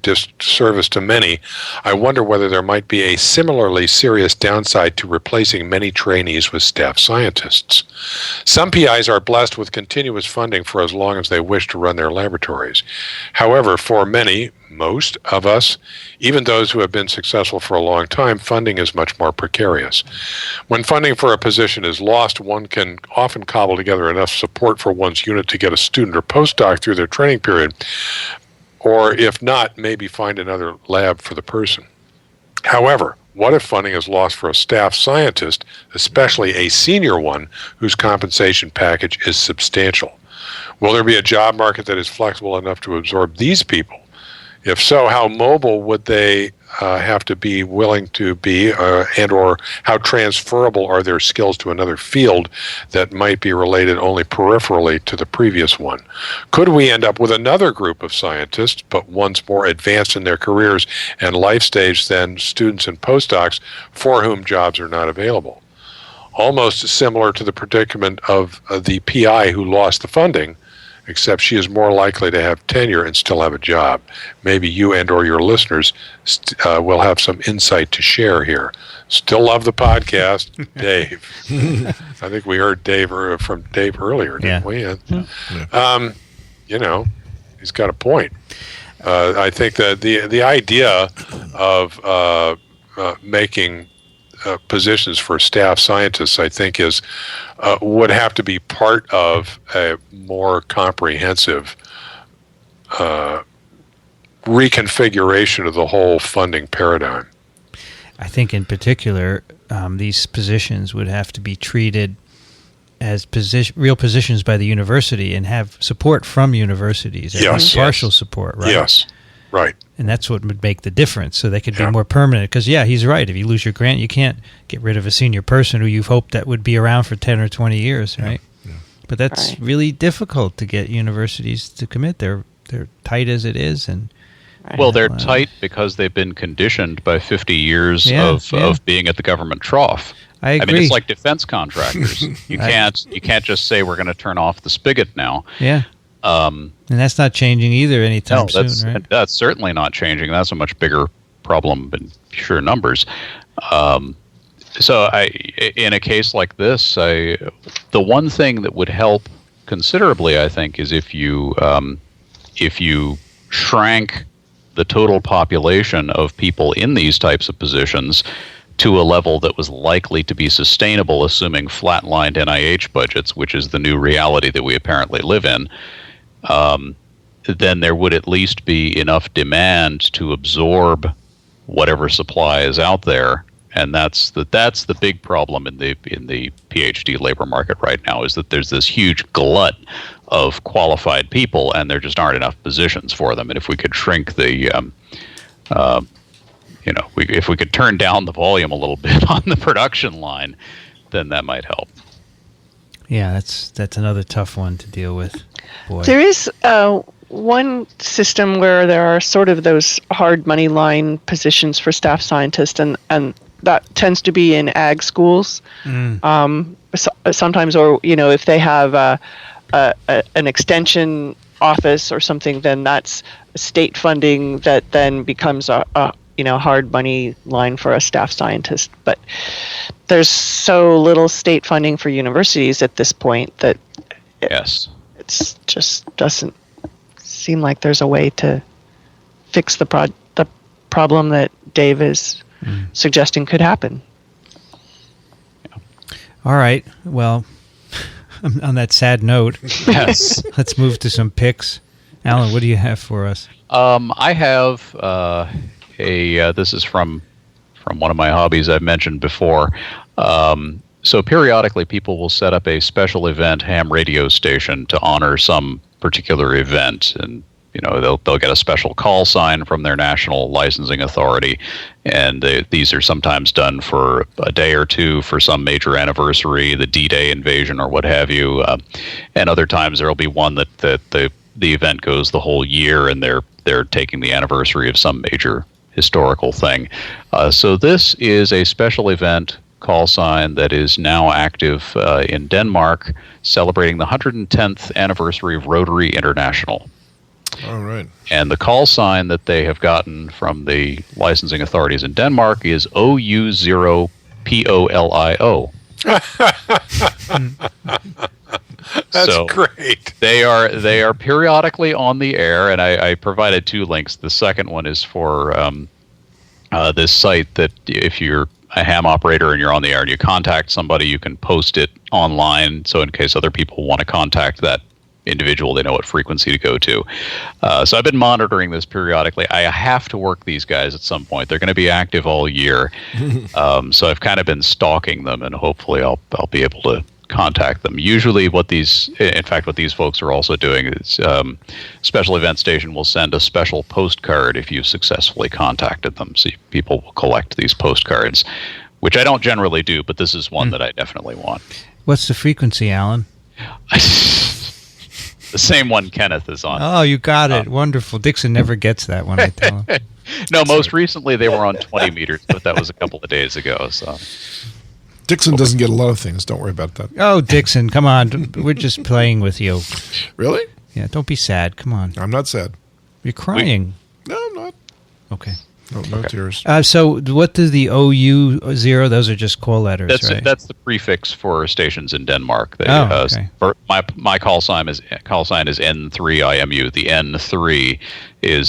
disservice to many, I wonder whether there might be a similarly serious downside to replacing many trainees with staff scientists. Some PIs are blessed with continuous funding for as long as they wish to run their laboratories. However, for many, most of us, even those who have been successful for a long time, funding is much more precarious. When funding for a position is lost, one can often cobble together enough support for one's unit to get a student or postdoc through their training period, or if not, maybe find another lab for the person. However, what if funding is lost for a staff scientist, especially a senior one, whose compensation package is substantial? Will there be a job market that is flexible enough to absorb these people? If so, how mobile would they have to be willing to be, and or how transferable are their skills to another field that might be related only peripherally to the previous one? Could we end up with another group of scientists, but ones more advanced in their careers and life stage than students and postdocs for whom jobs are not available? Almost similar to the predicament of the PI who lost the funding, except she is more likely to have tenure and still have a job. Maybe you and or your listeners will have some insight to share here. Still love the podcast, Dave. I think we heard from Dave earlier, didn't we? He's got a point. I think that the idea of making positions for staff scientists, I think, would have to be part of a more comprehensive reconfiguration of the whole funding paradigm. I think in particular, these positions would have to be treated as real positions by the university and have support from universities. Partial support, right? Yes, right. And that's what would make the difference, so they could be more permanent. Because, he's right. If you lose your grant, you can't get rid of a senior person who you've hoped that would be around for 10 or 20 years, right? Yeah. But that's really difficult to get universities to commit. They're tight as it is. Well, they're tight because they've been conditioned by 50 years of being at the government trough. I agree. I mean, it's like defense contractors. You can't just say we're going to turn off the spigot now. Yeah. And that's not changing either anytime soon, right? That's certainly not changing. That's a much bigger problem in sheer numbers. So in a case like this, the one thing that would help considerably, I think, is if you shrank the total population of people in these types of positions to a level that was likely to be sustainable, assuming flatlined NIH budgets, which is the new reality that we apparently live in. Then there would at least be enough demand to absorb whatever supply is out there, and that's the big problem in the PhD labor market right now, is that there's this huge glut of qualified people, and there just aren't enough positions for them. And if we could shrink the if we could turn down the volume a little bit on the production line, then that might help. Yeah, that's another tough one to deal with. Boy. There is one system where there are sort of those hard money line positions for staff scientists, and that tends to be in ag schools. Sometimes, or if they have an extension office or something, then that's state funding that then becomes a hard money line for a staff scientist. But there's so little state funding for universities at this point that it just doesn't seem like there's a way to fix the problem that Dave is suggesting could happen. All right. Well, on that sad note, Yes. let's move to some picks. Alan, what do you have for us? I have this is from one of my hobbies I've mentioned before. So periodically people will set up a special event ham radio station to honor some particular event, and they'll get a special call sign from their national licensing authority, and these are sometimes done for a day or two for some major anniversary, the D-Day invasion or what have you, and other times there'll be one that the event goes the whole year, and they're taking the anniversary of some major historical thing. So this is a special event call sign that is now active in Denmark, celebrating the 110th anniversary of Rotary International. All right. And the call sign that they have gotten from the licensing authorities in Denmark is OU0POLIO. That's great. They are periodically on the air, and I provided 2 links. The second one is for this site that if you're a ham operator and you're on the air and you contact somebody, you can post it online, so in case other people want to contact that individual, they know what frequency to go to. So I've been monitoring this periodically. I have to work these guys at some point. They're going to be active all year. So I've kind of been stalking them, and hopefully I'll be able to contact them. Usually what these folks are also doing is special event station will send a special postcard if you've successfully contacted them. So people will collect these postcards, which I don't generally do, but this is one that I definitely want. What's the frequency, Alan? The same one Kenneth is on. Oh, you got it. Wonderful. Dixon never gets that when I tell him. No, most recently they were on 20 meters, but that was a couple of days ago. So Dixon doesn't get a lot of things. Don't worry about that. Oh, Dixon, come on. We're just playing with you. Really? Yeah, don't be sad. Come on. I'm not sad. You're crying. No, I'm not. Okay. No tears. So what do the OU0, those are just call letters, right? That's the prefix for stations in Denmark. Okay. My call sign is N3IMU. The N3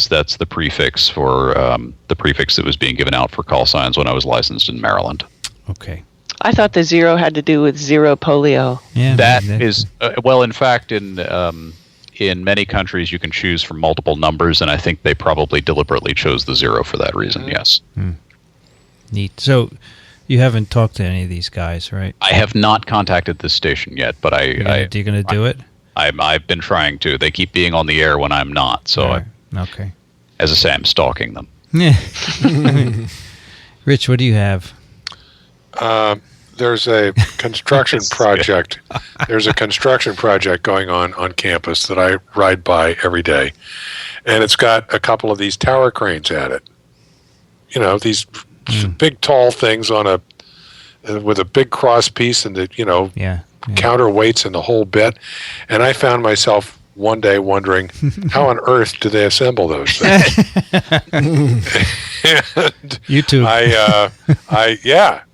that's the prefix for the prefix that was being given out for call signs when I was licensed in Maryland. Okay. I thought the 0 had to do with zero polio. Yeah, that is in fact, in many countries you can choose from multiple numbers, and I think they probably deliberately chose the 0 for that reason. Yes. Neat. So you haven't talked to any of these guys, right? I have not contacted this station yet, but You're going to do it? I've been trying to. They keep being on the air when I'm not, so okay. As I say, I'm stalking them. Yeah. Rich, what do you have? There's a construction project. There's a construction project going on campus that I ride by every day, and it's got a couple of these tower cranes at it. These big tall things with a big cross piece and the counterweights and the whole bit. And I found myself one day wondering, how on earth do they assemble those things? YouTube.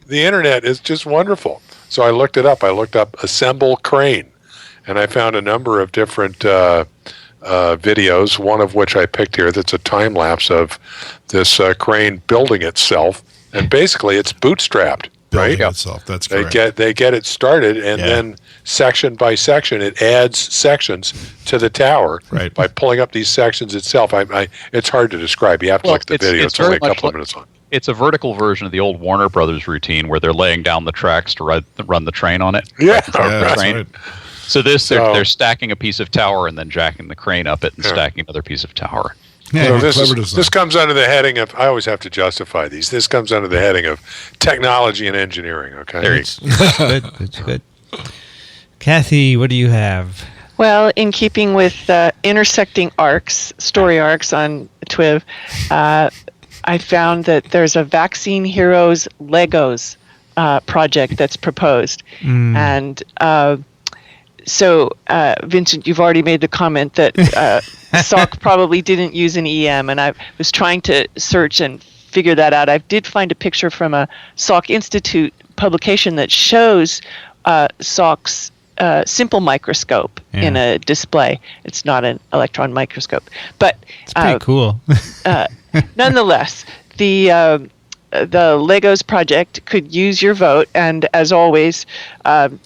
The internet is just wonderful. So I looked it up. I looked up assemble crane, and I found a number of different videos, one of which I picked here that's a time lapse of this crane building itself. And basically it's bootstrapped. Building right? itself. That's correct. They get it started, and then section by section, it adds sections to the tower by pulling up these sections itself. It's hard to describe. You have to look at the video. It's only a couple of minutes long. It's a vertical version of the old Warner Brothers routine where they're laying down the tracks to run the train on it. That's right. So they're stacking a piece of tower and then jacking the crane up it and stacking another piece of tower. So this comes under the heading of, I always have to justify these. This comes under the heading of technology and engineering. Okay, there you go. That's good. Kathy, what do you have? Well, in keeping with intersecting arcs, story arcs on TWiV, I found that there's a Vaccine Heroes Legos project that's proposed. And so, Vincent, you've already made the comment that Salk probably didn't use an EM, and I was trying to search and figure that out. I did find a picture from a Salk Institute publication that shows Salk's simple microscope in a display. It's not an electron microscope, but it's pretty cool. Nonetheless, the Legos project could use your vote, and as always,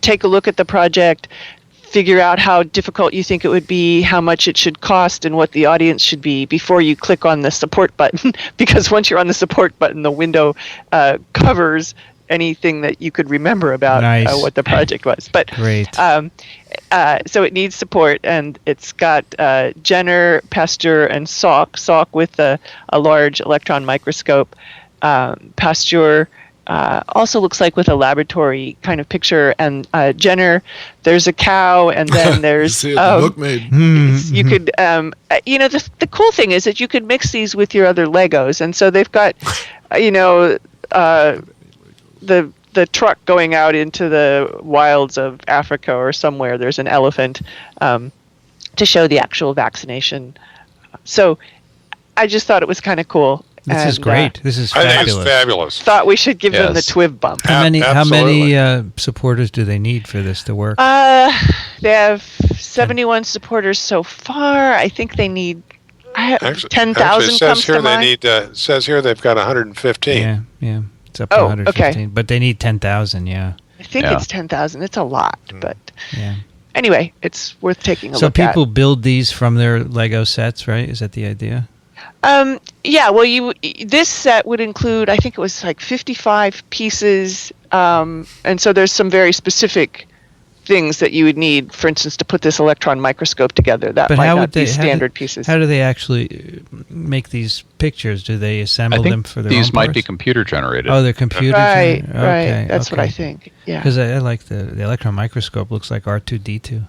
take a look at the project, figure out how difficult you think it would be, how much it should cost, and what the audience should be before you click on the support button, because once you're on the support button, the window covers anything that you could remember about what the project was. But great. So it needs support, and it's got Jenner, Pasteur, and Salk with a large electron microscope. Pasteur also looks like with a laboratory kind of picture, and Jenner, there's a cow, and then there's you could the cool thing is that you could mix these with your other Legos, and so they've got the truck going out into the wilds of Africa or somewhere. There's an elephant to show the actual vaccination. So I just thought it was kind of cool. This is great. This is fabulous. I think it's fabulous. Thought we should give them the TWiV bump. How many supporters do they need for this to work? They have 71 supporters so far. I think they need 10,000. Says here they need. Says here they've got 115. Yeah. It's up to 115, okay. But they need 10,000. Yeah. I think it's 10,000. It's a lot, but anyway, it's worth taking a look at. So people build these from their Lego sets, right? Is that the idea? Yeah. Well, this set would include, I think it was like 55 pieces, and so there's some very specific things that you would need, for instance, to put this electron microscope together. That might not be standard pieces. How do they actually make these pictures? Do they assemble them for their own these might parts? be computer generated. Oh, they're computer generated? Right. That's what I think. Yeah. Because I like the electron microscope. Looks like R2-D2.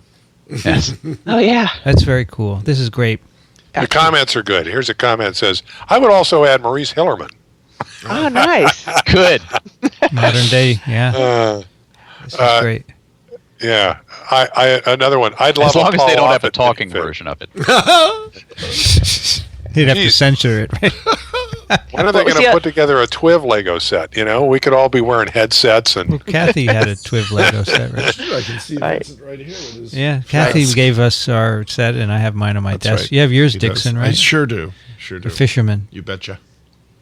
Yes. Oh, yeah. That's very cool. This is great. The comments are good. Here's a comment that says, I would also add Maurice Hillerman. Oh, nice. Good. Modern day, yeah. This is great. Yeah, I another one. I'd love as long as they don't have a Offit talking version of it. He'd have to censor it, right? When are they going to put together a TWiV Lego set? You know, we could all be wearing headsets and. Well, Kathy had a TWiV Lego set, right? I can see Vincent right here. With his Kathy gave us our set, and I have mine on my desk. Right. You have yours, Dickson, right? I sure do. The Fisherman. You betcha.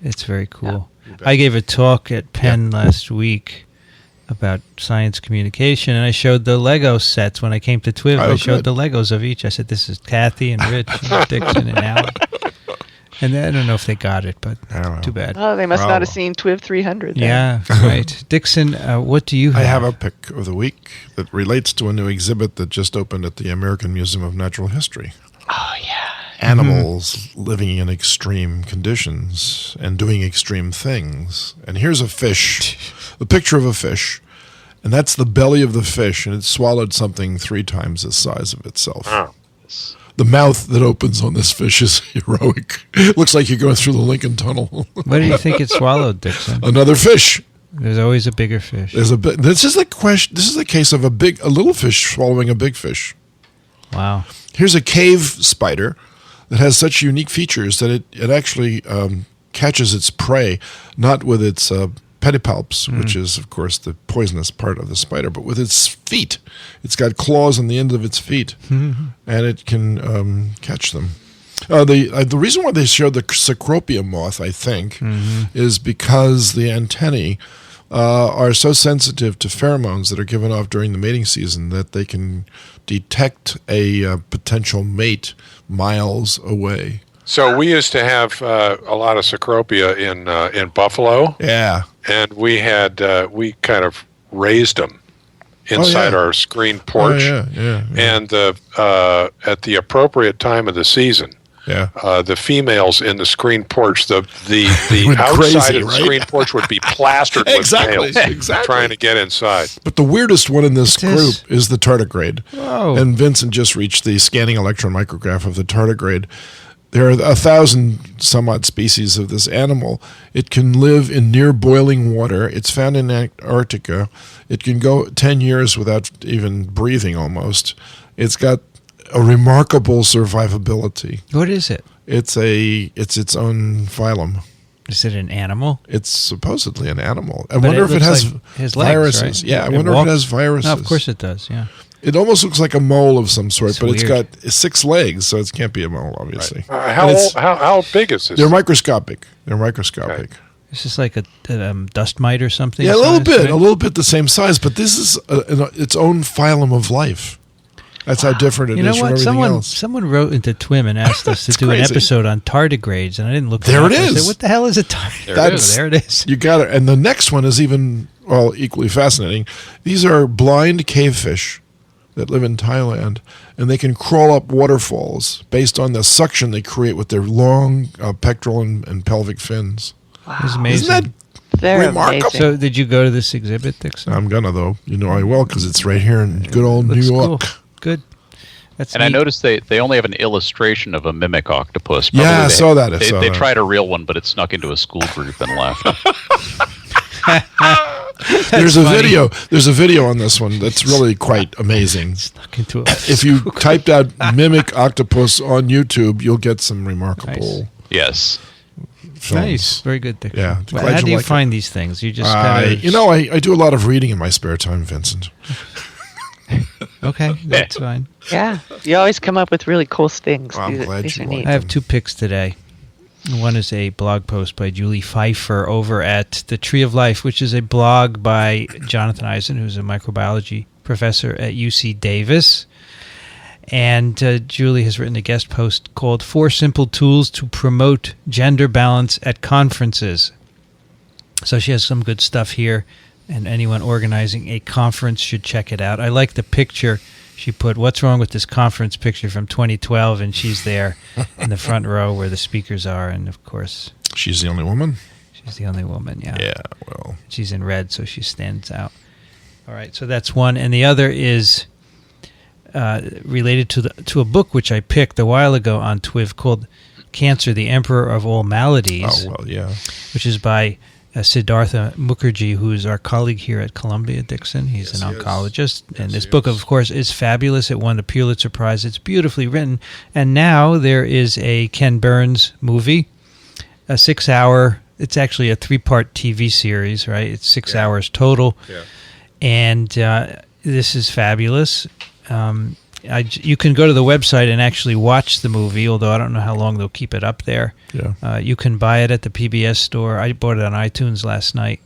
It's very cool. I gave a talk at Penn last week about science communication, and I showed the Lego sets when I came to TWiV. I showed the Legos of each. I said, "This is Kathy and Rich and Dickson and Alan." And I don't know if they got it, but too bad. Oh, they must not have seen TWiV 300. Then. Yeah, right. Dickson, what do you have? I have a pick of the week that relates to a new exhibit that just opened at the American Museum of Natural History. Oh, yeah. Animals living in extreme conditions and doing extreme things. And here's a fish, the picture of a fish, and that's the belly of the fish, and it swallowed something 3 times the size of itself. Oh. The mouth that opens on this fish is heroic. It looks like you're going through the Lincoln Tunnel. What do you think it swallowed, Dickson? Another fish. There's always a bigger fish. This is the case of a little fish swallowing a big fish. Wow. Here's a cave spider that has such unique features that it actually catches its prey, not with its pedipalps, which is, of course, the poisonous part of the spider, but with its feet. It's got claws on the end of its feet, and it can catch them. The reason why they showed the Cecropia moth, I think, is because the antennae are so sensitive to pheromones that are given off during the mating season that they can detect a potential mate miles away. So we used to have a lot of Cecropia in Buffalo. Yeah. And we kind of raised them inside our screen porch. Yeah. And at the appropriate time of the season, the females in the screen porch, the outside of the screen porch would be plastered with males trying to get inside. But the weirdest one in this group is the tardigrade. Oh. And Vincent just reached the scanning electron micrograph of the tardigrade. There are 1,000 some odd species of this animal. It can live in near boiling water. It's found in Antarctica. It can go 10 years without even breathing almost. It's got a remarkable survivability. What is it? It's its own phylum. Is it an animal? It's supposedly an animal. I wonder if it has his viruses. Legs, right? Yeah, I wonder if it has viruses. No, of course it does, yeah. It almost looks like a mole of some sort, but weird. it's got 6 legs, so it can't be a mole, obviously. Right. How big is this? They're microscopic. Okay. This is like a dust mite or something. Yeah, size, a little bit the same size, but this is its own phylum of life. That's how different it is from everything else. Someone wrote into TWiV and asked us to do an episode on tardigrades, and I didn't look. There it I is. said, what the hell is a tardigrade? There it is. You got it. And the next one is even equally fascinating. These are blind cavefish that live in Thailand, and they can crawl up waterfalls based on the suction they create with their long pectoral and pelvic fins. Wow. It's amazing. Isn't that remarkable? So did you go to this exhibit, Dickson? I'm going to, though. You know I will, because it's right here in good old New York. Cool. Good. That's and neat. I noticed they only have an illustration of a mimic octopus. Probably I saw that. They tried a real one, but it snuck into a school group and left. There's a video on this one that's really quite amazing. Snuck into if you typed out mimic octopus on YouTube, you'll get some remarkable Yes. films. Nice. Very good, Dickson. Yeah. Well, how do you find these things? You just kind of... I do a lot of reading in my spare time, Vincent. Okay, that's fine. Yeah, you always come up with really cool things. Well, I'm glad you like I have 2 picks today. One is a blog post by Julie Pfeiffer over at The Tree of Life, which is a blog by Jonathan Eisen, who's a microbiology professor at UC Davis. And Julie has written a guest post called 4 Simple Tools to Promote Gender Balance at Conferences. So she has some good stuff here, and anyone organizing a conference should check it out. I like the picture she put. What's wrong with this conference picture from 2012? And she's there in the front row where the speakers are, and of course... She's the only woman? She's the only woman, yeah. Yeah, well... She's in red, so she stands out. All right, so that's one. And the other is related to a book which I picked a while ago on TWiV called Cancer, the Emperor of All Maladies. Oh, well, yeah. Which is by Siddhartha Mukherjee, who is our colleague here at Columbia, Dickson. He's an oncologist. And this book, of course, is fabulous. It won the Pulitzer Prize. It's beautifully written. And now there is a Ken Burns movie, a 6-hour, it's actually a 3-part TV series, right? It's 6 hours total. Yeah. And this is fabulous. You can go to the website and actually watch the movie, although I don't know how long they'll keep it up there. Yeah. You can buy it at the PBS store. I bought it on iTunes last night.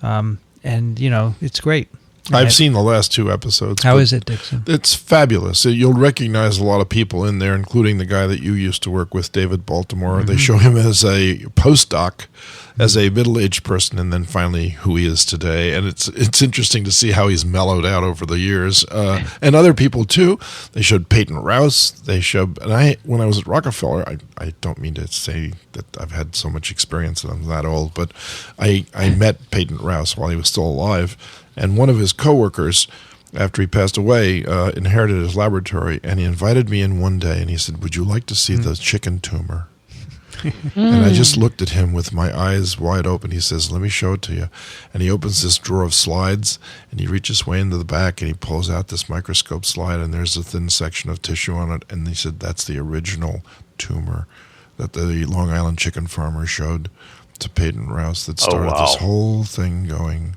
And, it's great. I've seen the last 2 episodes. How is it, Dickson? It's fabulous. You'll recognize a lot of people in there, including the guy that you used to work with, David Baltimore. Mm-hmm. They show him as a postdoc, as a middle-aged person, and then finally who he is today. And it's interesting to see how he's mellowed out over the years. And other people, too. They showed Peyton Rouse. When I was at Rockefeller, I don't mean to say that I've had so much experience and I'm that old, but I met Peyton Rouse while he was still alive. And one of his coworkers, after he passed away, inherited his laboratory, and he invited me in one day, and he said, "Would you like to see the chicken tumor?" And I just looked at him with my eyes wide open. He says, "Let me show it to you." And he opens this drawer of slides, and he reaches way into the back, and he pulls out this microscope slide, and there's a thin section of tissue on it. And he said, "That's the original tumor that the Long Island chicken farmer showed to Peyton Rouse that started this whole thing going."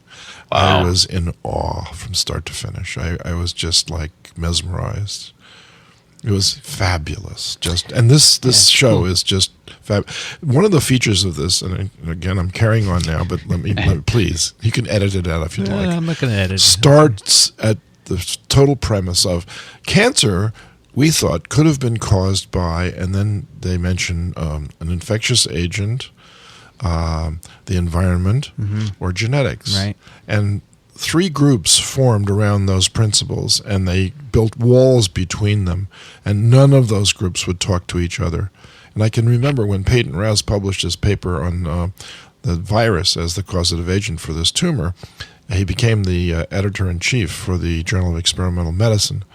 Wow. I was in awe from start to finish. I was just like mesmerized. It was fabulous. And this show is just fab. One of the features of this, and again I'm carrying on now, but let me please, you can edit it out if you'd like. I'm not going to edit. Starts at the total premise of cancer. We thought could have been caused by, and then they mention an infectious agent, the environment, or genetics. Right. And 3 groups formed around those principles, and they built walls between them, and none of those groups would talk to each other. And I can remember when Peyton Rouse published his paper on the virus as the causative agent for this tumor, he became the editor-in-chief for the Journal of Experimental Medicine.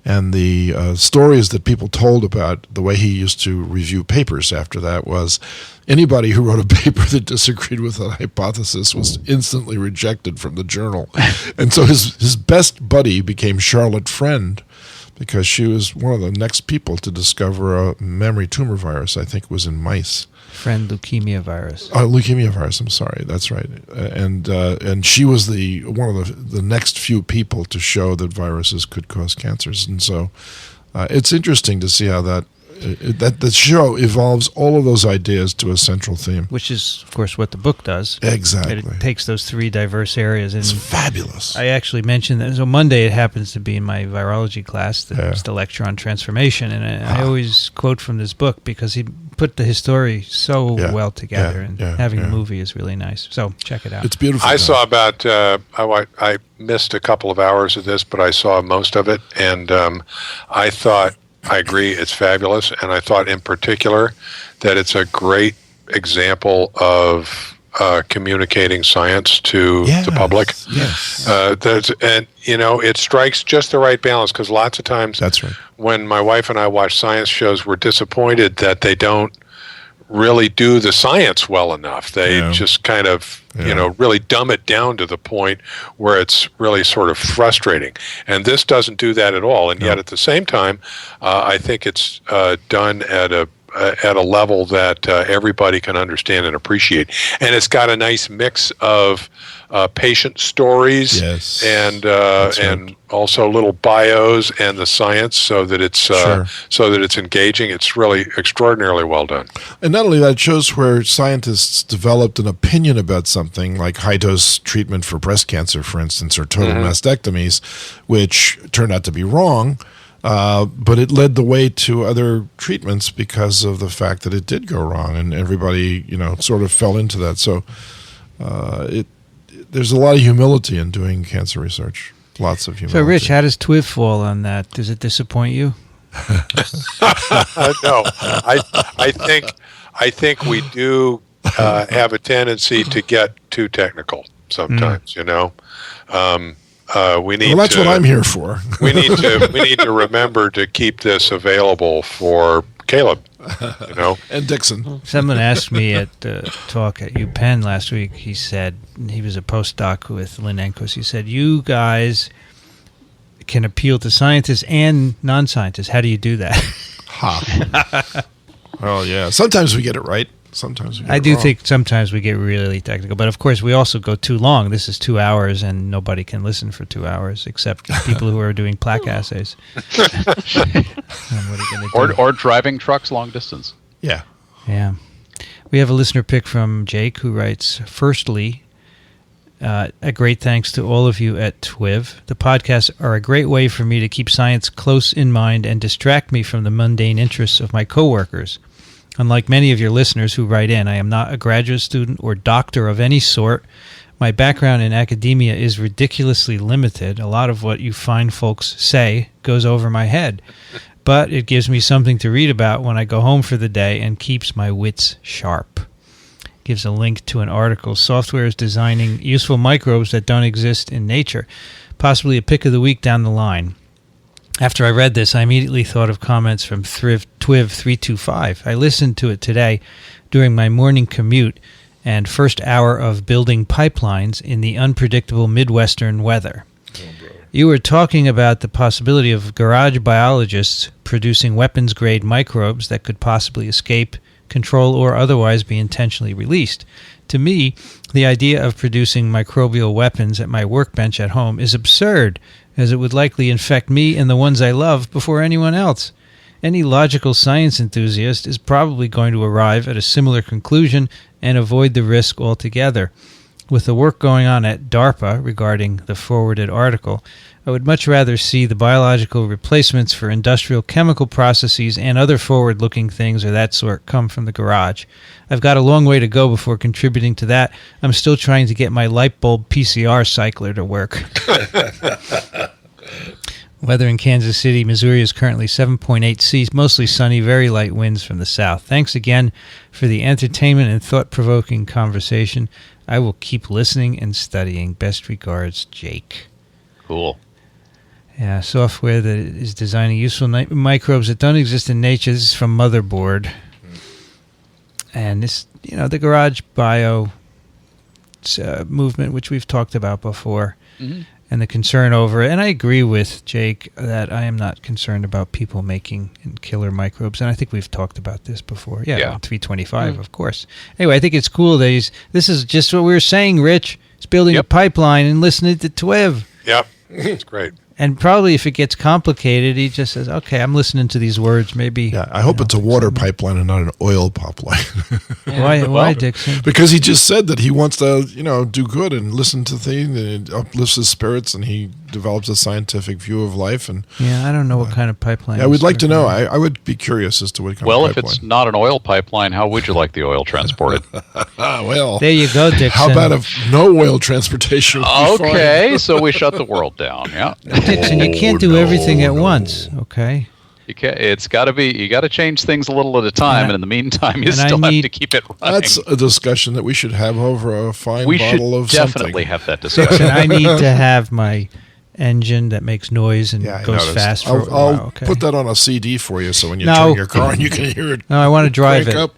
And the stories that people told about the way he used to review papers after that was anybody who wrote a paper that disagreed with a hypothesis was instantly rejected from the journal. And so his best buddy became Charlotte Friend, because she was one of the next people to discover a memory tumor virus, I think it was in mice. Friend leukemia virus. Leukemia virus. I'm sorry. That's right. And she was one of the next few people to show that viruses could cause cancers. And so it's interesting to see how that the show evolves all of those ideas to a central theme. Which is, of course, what the book does. Exactly. It takes those three diverse areas. And it's fabulous. I actually mentioned that. So Monday it happens to be in my virology class. It's the lecture on transformation. And I always quote from this book because he put the history so well together. And having the movie is really nice. So check it out. It's beautiful. I saw about, I missed a couple of hours of this, but I saw most of it. And I thought, I agree, it's fabulous, and I thought in particular that it's a great example of communicating science to the public. Yes. And it strikes just the right balance, because lots of times that's right. When my wife and I watch science shows, we're disappointed that they don't really do the science well enough. They just kind of, really dumb it down to the point where it's really sort of frustrating. And this doesn't do that at all. And yet at the same time, I think it's done at a level that everybody can understand and appreciate. And it's got a nice mix of patient stories and also little bios and the science, so that it's engaging. It's really extraordinarily well done. And not only that, it shows where scientists developed an opinion about something, like high dose treatment for breast cancer, for instance, or total mastectomies, which turned out to be wrong. But it led the way to other treatments because of the fact that it did go wrong, and everybody, sort of fell into that. So there's a lot of humility in doing cancer research. Lots of humility. So, Rich, how does TWiV fall on that? Does it disappoint you? No, I think we do have a tendency to get too technical sometimes. We need. Well, that's what I'm here for. we need to remember to keep this available for Caleb. And Dickson. Someone asked me at the talk at UPenn last week. He said, he was a postdoc with Lynn Enkos. He said, "You guys can appeal to scientists and non-scientists. How do you do that?" Well, yeah. Sometimes we get it right. Sometimes we get it wrong. Think sometimes we get really technical, but of course we also go too long. This is 2 hours, and nobody can listen for 2 hours except people who are doing plaque assays. What are you gonna do? Or driving trucks long distance. Yeah. We have a listener pick from Jake, who writes, "Firstly, a great thanks to all of you at TWiV. The podcasts are a great way for me to keep science close in mind and distract me from the mundane interests of my coworkers. Unlike many of your listeners who write in, I am not a graduate student or doctor of any sort. My background in academia is ridiculously limited. A lot of what you fine folks say goes over my head. But it gives me something to read about when I go home for the day and keeps my wits sharp." Gives a link to an article, "Software is Designing Useful Microbes That Don't Exist in Nature." Possibly a pick of the week down the line. After I read this, I immediately thought of comments from TWiV 325. I listened to it today during my morning commute and first hour of building pipelines in the unpredictable Midwestern weather. You were talking about the possibility of garage biologists producing weapons-grade microbes that could possibly escape, control, or otherwise be intentionally released. To me, the idea of producing microbial weapons at my workbench at home is absurd, as it would likely infect me and the ones I love before anyone else. Any logical science enthusiast is probably going to arrive at a similar conclusion and avoid the risk altogether. With the work going on at DARPA regarding the forwarded article, I would much rather see the biological replacements for industrial chemical processes and other forward-looking things of that sort come from the garage. I've got a long way to go before contributing to that. I'm still trying to get my light bulb PCR cycler to work. Weather in Kansas City, Missouri is currently 7.8 C, mostly sunny, very light winds from the south. Thanks again for the entertainment and thought-provoking conversation. I will keep listening and studying. Best regards, Jake. Cool. Yeah, software that is designing useful microbes that don't exist in nature. This is from Motherboard. And this, the garage bio movement, which we've talked about before, and the concern over it. And I agree with Jake that I am not concerned about people making killer microbes. And I think we've talked about this before. Yeah. 325, of course. Anyway, I think it's cool that this is just what we were saying, Rich. He's building a pipeline and listening to TWiV. Yep. It's great. And probably if it gets complicated, he just says, okay, I'm listening to these words. Maybe. Yeah, I hope it's a water pipeline and not an oil pipeline. Why, Dickson? Because he just said that he wants to, do good and listen to things, and it uplifts his spirits, and he develops a scientific view of life. And I don't know what kind of pipeline. Yeah, we'd like to know. I would be curious as to what kind of pipeline. Well, if it's not an oil pipeline, how would you like the oil transported? Well, there you go, Dickson. How about no oil transportation? Okay, so we shut the world down. Yeah. Dixon, you can't do everything at once, okay? You can't. It's got to be. You got to change things a little at a time, and in the meantime, you still have to keep it running. That's a discussion that we should have over a fine bottle of something. We should definitely have that discussion. Dixon, I need to have my engine that makes noise and goes fast for a while. I'll put that on a CD for you, so when you turn your car on, you can hear it. No, I want to drive it. Up.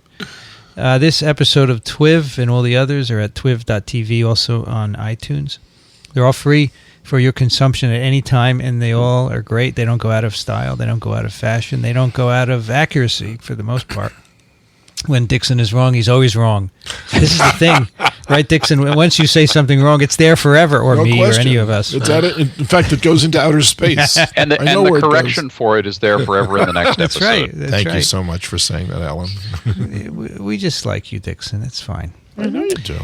This episode of TWiV and all the others are at twiv.tv, also on iTunes. They're all free for your consumption at any time, and they all are great. They don't go out of style. They don't go out of fashion. They don't go out of accuracy for the most part. When Dickson is wrong, he's always wrong. This is the thing, right, Dickson? Once you say something wrong, it's there forever, or no me, question. Or any of us. It's in fact, it goes into outer space. and the correction for it is there forever in the next episode. Right. Thank you so much for saying that, Alan. We just like you, Dickson. It's fine. I know you do.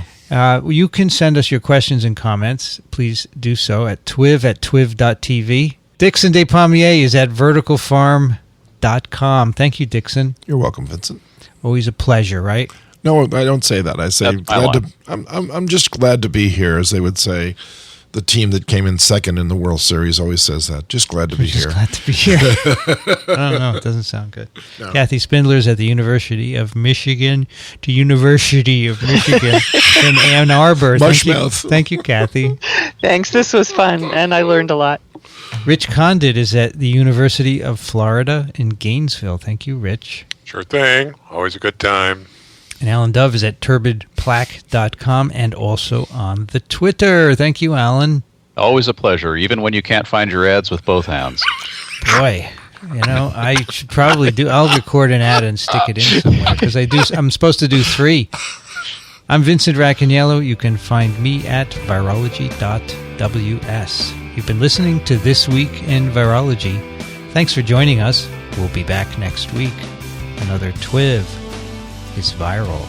You can send us your questions and comments. Please do so at twiv@twiv.tv. Dickson Despommier is at verticalfarm.com. Thank you, Dickson. You're welcome, Vincent. Always a pleasure, right? No, I don't say that. I say I'm just glad to be here, as they would say. The team that came in second in the World Series always says that. Just glad to be here. Glad to be here. I don't know. It doesn't sound good. No. Kathy Spindler's at the University of Michigan to University of Michigan in Ann Arbor. Thank you, Kathy. Thanks. This was fun, and I learned a lot. Rich Condit is at the University of Florida in Gainesville. Thank you, Rich. Sure thing. Always a good time. And Alan Dove is at turbidplaque.com and also on the Twitter. Thank you, Alan. Always a pleasure, even when you can't find your ads with both hands. Boy, I should probably I'll record an ad and stick it in somewhere, because I'm supposed to do 3. I'm Vincent Racaniello. You can find me at virology.ws. You've been listening to This Week in Virology. Thanks for joining us. We'll be back next week. Another TWiV is viral.